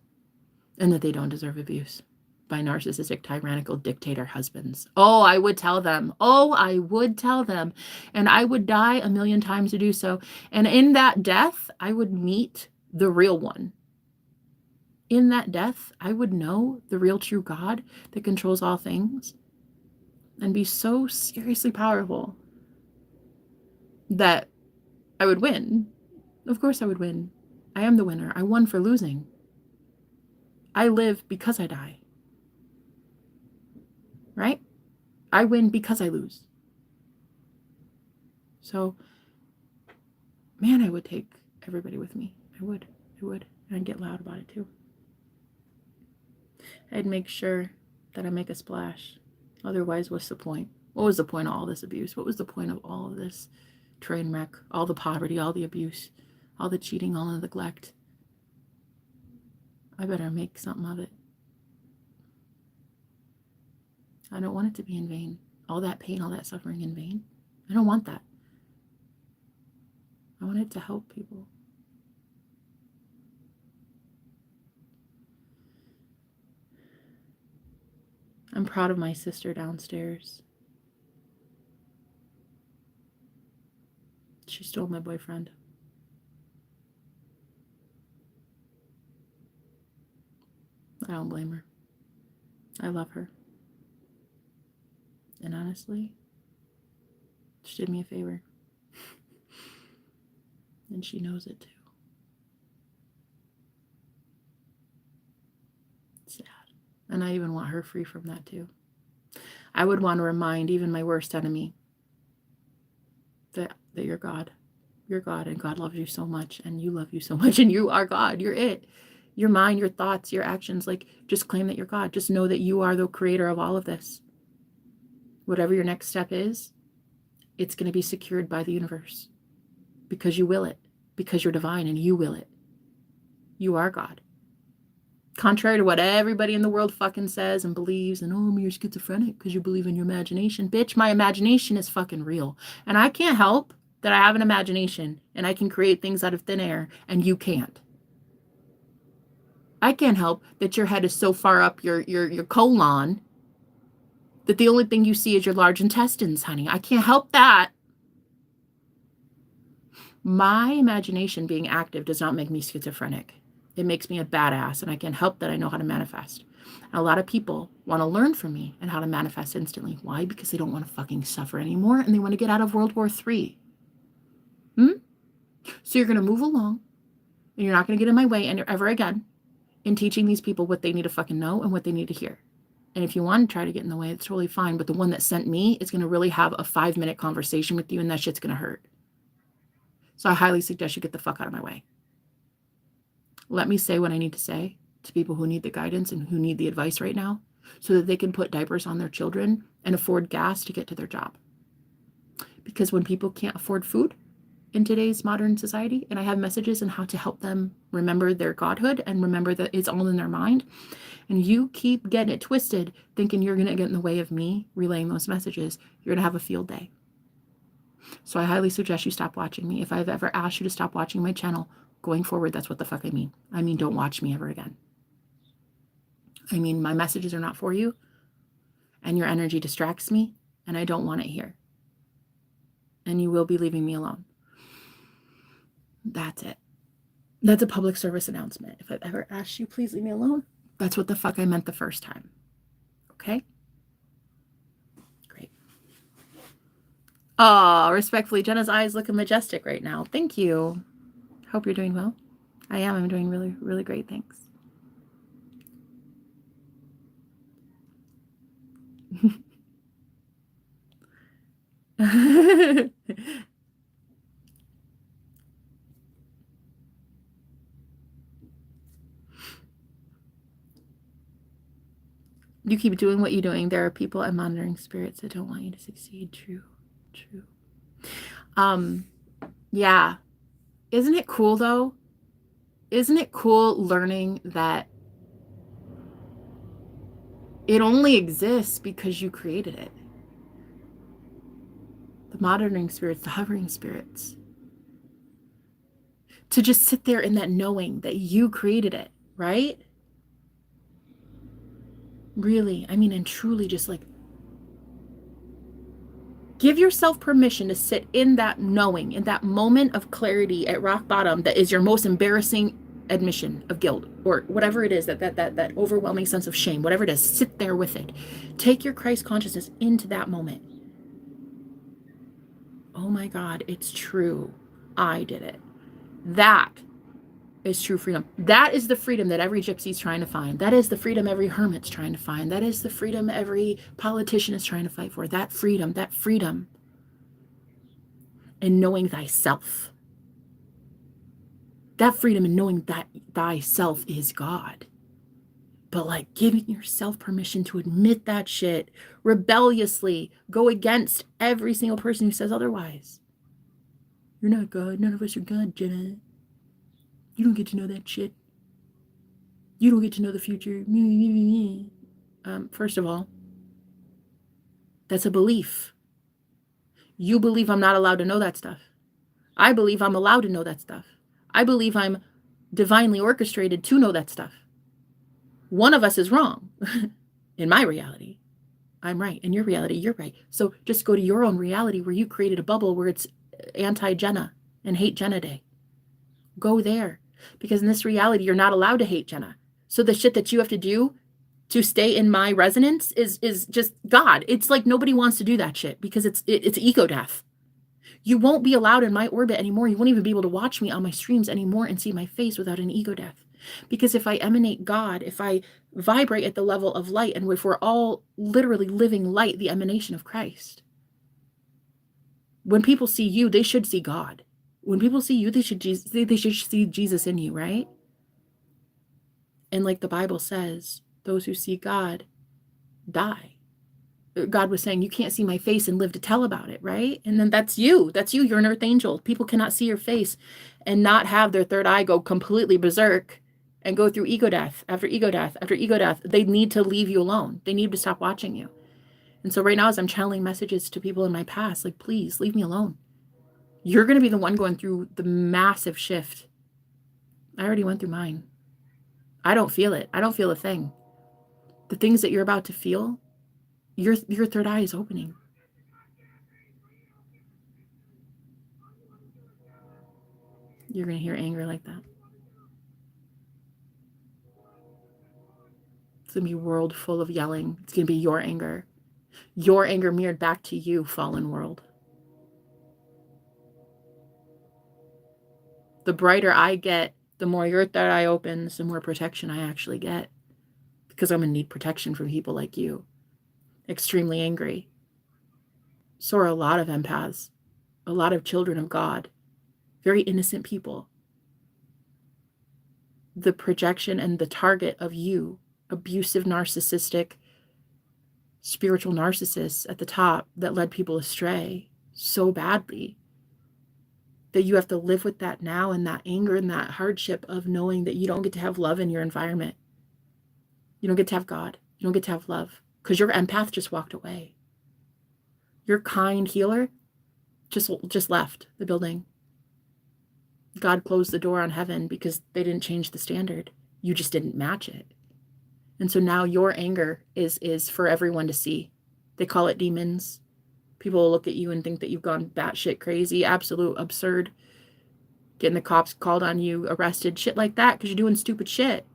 and that they don't deserve abuse by narcissistic, tyrannical dictator husbands. Oh, I would tell them. Oh, I would tell them. And I would die a million times to do so. And in that death, I would meet the real one. In that death, I would know the real true God that controls all things and be so seriously powerful that I would win. Of course I would win. I am the winner. I won for losing. I live because I die. Right? I win because I lose. So, man, I would take everybody with me. I would. And I'd get loud about it too. I'd make sure that I make a splash. Otherwise, what's the point? What was the point of all this abuse? What was the point of all of this train wreck? All the poverty, all the abuse, all the cheating, all the neglect. I better make something of it. I don't want it to be in vain. All that pain, all that suffering in vain. I don't want that. I want it to help people. I'm proud of my sister downstairs. She stole my boyfriend. I don't blame her. I love her. And honestly, she did me a favor. And she knows it too. It's sad. And I even want her free from that too. I would want to remind even my worst enemy that you're God. You're God, and God loves you so much, and you love you so much, and you are God. You're it. Your mind, your thoughts, your actions, like, just claim that you're God. Just know that you are the creator of all of this. Whatever your next step is, it's going to be secured by the universe because you will it, because you're divine and you will it. You are God. Contrary to what everybody in the world fucking says and believes, and oh, you're schizophrenic because you believe in your imagination. Bitch, my imagination is fucking real. And I can't help that I have an imagination and I can create things out of thin air and you can't. I can't help that your head is so far up your colon that the only thing you see is your large intestines, honey. I can't help that. My imagination being active does not make me schizophrenic. It makes me a badass, and I can't help that I know how to manifest. And a lot of people want to learn from me and how to manifest instantly. Why? Because they don't want to fucking suffer anymore, and they want to get out of World War III. So you're going to move along, and you're not going to get in my way ever again in teaching these people what they need to fucking know and what they need to hear. And if you want to try to get in the way, it's totally fine. But the one that sent me is going to really have a 5-minute conversation with you, and that shit's going to hurt. So I highly suggest you get the fuck out of my way. Let me say what I need to say to people who need the guidance and who need the advice right now so that they can put diapers on their children and afford gas to get to their job. Because when people can't afford food in today's modern society, and I have messages on how to help them remember their godhood and remember that it's all in their mind, and you keep getting it twisted thinking you're going to get in the way of me relaying those messages, you're going to have a field day. So I highly suggest you stop watching me. If I've ever asked you to stop watching my channel, going forward, that's what the fuck I mean. I mean, don't watch me ever again. I mean, my messages are not for you, and your energy distracts me, and I don't want it here. And you will be leaving me alone. That's it. That's a public service announcement. If I've ever asked you, please leave me alone, that's what the fuck I meant the first time. Okay? Great. Oh, respectfully, Jenna's eyes looking majestic right now. Thank you. Hope you're doing well. I am. I'm doing really, really great. Thanks. You keep doing what you're doing. There are people and monitoring spirits that don't want you to succeed. True. Yeah. Isn't it cool though? Isn't it cool learning that it only exists because you created it? The monitoring spirits, the hovering spirits. To just sit there in that knowing that you created it, right? Really, I mean, and truly just like give yourself permission to sit in that knowing, in that moment of clarity at rock bottom that is your most embarrassing admission of guilt or whatever it is, that overwhelming sense of shame, whatever it is, sit there with it. Take your Christ consciousness into that moment. Oh my God, it's true. I did it. That is true freedom. That is the freedom that every gypsy's trying to find. That is the freedom every hermit's trying to find. That is the freedom every politician is trying to fight for. That freedom in knowing thyself. That freedom in knowing that thyself is God. But like giving yourself permission to admit that shit, rebelliously go against every single person who says otherwise. You're not God. None of us are God, Jenna. You don't get to know that shit. You don't get to know the future. First of all, that's a belief. You believe I'm not allowed to know that stuff. I believe I'm allowed to know that stuff. I believe I'm divinely orchestrated to know that stuff. One of us is wrong. In my reality, I'm right. In your reality, you're right. So just go to your own reality where you created a bubble where it's anti-Jenna and hate Jenna Day. Go there. Because in this reality, you're not allowed to hate Jenna. So the shit that you have to do to stay in my resonance is just God. It's like nobody wants to do that shit because it's ego death. You won't be allowed in my orbit anymore. You won't even be able to watch me on my streams anymore and see my face without an ego death. Because if I emanate God, if I vibrate at the level of light, and if we're all literally living light, the emanation of Christ, when people see you, they should see God. When people see you, they should see Jesus in you, right? And like the Bible says, those who see God die. God was saying, you can't see my face and live to tell about it, right? And then that's you. You're an earth angel. People cannot see your face and not have their third eye go completely berserk and go through ego death after ego death after ego death. They need to leave you alone. They need to stop watching you. And so right now, as I'm channeling messages to people in my past, like, please leave me alone. You're going to be the one going through the massive shift. I already went through mine. I don't feel it. I don't feel a thing. The things that you're about to feel, your third eye is opening. You're going to hear anger like that. It's going to be a world full of yelling. It's going to be your anger. Your anger mirrored back to you, fallen world. The brighter I get, the more your third eye opens, the more protection I actually get. Because I'm going to need protection from people like you. Extremely angry. So are a lot of empaths. A lot of children of God. Very innocent people. The projection and the target of you, abusive, narcissistic, spiritual narcissists at the top that led people astray so badly that you have to live with that now, and that anger and that hardship of knowing that you don't get to have love in your environment. You don't get to have God. You don't get to have love because your empath just walked away. Your kind healer just left the building. God closed the door on heaven because they didn't change the standard. You just didn't match it. And so now your anger is for everyone to see. They call it demons. People will look at you and think that you've gone batshit crazy, absolute absurd. Getting the cops called on you, arrested, shit like that, because you're doing stupid shit.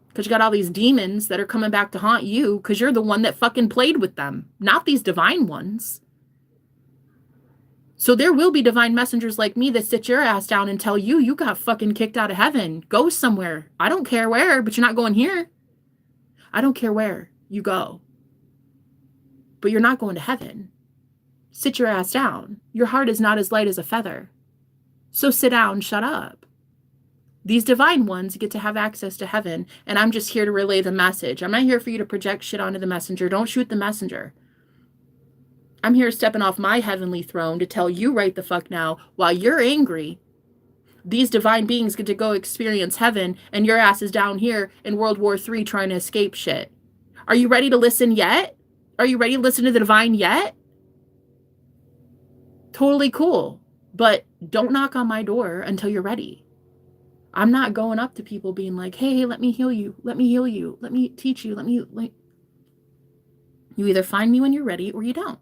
Because you got all these demons that are coming back to haunt you because you're the one that fucking played with them, not these divine ones. So there will be divine messengers like me that sit your ass down and tell you, you got fucking kicked out of heaven. Go somewhere. I don't care where, but you're not going here. I don't care where you go, but you're not going to heaven. Sit your ass down. Your heart is not as light as a feather. So sit down, shut up. These divine ones get to have access to heaven, and I'm just here to relay the message. I'm not here for you to project shit onto the messenger. Don't shoot the messenger. I'm here stepping off my heavenly throne to tell you right the fuck now, while you're angry, these divine beings get to go experience heaven, and your ass is down here in World War III trying to escape shit. Are you ready to listen yet? Are you ready to listen to the divine yet? Totally cool. But don't knock on my door until you're ready. I'm not going up to people being like, hey, let me heal you. Let me heal you. Let me teach you. You either find me when you're ready or you don't.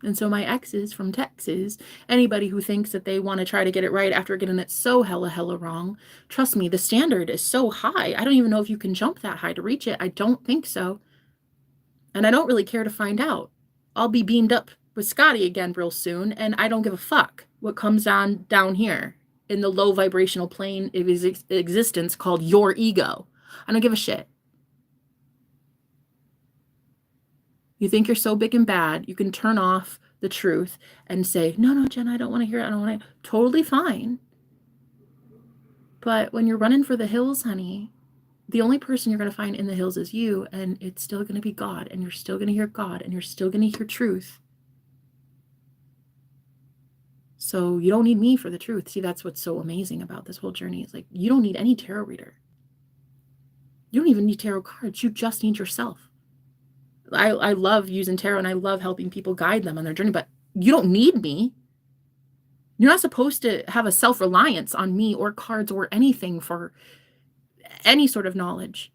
And so my exes from Texas, anybody who thinks that they want to try to get it right after getting it so hella wrong, trust me, the standard is so high. I don't even know if you can jump that high to reach it. I don't think so. And I don't really care to find out. I'll be beamed up with Scotty again real soon, and I don't give a fuck what comes on down here in the low vibrational plane of existence called your ego. I don't give a shit. You think you're so big and bad, you can turn off the truth and say, no, Jenna, I don't want to hear it. I don't want to. Totally fine. But when you're running for the hills, honey, the only person you're going to find in the hills is you, and it's still going to be God, and you're still going to hear God, and you're still going to hear truth. So you don't need me for the truth. See, that's what's so amazing about this whole journey. It's like, you don't need any tarot reader. You don't even need tarot cards. You just need yourself. I love using tarot, and I love helping people guide them on their journey, but you don't need me. You're not supposed to have a self-reliance on me or cards or anything for any sort of knowledge.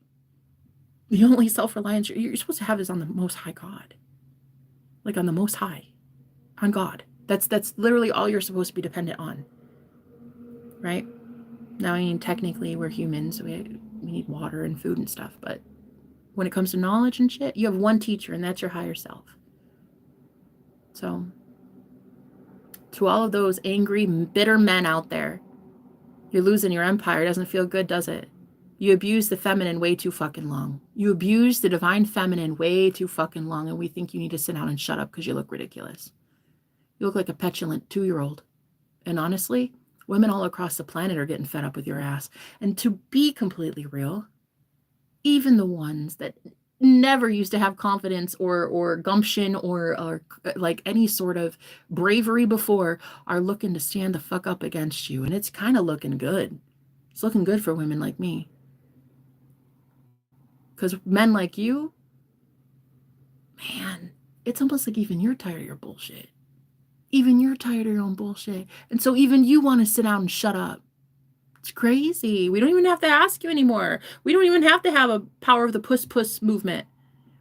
The only self-reliance you're supposed to have is on the Most High God. Like on the Most High. On God. That's literally all you're supposed to be dependent on. Right? Now, I mean, technically, we're humans. So we need water and food and stuff, but when it comes to knowledge and shit, you have one teacher, and that's your higher self. So, to all of those angry, bitter men out there, you're losing your empire. It doesn't feel good, does it? You abuse the feminine way too fucking long. You abuse the divine feminine way too fucking long, and we think you need to sit down and shut up because you look ridiculous. You look like a petulant 2-year-old. And honestly, women all across the planet are getting fed up with your ass. And to be completely real, even the ones that never used to have confidence or gumption or like any sort of bravery before are looking to stand the fuck up against you. And it's kind of looking good. It's looking good for women like me. Because men like you, man, it's almost like even you're tired of your bullshit. Even you're tired of your own bullshit. And so even you want to sit down and shut up. It's crazy. We don't even have to ask you anymore. We don't even have to have a power of the puss movement.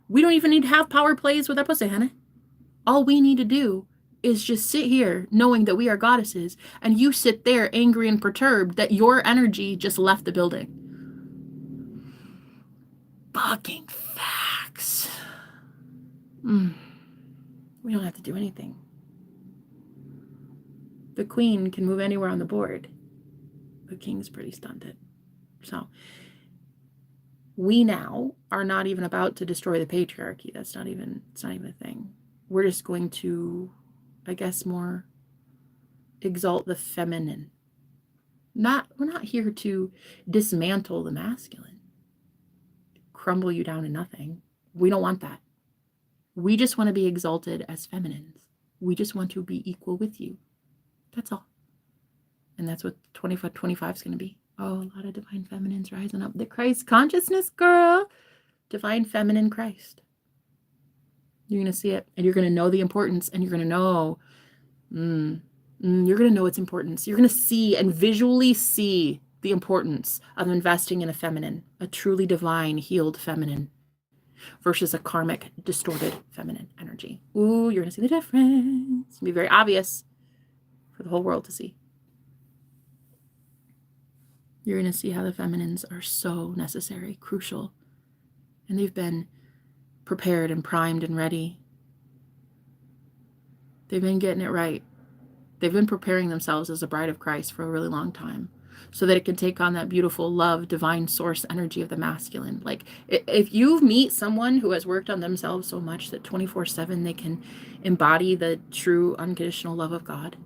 We don't even need to have power plays with our pussy, honey. All we need to do is just sit here knowing that we are goddesses, and you sit there angry and perturbed that your energy just left the building. Fucking facts. We don't have to do anything. The queen can move anywhere on the board. The king's pretty stunted. So we now are not even about to destroy the patriarchy. It's not even a thing. We're just going to, I guess, more exalt the feminine. We're not here to dismantle the masculine, crumble you down to nothing. We don't want that. We just want to be exalted as feminines. We just want to be equal with you. That's all. And that's what 25 is going to be. Oh, a lot of divine feminines rising up. The Christ consciousness, girl. Divine feminine Christ. You're going to see it, and you're going to know the importance, and you're going to know, you're going to know its importance. You're going to see and visually see the importance of investing in a feminine, a truly divine, healed feminine versus a karmic, distorted feminine energy. Ooh, you're going to see the difference. It's going to be very obvious for the whole world to see. You're going to see how the feminines are so necessary, crucial, and they've been prepared and primed and ready. They've been getting it right. They've been preparing themselves as a bride of Christ for a really long time so that it can take on that beautiful love, divine source energy of the masculine. Like if you meet someone who has worked on themselves so much that 24/7 they can embody the true unconditional love of God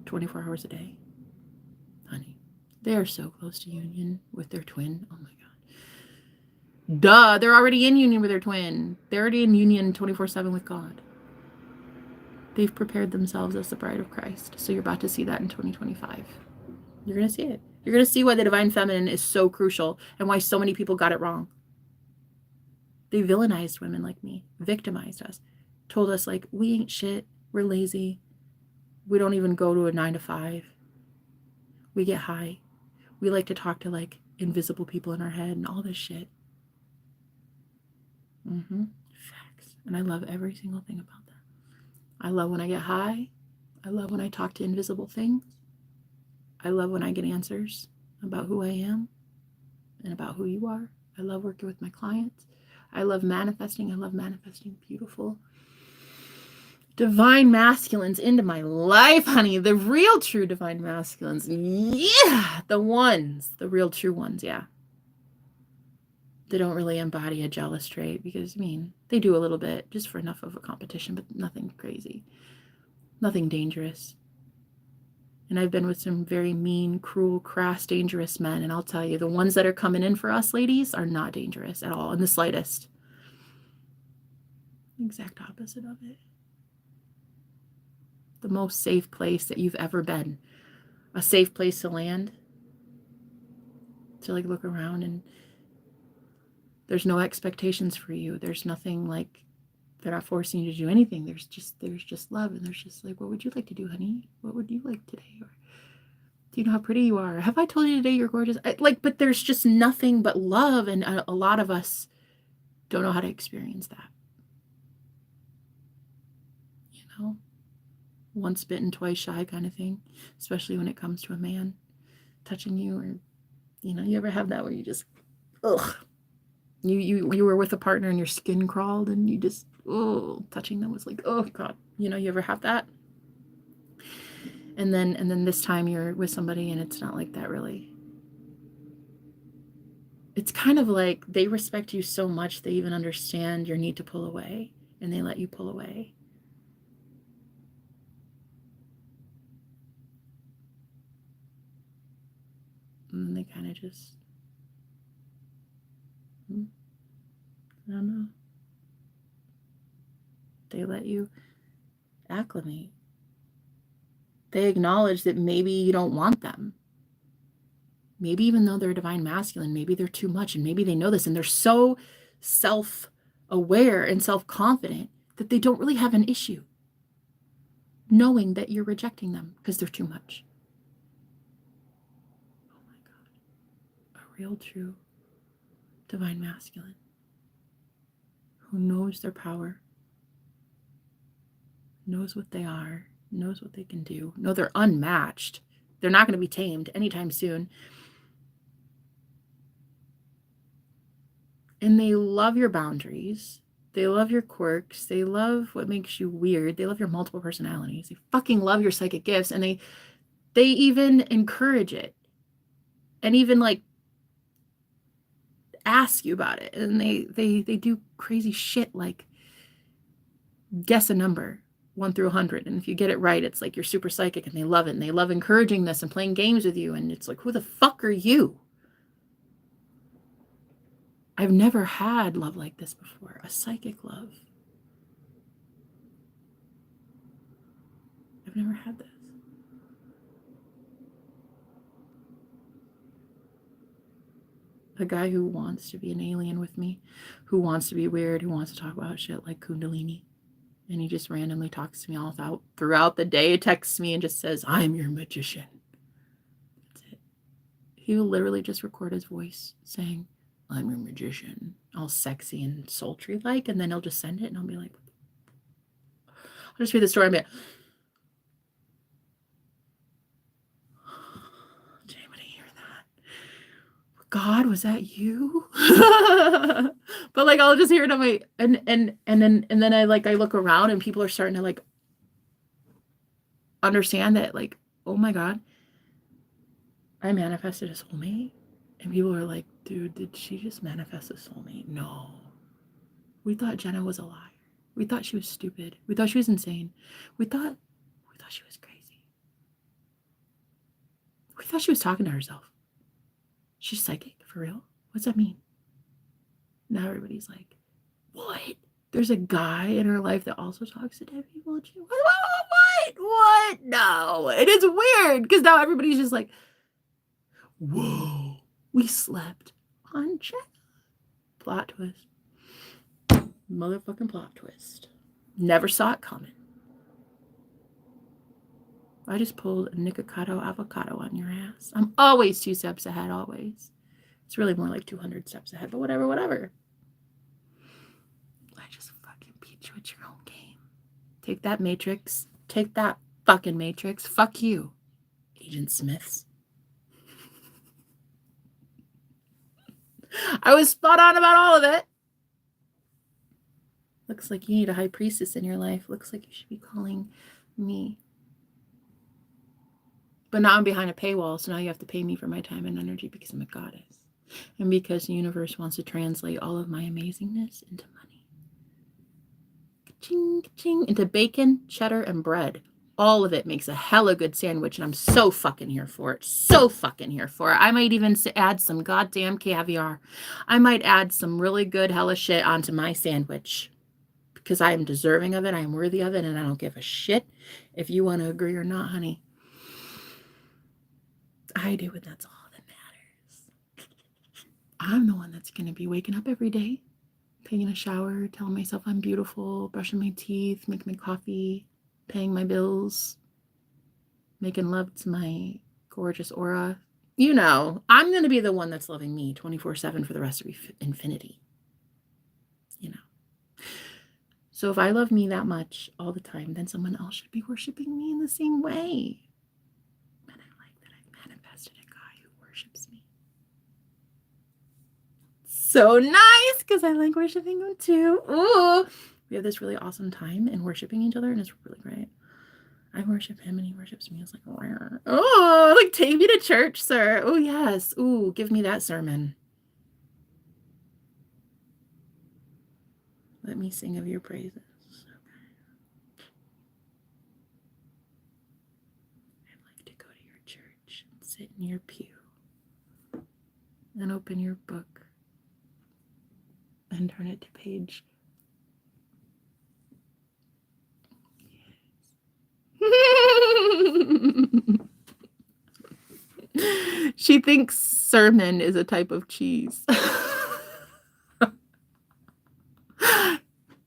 24 hours a day, honey, they are so close to union with their twin. Oh my God. Duh, they're already in union with their twin. They're already in union 24/7 with God. They've prepared themselves as the bride of Christ. So you're about to see that in 2025. You're going to see it. You're going to see why the divine feminine is so crucial and why so many people got it wrong. They villainized women like me, victimized us, told us like, we ain't shit, we're lazy, we don't even go to a 9 to 5, we get high, we like to talk to like invisible people in our head and all this shit. Facts. And I love every single thing about that. I love when I get high. I love when I talk to invisible things. I love when I get answers about who I am and about who you are. I love working with my clients. I love manifesting. I love manifesting beautiful, divine masculines into my life, honey. The real true divine masculines. Yeah. The ones. The real true ones. Yeah. They don't really embody a jealous trait because, I mean, they do a little bit just for enough of a competition, but nothing crazy. Nothing dangerous. And I've been with some very mean, cruel, crass, dangerous men. And I'll tell you, the ones that are coming in for us, ladies, are not dangerous at all in the slightest. Exact opposite of it. The most safe place that you've ever been. A safe place to land. To like look around and there's no expectations for you. There's nothing like they're not forcing you to do anything. There's just love. And there's just like, what would you like to do, honey? What would you like today? Or do you know how pretty you are? Have I told you today you're gorgeous? But there's just nothing but love. And a lot of us don't know how to experience that. You know, once bitten, twice shy kind of thing, especially when it comes to a man touching you, or, you know, you ever have that where you just, ugh. You were with a partner and your skin crawled and you just, oh, touching them was like, oh God, you know, you ever have that? And then this time you're with somebody and it's not like that really. It's kind of like they respect you so much they even understand your need to pull away and they let you pull away. And then they kind of just, I don't know. They let you acclimate. They acknowledge that maybe you don't want them. Maybe even though they're divine masculine, maybe they're too much, and maybe they know this, and they're so self-aware and self-confident that they don't really have an issue knowing that you're rejecting them because they're too much. Oh my God. A real, true divine masculine who knows their power, knows what they are, knows what they can do. No, they're unmatched. They're not going to be tamed anytime soon. And they love your boundaries. They love your quirks. They love what makes you weird. They love your multiple personalities. They fucking love your psychic gifts. And they even encourage it. And even like ask you about it. And they do crazy shit like guess a number 1 through 100. And if you get it right, it's like you're super psychic and they love it. And they love encouraging this and playing games with you. And it's like, who the fuck are you? I've never had love like this before. A psychic love. I've never had this. A guy who wants to be an alien with me, who wants to be weird, who wants to talk about shit like Kundalini. And he just randomly talks to me all throughout the day, texts me and just says, I'm your magician. That's it. He will literally just record his voice saying, I'm your magician, all sexy and sultry like, and then he'll just send it and I'll be like, I'll just read the story and be like, did anybody hear that? God, was that you? But like I'll just hear it on my and then I look around and people are starting to like understand that like, oh my God, I manifested a soulmate. And people are like, dude, did she just manifest a soulmate? No. We thought Jenna was a liar. We thought she was stupid. We thought she was insane. We thought she was crazy. We thought she was talking to herself. She's psychic, for real? What's that mean? Now everybody's like, what? There's a guy in her life that also talks to dead people? What? No. It is weird because now everybody's just like, whoa. We slept on Jenna. Plot twist. Motherfucking plot twist. Never saw it coming. I just pulled a Nikocado avocado on your ass. I'm always 2 steps ahead, always. It's really more like 200 steps ahead, but whatever. I just fucking beat you at your own game. Take that, Matrix. Take that, fucking Matrix. Fuck you, Agent Smiths. I was spot on about all of it. Looks like you need a high priestess in your life. Looks like you should be calling me. But now I'm behind a paywall, so now you have to pay me for my time and energy because I'm a goddess. And because the universe wants to translate all of my amazingness into money. Ka-ching, ka-ching, into bacon, cheddar, and bread. All of it makes a hella good sandwich, and I'm so fucking here for it. So fucking here for it. I might even add some goddamn caviar. I might add some really good hella shit onto my sandwich. Because I am deserving of it, I am worthy of it, and I don't give a shit if you want to agree or not, honey. I do, and that's all that matters. I'm the one that's going to be waking up every day, taking a shower, telling myself I'm beautiful, brushing my teeth, making my coffee, paying my bills, making love to my gorgeous aura. You know, I'm going to be the one that's loving me 24/7 for the rest of infinity. You know. So if I love me that much all the time, then someone else should be worshiping me in the same way. And I like that I've manifested a guy who worships me. So nice, because I like worshiping him too. Ooh. We have this really awesome time in worshiping each other, and it's really great. I worship him, and he worships me. It's like, oh, like take me to church, sir. Oh, yes. Ooh, give me that sermon. Let me sing of your praises. Okay. I'd like to go to your church and sit in your pew and open your book and turn it to page. Yes. She thinks sermon is a type of cheese.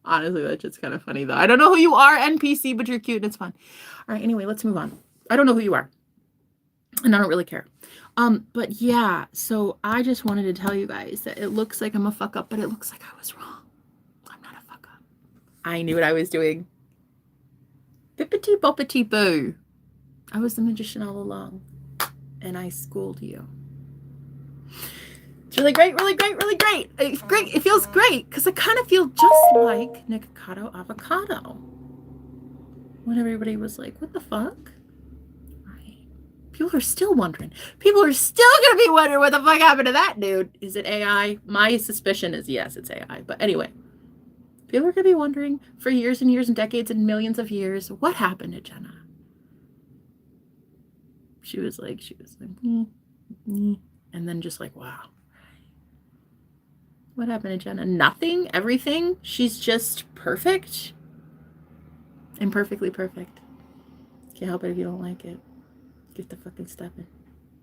Honestly, that shit's kind of funny, though. I don't know who you are, NPC, but you're cute and it's fun. All right, anyway, let's move on. I don't know who you are, and I don't really care. But yeah, so I just wanted to tell you guys that it looks like I'm a fuck up, but it looks like I was wrong. I'm not a fuck up. I knew what I was doing. Bippity boppity boo. I was the magician all along, and I schooled you. It's really great, really great, really great. It's great. It feels great because I kind of feel just like Nikocado Avocado. When everybody was like, what the fuck? Right. People are still wondering. People are still going to be wondering what the fuck happened to that dude. Is it AI? My suspicion is yes, it's AI. But anyway, people are going to be wondering for years and years and decades and millions of years, what happened to Jenna? She was like, and then just like, wow. What happened to Jenna? Nothing? Everything? She's just perfect? Imperfectly perfect. Can't help it if you don't like it. Get the fucking step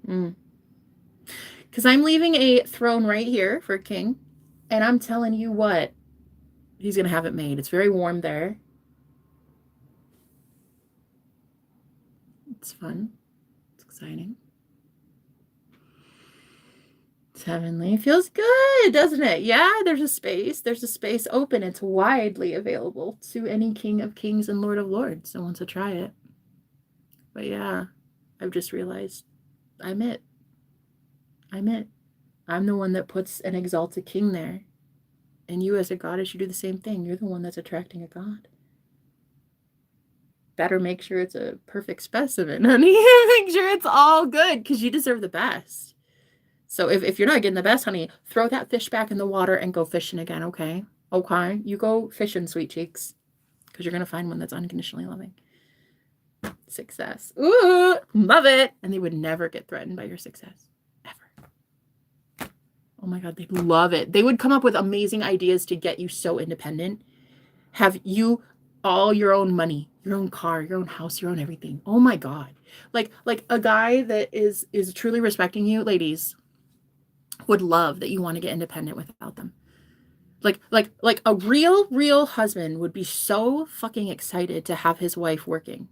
in. Because I'm leaving a throne right here for a king. And I'm telling you what. He's going to have it made. It's very warm there. It's fun. It's exciting. It's heavenly. It feels good, doesn't it? Yeah, there's a space. There's a space open. It's widely available to any king of kings and lord of lords that wants to try it. But yeah, I've just realized I'm it. I'm it. I'm the one that puts an exalted king there. And you as a goddess, you do the same thing. You're the one that's attracting a god. Better make sure it's a perfect specimen, honey. Make sure it's all good because you deserve the best. So if you're not getting the best, honey, throw that fish back in the water and go fishing again, okay? Okay? You go fishing, sweet cheeks, because you're going to find one that's unconditionally loving. Success. Ooh, love it. And they would never get threatened by your success. Ever. Oh my God, they'd love it. They would come up with amazing ideas to get you so independent. Have you all your own money, your own car, your own house, your own everything. Oh my God. Like a guy that is truly respecting you, ladies, would love that you want to get independent without them. Like a real husband would be so fucking excited to have his wife working.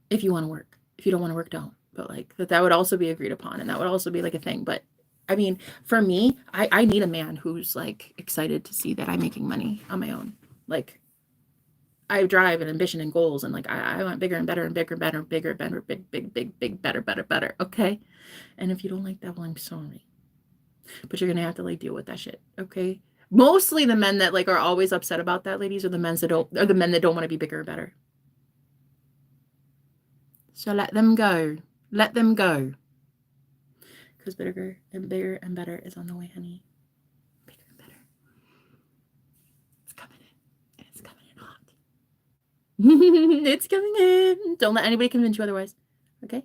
If you want to work. If you don't want to work, don't. But like that would also be agreed upon, and that would also be like a thing. But I mean, for me, I need a man who's like excited to see that I'm making money on my own. Like, I drive and ambition and goals, and like I want bigger and better and bigger, better, bigger, better, big, better, better, better. Okay. And if you don't like that, well, I'm sorry. But you're gonna have to like deal with that shit. Okay. Mostly the men that like are always upset about that, ladies, are the men that don't want to be bigger or better. So let them go. Let them go. Because bigger and better is on the way, honey. Bigger and better. It's coming in. It's coming in hot. It's coming in. Don't let anybody convince you otherwise. Okay?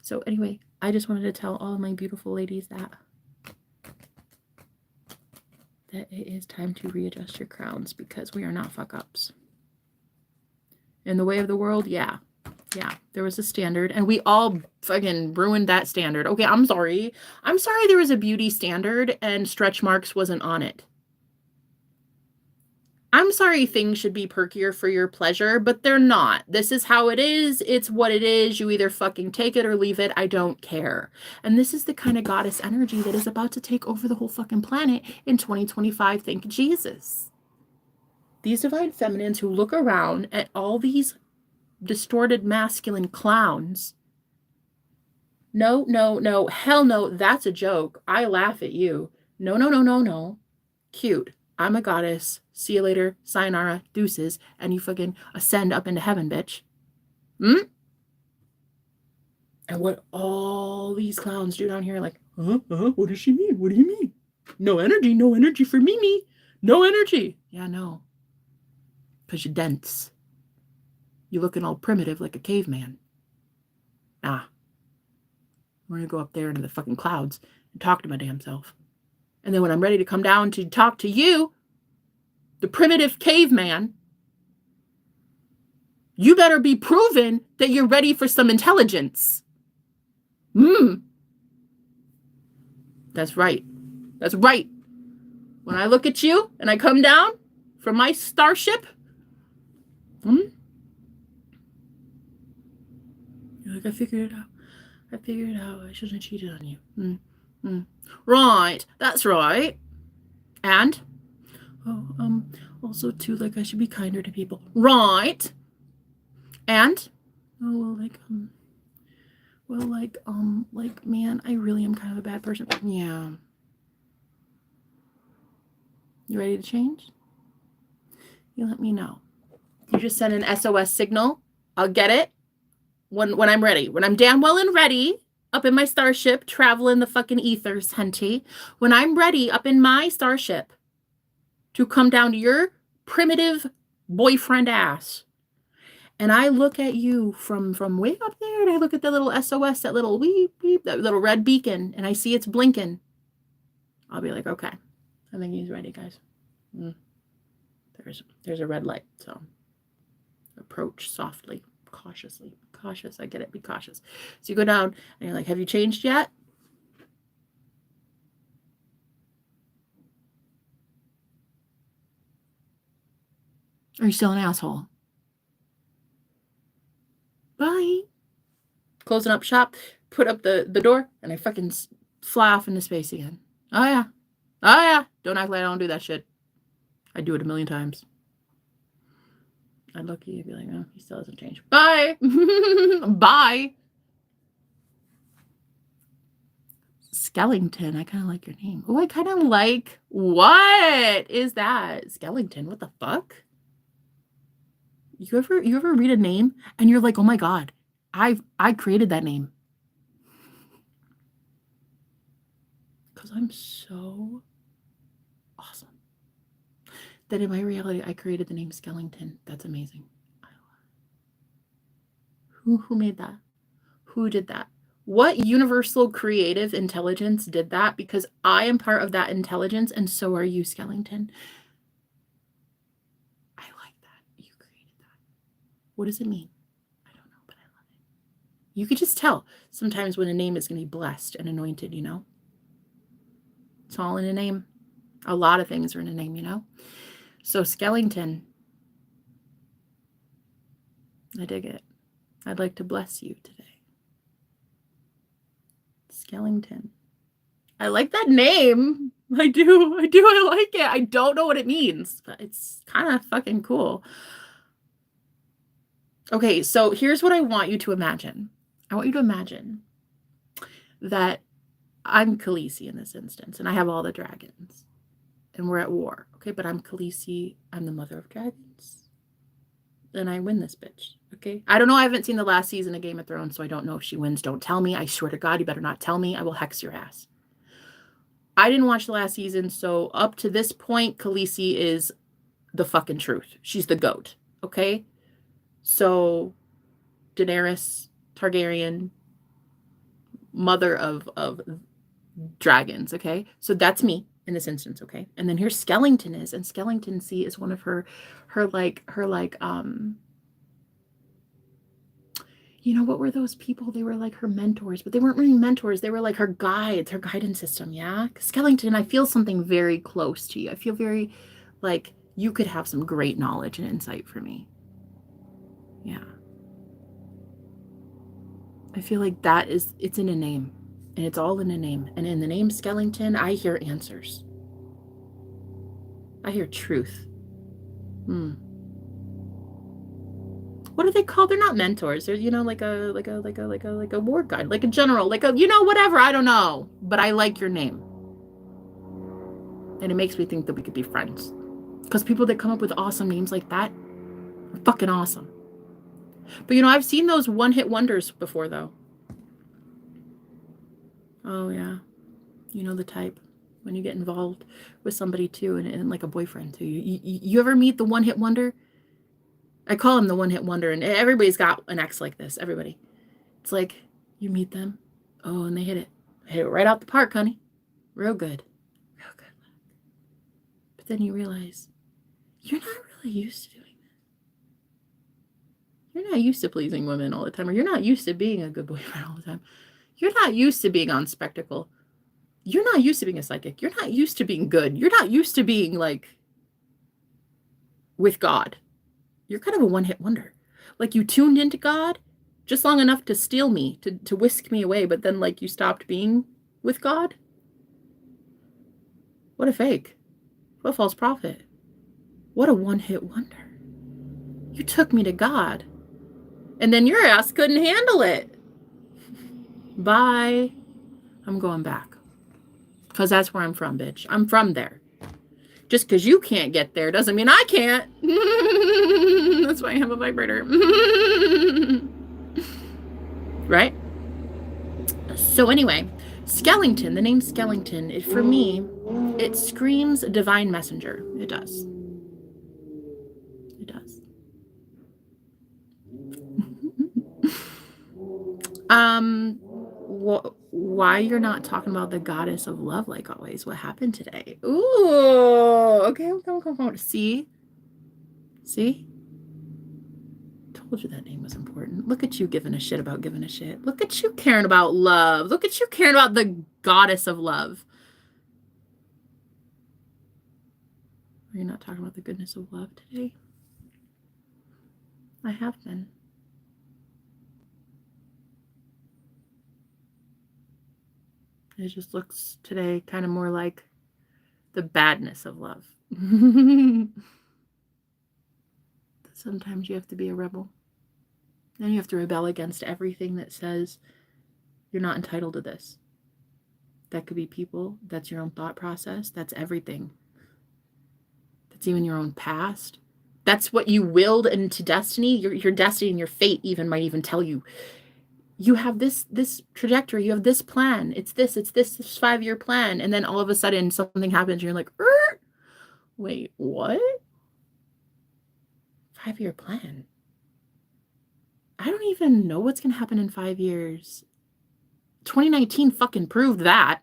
So anyway, I just wanted to tell all of my beautiful ladies that it is time to readjust your crowns, because we are not fuck-ups. In the way of the world, yeah, there was a standard, and we all fucking ruined that standard. Okay, I'm sorry there was a beauty standard and stretch marks wasn't on it. I'm sorry things should be perkier for your pleasure, but they're not. This is how it is. It's what it is. You either fucking take it or leave it. I don't care. And this is the kind of goddess energy that is about to take over the whole fucking planet in 2025. Thank Jesus. These divine feminines who look around at all these distorted masculine clowns. No, hell no, that's a joke. I laugh at you. No. Cute. I'm a goddess. See you later. Sayonara. Deuces. And you fucking ascend up into heaven, bitch. And what all these clowns do down here, like, what does she mean? What do you mean? No energy for Mimi. No energy. Yeah, no. Because you're dense. You're looking all primitive like a caveman. Nah. We're going to go up there into the fucking clouds and talk to my damn self. And then when I'm ready to come down to talk to you, the primitive caveman, you better be proven that you're ready for some intelligence. That's right. That's right. When I look at you and I come down from my starship, you're like, I figured it out. I shouldn't have cheated on you. Right. That's right. And also too, like, I should be kinder to people. Right. And man, I really am kind of a bad person. Yeah. You ready to change? You let me know. You just send an SOS signal. I'll get it when I'm ready. When I'm damn well and ready, up in my starship, traveling the fucking ethers, hunty. When I'm ready up in my starship to come down to your primitive boyfriend ass, and I look at you from way up there, and I look at the little SOS, that little beep, beep, that little red beacon, and I see it's blinking, I'll be like, okay, I think he's ready, guys. There's a red light, so approach softly, cautiously. Cautious, I get it, be cautious. So you go down, and you're like, have you changed yet? Or are you still an asshole? Bye. Closing up shop, put up the door, and I fucking fly off into space again. Oh yeah. Don't act like I don't do that shit. I do it a million times. I'd look at you and be like, oh, he still hasn't changed. Bye. Bye. Skellington. I kind of like your name. Oh, I kind of like, what is that? Skellington. What the fuck? You ever read a name and you're like, oh my God, I created that name. Because I'm so awesome that in my reality, I created the name Skellington. That's amazing. Who made that? Who did that? What universal creative intelligence did that? Because I am part of that intelligence, and so are you, Skellington. I like that. You created that. What does it mean? I don't know, but I love it. You could just tell sometimes when a name is going to be blessed and anointed, you know? It's all in a name. A lot of things are in a name, you know? So Skellington, I dig it. I'd like to bless you today. Skellington, I like that name. I do. I like it. I don't know what it means, but it's kind of fucking cool. Okay, so here's what I want you to imagine. I want you to imagine that I'm Khaleesi in this instance, and I have all the dragons, and we're at war. Okay, but I'm Khaleesi. I'm the mother of dragons. Then I win this bitch. Okay, I don't know. I haven't seen the last season of Game of Thrones, so I don't know if she wins. Don't tell me. I swear to God, you better not tell me. I will hex your ass. I didn't watch the last season, so up to this point, Khaleesi is the fucking truth. She's the goat. Okay, so Daenerys Targaryen, mother of dragons. Okay, so that's me in this instance. Okay, and then here's Skellington is, and Skellington C is one of her you know, what were those people? They were like her mentors, but they weren't really mentors. They were like her guides, her guidance system. Yeah. Skellington, I feel something very close to you. I feel very like you could have some great knowledge and insight for me. Yeah. I feel like it's in a name, and it's all in a name. And in the name Skellington, I hear answers. I hear truth. What are they called? They're not mentors. They're, you know, like a war guide, like a general, like a, you know, whatever. I don't know. But I like your name. And it makes me think that we could be friends. Because people that come up with awesome names like that are fucking awesome. But, you know, I've seen those one-hit wonders before, though. Oh, yeah. You know the type. When you get involved with somebody, too, and like a boyfriend, too. You ever meet the one-hit wonder? I call him the one-hit wonder, and everybody's got an ex like this. Everybody. It's like, you meet them. Oh, and they hit it. Hit it right out the park, honey. Real good. Real good. But then you realize, you're not really used to doing this. You're not used to pleasing women all the time, or you're not used to being a good boyfriend all the time. You're not used to being on spectacle. You're not used to being a psychic. You're not used to being good. You're not used to being, like, with God. You're kind of a one-hit wonder. Like, you tuned into God just long enough to steal me, to whisk me away, but then, like, you stopped being with God? What a fake. What a false prophet. What a one-hit wonder. You took me to God, and then your ass couldn't handle it. Bye. I'm going back. Because that's where I'm from, bitch. I'm from there. Just because you can't get there doesn't mean I can't. That's why I have a vibrator. Right? So anyway, Skellington, the name Skellington, for me, it screams divine messenger. It does. It does. Why you're not talking about the goddess of love like always? What happened today? Ooh, okay, come. See? Told you that name was important. Look at you giving a shit about giving a shit. Look at you caring about love. Look at you caring about the goddess of love. Are you not talking about the goodness of love today? I have been. It just looks today kind of more like the badness of love. Sometimes you have to be a rebel. Then you have to rebel against everything that says you're not entitled to this. That could be people. That's your own thought process. That's everything. That's even your own past. That's what you willed into destiny. Your destiny and your fate even might even tell you. You have this trajectory. You have this plan. It's this 5-year plan. And then all of a sudden something happens. And you're like, wait, what? 5-year plan? I don't even know what's going to happen in 5 years. 2019 fucking proved that.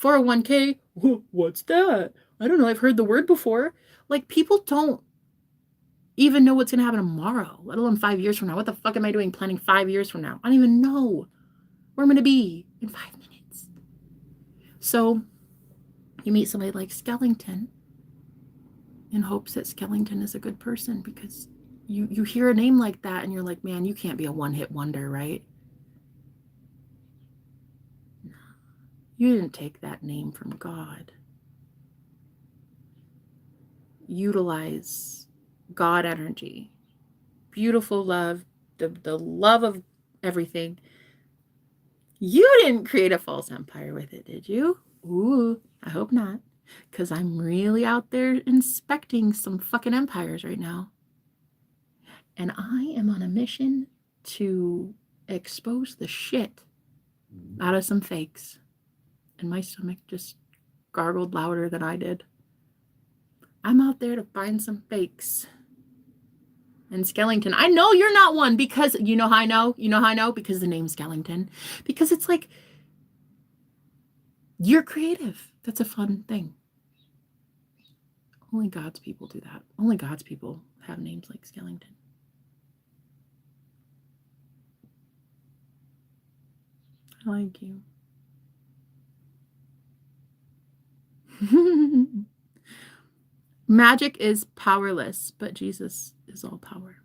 401k, what's that? I don't know. I've heard the word before. Like, people don't even know what's going to happen tomorrow, let alone 5 years from now. What the fuck am I doing planning 5 years from now? I don't even know where I'm going to be in 5 minutes. So you meet somebody like Skellington in hopes that Skellington is a good person, because you hear a name like that and you're like, man, you can't be a one-hit wonder, right? You didn't take that name from God. Utilize God energy. Beautiful love, the love of everything. You didn't create a false empire with it, did you? Ooh, I hope not. Because I'm really out there inspecting some fucking empires right now. And I am on a mission to expose the shit out of some fakes. And my stomach just gargled louder than I did. I'm out there to find some fakes. And Skellington, I know you're not one because, you know how I know? You know how I know? Because the name's Skellington. Because it's like, you're creative. That's a fun thing. Only God's people do that. Only God's people have names like Skellington. I like you. Magic is powerless, but Jesus is all power.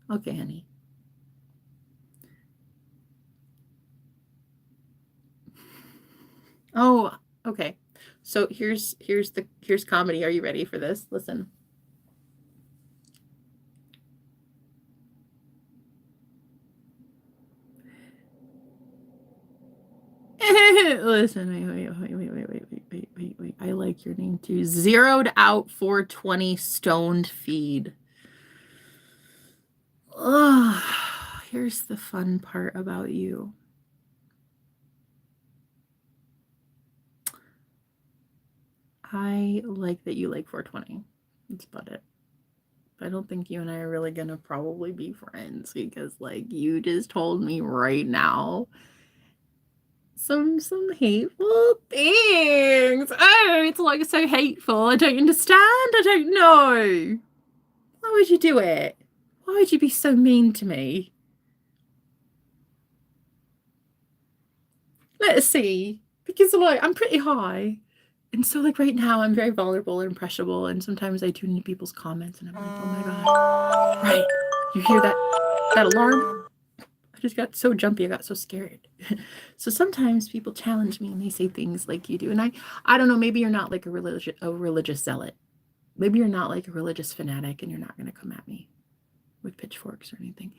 Okay, honey. Oh, okay. So here's comedy. Are you ready for this? Listen. Listen, wait. I like your name too. Zeroed out 420 stoned feed. Oh, here's the fun part about you. I like that you like 420. That's about it. I don't think you and I are really gonna probably be friends because, like, you just told me right now some hateful things. Oh, it's like so hateful. I don't understand. I don't know. Why would you do it? Why would you be so mean to me? Let's see. Because, like, I'm pretty high. And so, like, right now, I'm very vulnerable and impressionable. And sometimes I tune into people's comments and I'm like, oh my God. Right. You hear that alarm? I just got so jumpy. I got so scared. So sometimes people challenge me and they say things like you do. And I don't know, maybe you're not like a religious zealot. Maybe you're not like a religious fanatic and you're not going to come at me with pitchforks or anything.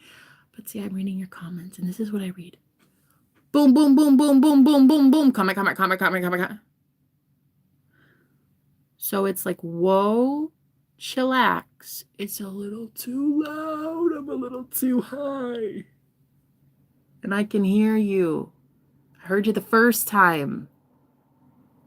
But see, I'm reading your comments and this is what I read. Boom, boom, boom, boom, boom, boom, boom, boom. Comment. So it's like, whoa, chillax. It's a little too loud. I'm a little too high. And I can hear you. I heard you the first time.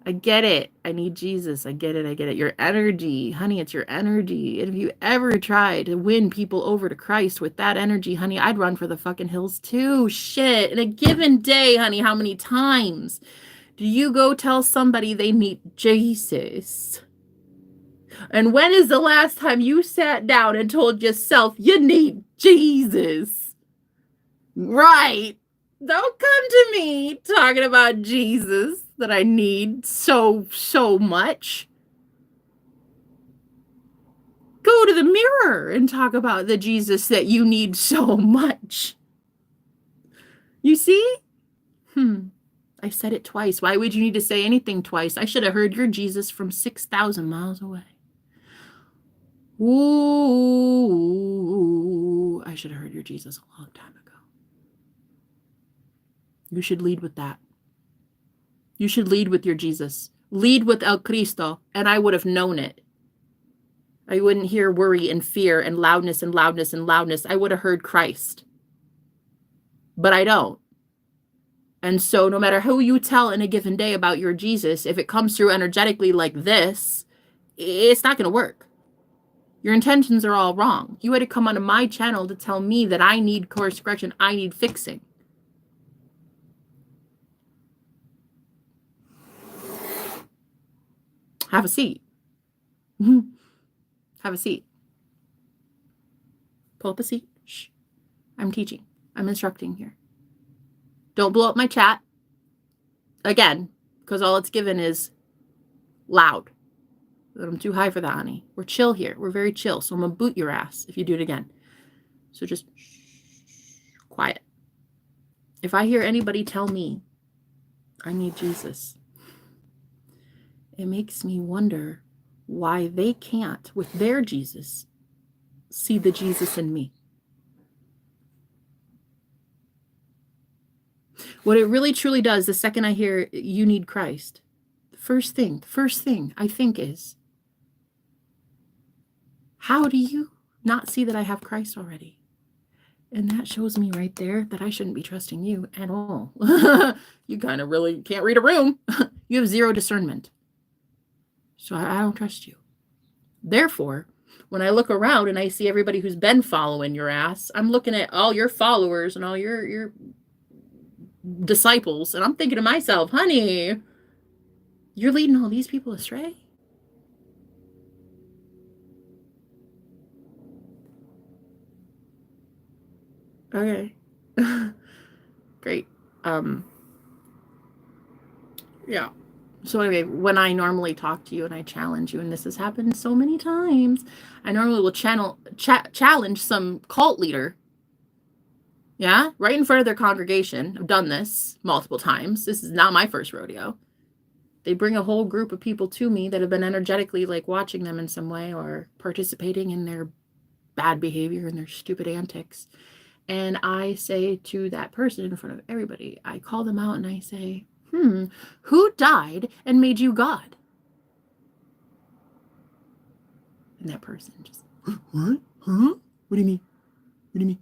I get it. I need Jesus. I get it. Your energy, honey, it's your energy. And if you ever try to win people over to Christ with that energy, honey, I'd run for the fucking hills too. Shit. In a given day, honey, how many times do you go tell somebody they need Jesus? And when is the last time you sat down and told yourself you need Jesus? Right. Don't come to me talking about Jesus that I need so much. Go to the mirror and talk about the Jesus that you need so much. You see? I said it twice. Why would you need to say anything twice? I should have heard your Jesus from 6,000 miles away. Ooh, I should have heard your Jesus a long time ago. You should lead with that. You should lead with your Jesus. Lead with El Cristo, and I would have known it. I wouldn't hear worry and fear and loudness and loudness and loudness. I would have heard Christ. But I don't. And so no matter who you tell in a given day about your Jesus, if it comes through energetically like this, it's not going to work. Your intentions are all wrong. You had to come onto my channel to tell me that I need course correction. I need fixing. Have a seat. Have a seat. Pull up a seat. Shh. I'm teaching. I'm instructing here. Don't blow up my chat. Again, because all it's given is loud. I'm too high for that, honey. We're chill here. We're very chill. So I'm going to boot your ass if you do it again. So just quiet. If I hear anybody tell me I need Jesus, it makes me wonder why they can't, with their Jesus, see the Jesus in me. What it really truly does, the second I hear you need Christ, the first thing I think is, how do you not see that I have Christ already? And that shows me right there that I shouldn't be trusting you at all. You kind of really can't read a room. You have zero discernment. So I don't trust you. Therefore, when I look around and I see everybody who's been following your ass, I'm looking at all your followers and all your disciples, and I'm thinking to myself, honey, you're leading all these people astray. Okay. Great. Yeah. So anyway, when I normally talk to you and I challenge you, and this has happened so many times, I normally will challenge some cult leader. Yeah, right in front of their congregation. I've done this multiple times. This is not my first rodeo. They bring a whole group of people to me that have been energetically like watching them in some way or participating in their bad behavior and their stupid antics. And I say to that person in front of everybody, I call them out and I say, who died and made you God? And that person just, what? Huh? What do you mean? What do you mean?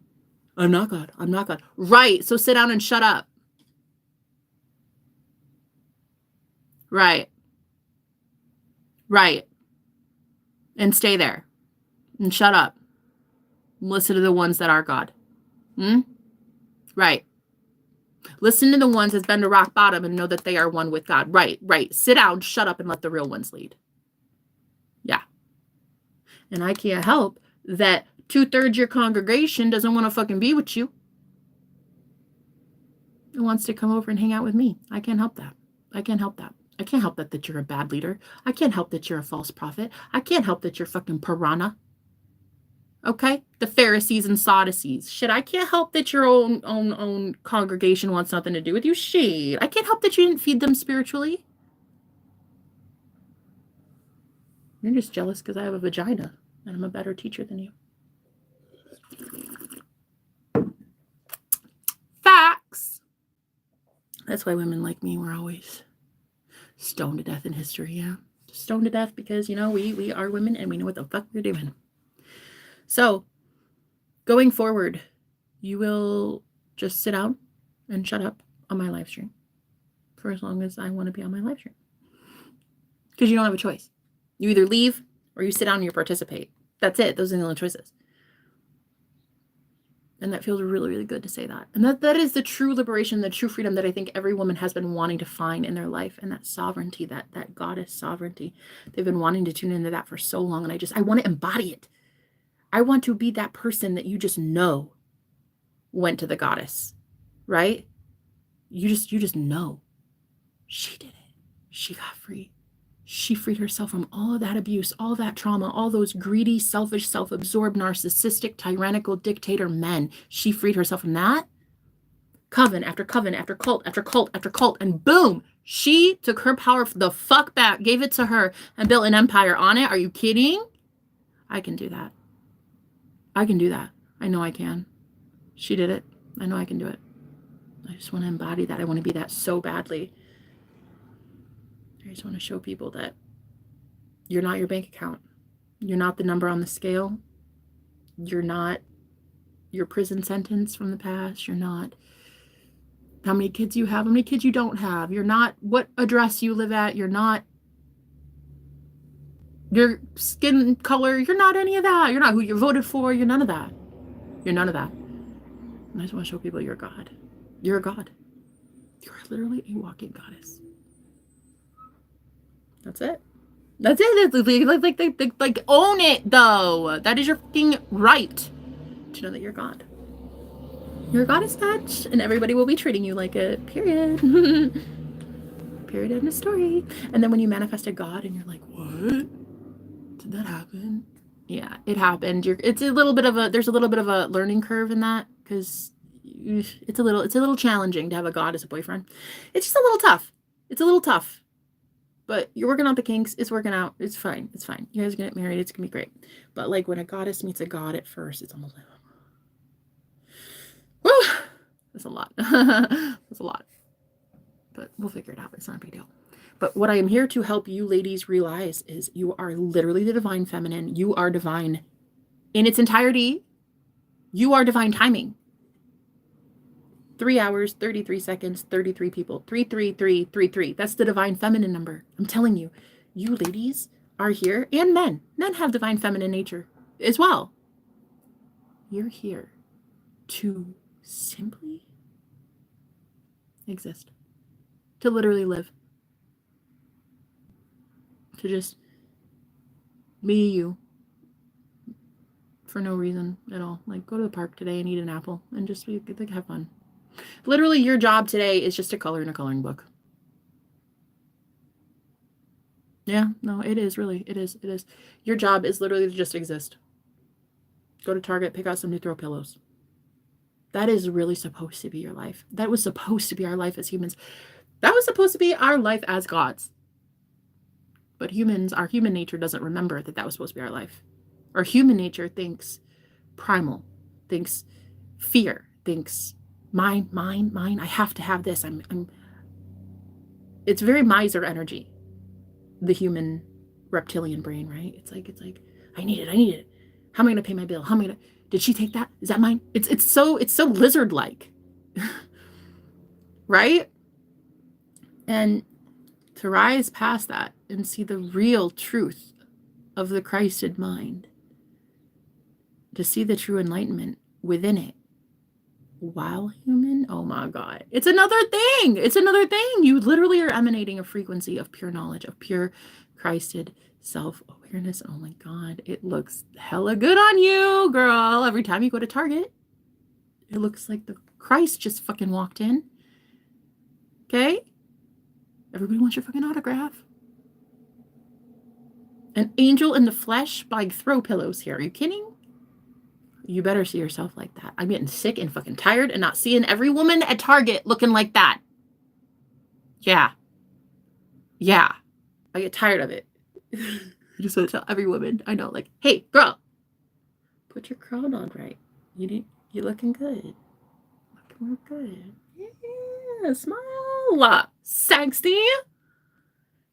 I'm not God. I'm not God. Right. So sit down and shut up. Right. Right. And stay there. And shut up. Listen to the ones that are God. Right. Listen to the ones that's been to rock bottom and know that they are one with God. Right. Right. Sit down, shut up, and let the real ones lead. Yeah. And I can't help that 2/3 your congregation doesn't want to fucking be with you. It wants to come over and hang out with me. I can't help that. I can't help that. I can't help that you're a bad leader. I can't help that you're a false prophet. I can't help that you're fucking piranha. Okay? The Pharisees and Sadducees. Shit, I can't help that your own congregation wants nothing to do with you. Shit. I can't help that you didn't feed them spiritually. You're just jealous because I have a vagina and I'm a better teacher than you. Facts. That's why women like me were always stoned to death in history, yeah. Stoned to death because, you know, we are women and we know what the fuck we're doing. So, going forward, you will just sit down and shut up on my live stream for as long as I want to be on my live stream. Because you don't have a choice. You either leave or you sit down and you participate. That's it. Those are the only choices. And that feels really, really good to say that. And that is the true liberation, the true freedom that I think every woman has been wanting to find in their life. And that sovereignty, that goddess sovereignty. They've been wanting to tune into that for so long. And I want to embody it. I want to be that person that you just know went to the goddess, right? You just know. She did it. She got free. She freed herself from all of that abuse, all that trauma, all those greedy, selfish, self-absorbed, narcissistic, tyrannical dictator men. She freed herself from that. Coven after coven after cult after cult after cult. And boom, she took her power the fuck back, gave it to her, and built an empire on it. Are you kidding? I can do that. I can do that. I know I can. She did it. I know I can do it. I just want to embody that. I want to be that so badly. I just want to show people that you're not your bank account. You're not the number on the scale. You're not your prison sentence from the past. You're not how many kids you have, how many kids you don't have. You're not what address you live at. You're not your skin color. You're not any of that. You're not who you voted for. You're none of that. You're none of that. And I just want to show people you're God. You're a God. You're literally a walking goddess. That's it. That's it. Like own it, though. That is your fucking right to know that you're God. You're a goddess, bitch, and everybody will be treating you like a period. Period in a story. And then when you manifest a God and you're like, what? Did that happen? Yeah, it happened. There's a little bit of a learning curve in that because it's a little challenging to have a god as a boyfriend. It's just a little tough. It's a little tough. But you're working out the kinks. It's working out. It's fine. It's fine. You guys are going to get married. It's going to be great. But like when a goddess meets a god at first, it's almost like, whew, that's a lot. That's a lot. But we'll figure it out. It's not a big deal. But what I am here to help you ladies realize is you are literally the divine feminine. You are divine in its entirety. You are divine timing. 3 hours, 33 seconds, 33 people, 33333. That's the divine feminine number. I'm telling you, you ladies are here, and men. Men have divine feminine nature as well. You're here to simply exist, to literally live, to just be you for no reason at all. Like, go to the park today and eat an apple and just like, have fun. Literally, your job today is just to color in a coloring book. Yeah, no, it is really. It is. Your job is literally to just exist. Go to Target, pick out some new throw pillows. That is really supposed to be your life. That was supposed to be our life as humans. That was supposed to be our life as gods. But humans, our human nature doesn't remember that was supposed to be our life. Our human nature thinks primal, thinks fear, thinks mine. I have to have this. It's very miser energy. The human reptilian brain, right? It's like, I need it. How am I going to pay my bill? How am I going to, did she take that? Is that mine? It's so lizard-like, right? And to rise past that and see the real truth of the Christed mind, to see the true enlightenment within it, while human, oh my God, it's another thing. You literally are emanating a frequency of pure knowledge, of pure Christed self-awareness. Oh my God, it looks hella good on you, girl. Every time you go to Target, it looks like the Christ just fucking walked in. Okay? Everybody wants your fucking autograph. An angel in the flesh buying throw pillows here. Are you kidding? You better see yourself like that. I'm getting sick and fucking tired and not seeing every woman at Target looking like that. Yeah. I get tired of it. I just want to tell every woman I know, like, hey, girl, put your crown on right. You're looking good. Looking real good. Yeah, smile. Sexy.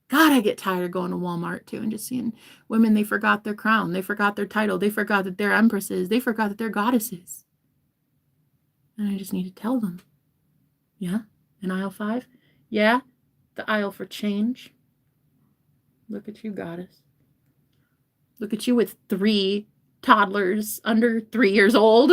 God, I get tired going to Walmart too and just seeing women, they forgot their crown. They forgot their title. They forgot that they're empresses. They forgot that they're goddesses. And I just need to tell them. Yeah, in aisle 5. Yeah, the aisle for change. Look at you, goddess. Look at you with 3 toddlers under 3 years old.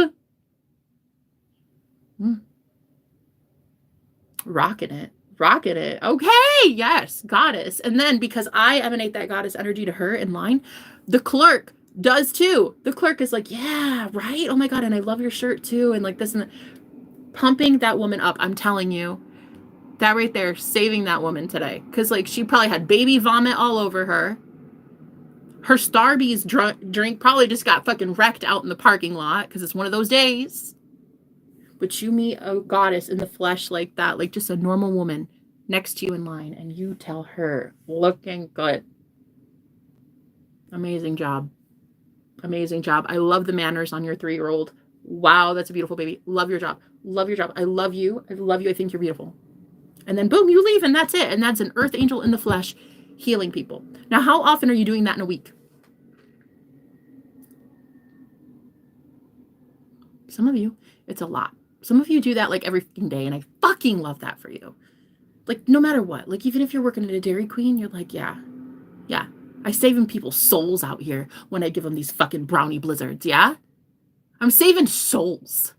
Rocking it. Okay, yes, goddess. And then because I emanate that goddess energy to her in line, the clerk does too. The clerk is like, yeah, right? Oh my God, and I love your shirt too. And like this and that. Pumping that woman up. I'm telling you, that right there, saving that woman today. Because like she probably had baby vomit all over her. Her Starbucks drink probably just got fucking wrecked out in the parking lot because it's one of those days. But you meet a goddess in the flesh like that, like just a normal woman next to you in line, and you tell her, looking good. Amazing job. I love the manners on your 3-year-old. Wow, that's a beautiful baby. Love your job. I love you. I think you're beautiful. And then boom, you leave and that's it. And that's an earth angel in the flesh healing people. Now, how often are you doing that in a week? Some of you, it's a lot. Some of you do that like every fucking day, and I fucking love that for you. Like, no matter what. Like, even if you're working at a Dairy Queen, you're like, yeah. I'm saving people's souls out here when I give them these fucking brownie blizzards, yeah? I'm saving souls.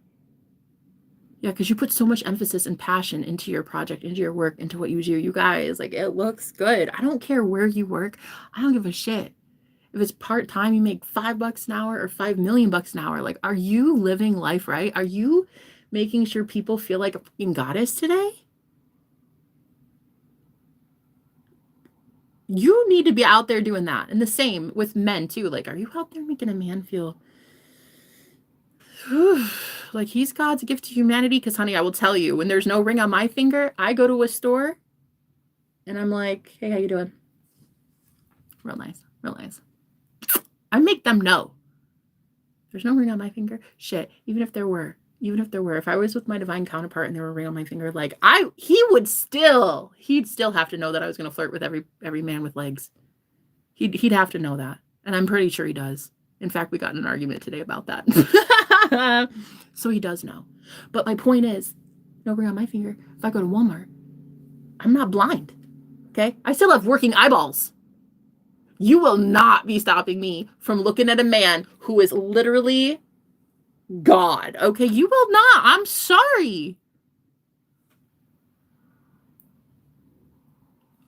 Yeah, because you put so much emphasis and passion into your project, into your work, into what you do. You guys, like, it looks good. I don't care where you work. I don't give a shit. If it's part-time, you make $5 an hour or $5 million an hour. Like, are you living life right? Are you making sure people feel like a fucking goddess today? You need to be out there doing that. And the same with men too. Like, are you out there making a man feel like, he's God's gift to humanity. Because, honey, I will tell you, when there's no ring on my finger, I go to a store and I'm like, hey, how you doing? Real nice. Real nice. I make them know. There's no ring on my finger. Shit. Even if there were, if I was with my divine counterpart and there were a ring on my finger, like, he'd still have to know that I was going to flirt with every man with legs. He'd have to know that. And I'm pretty sure he does. In fact, we got in an argument today about that. So he does know. But my point is, no ring on my finger. If I go to Walmart, I'm not blind. Okay? I still have working eyeballs. You will not be stopping me from looking at a man who is literally God. Okay? You will not. I'm sorry.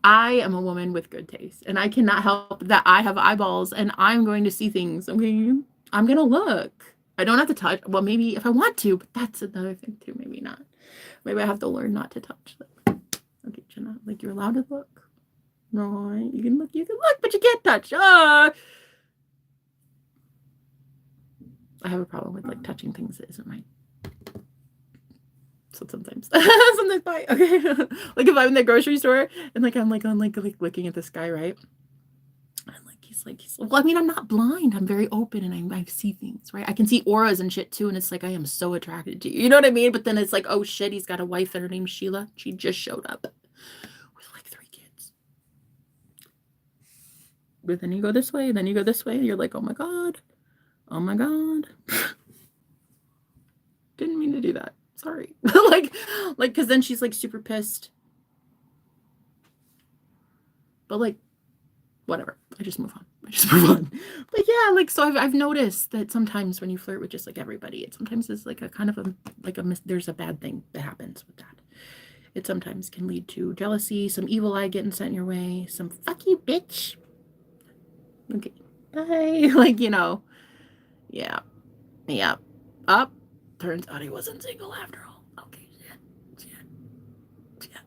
I am a woman with good taste, and I cannot help that I have eyeballs and I'm going to see things. Okay? I'm going to look. I don't have to touch. Well, maybe if I want to, but that's another thing too. Maybe not. Maybe I have to learn not to touch them. Okay, Jenna, like, you're allowed to look. No, you can look, but you can't touch. I have a problem with, like, touching things that isn't right. So sometimes bye. Okay. Like, if I'm in the grocery store and I'm looking at this guy, right? And he's well, I mean, I'm not blind. I'm very open and I see things, right? I can see auras and shit too. And it's like, I am so attracted to you. You know what I mean? But then it's like, oh shit, he's got a wife and her name's Sheila. She just showed up with like 3 kids. But then you go this way, then you go this way. And you're like, oh my God. Oh my God. Didn't mean to do that. Sorry. like, because then she's like super pissed. But like, whatever. I just move on. But yeah, like, so I've noticed that sometimes when you flirt with just like everybody, it sometimes is like a kind of there's a bad thing that happens with that. It sometimes can lead to jealousy, some evil eye getting sent your way, some fuck you, bitch. Okay, bye. Like, yeah. Up. Turns out he wasn't single after all. Okay, yeah. Okay.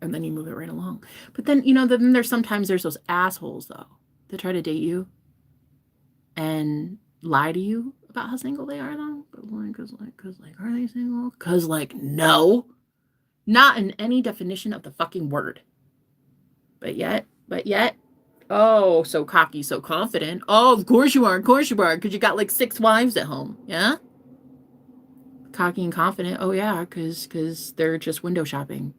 And then you move it right along. But then, then there's those assholes, though, that try to date you and lie to you about how single they are, though. Because, are they single? Because, no. Not in any definition of the fucking word. But yet, oh, so cocky, so confident. Oh, of course you are, because you got 6 wives at home, yeah? Cocky and confident, oh yeah, because they're just window shopping.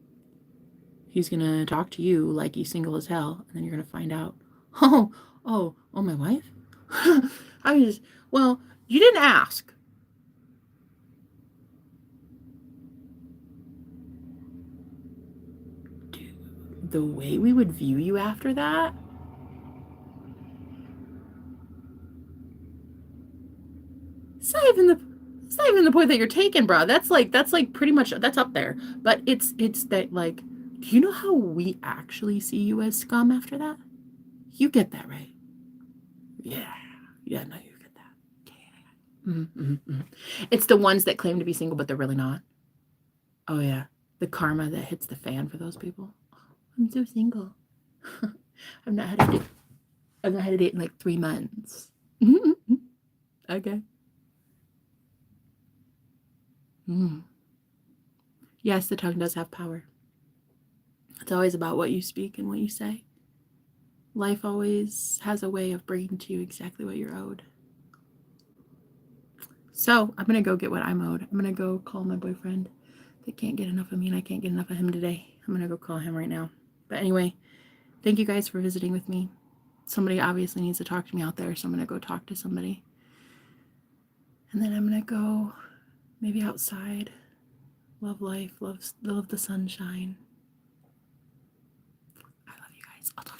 He's gonna talk to you like he's single as hell, and then you're gonna find out, oh, my wife? Well, you didn't ask. Dude, the way we would view you after that, it's not even the point that you're taking, bro. That's pretty much, that's up there. But it's that, do you know how we actually see you as scum after that? You get that, right? Yeah, no, you get that. Yeah. Mm-hmm. It's the ones that claim to be single, but they're really not. Oh yeah, the karma that hits the fan for those people. I'm so single. I've not had a date in 3 months. Okay. Yes, the tongue does have power. It's always about what you speak and what you say. Life always has a way of bringing to you exactly what you're owed. So I'm going to go get what I'm owed. I'm going to go call my boyfriend that can't get enough of me, and I can't get enough of him today. I'm going to go call him right now. But anyway, thank you guys for visiting with me. Somebody obviously needs to talk to me out there, so I'm going to go talk to somebody. And then I'm going to go maybe outside. Love life, love the sunshine. I love you guys. I'll talk to you.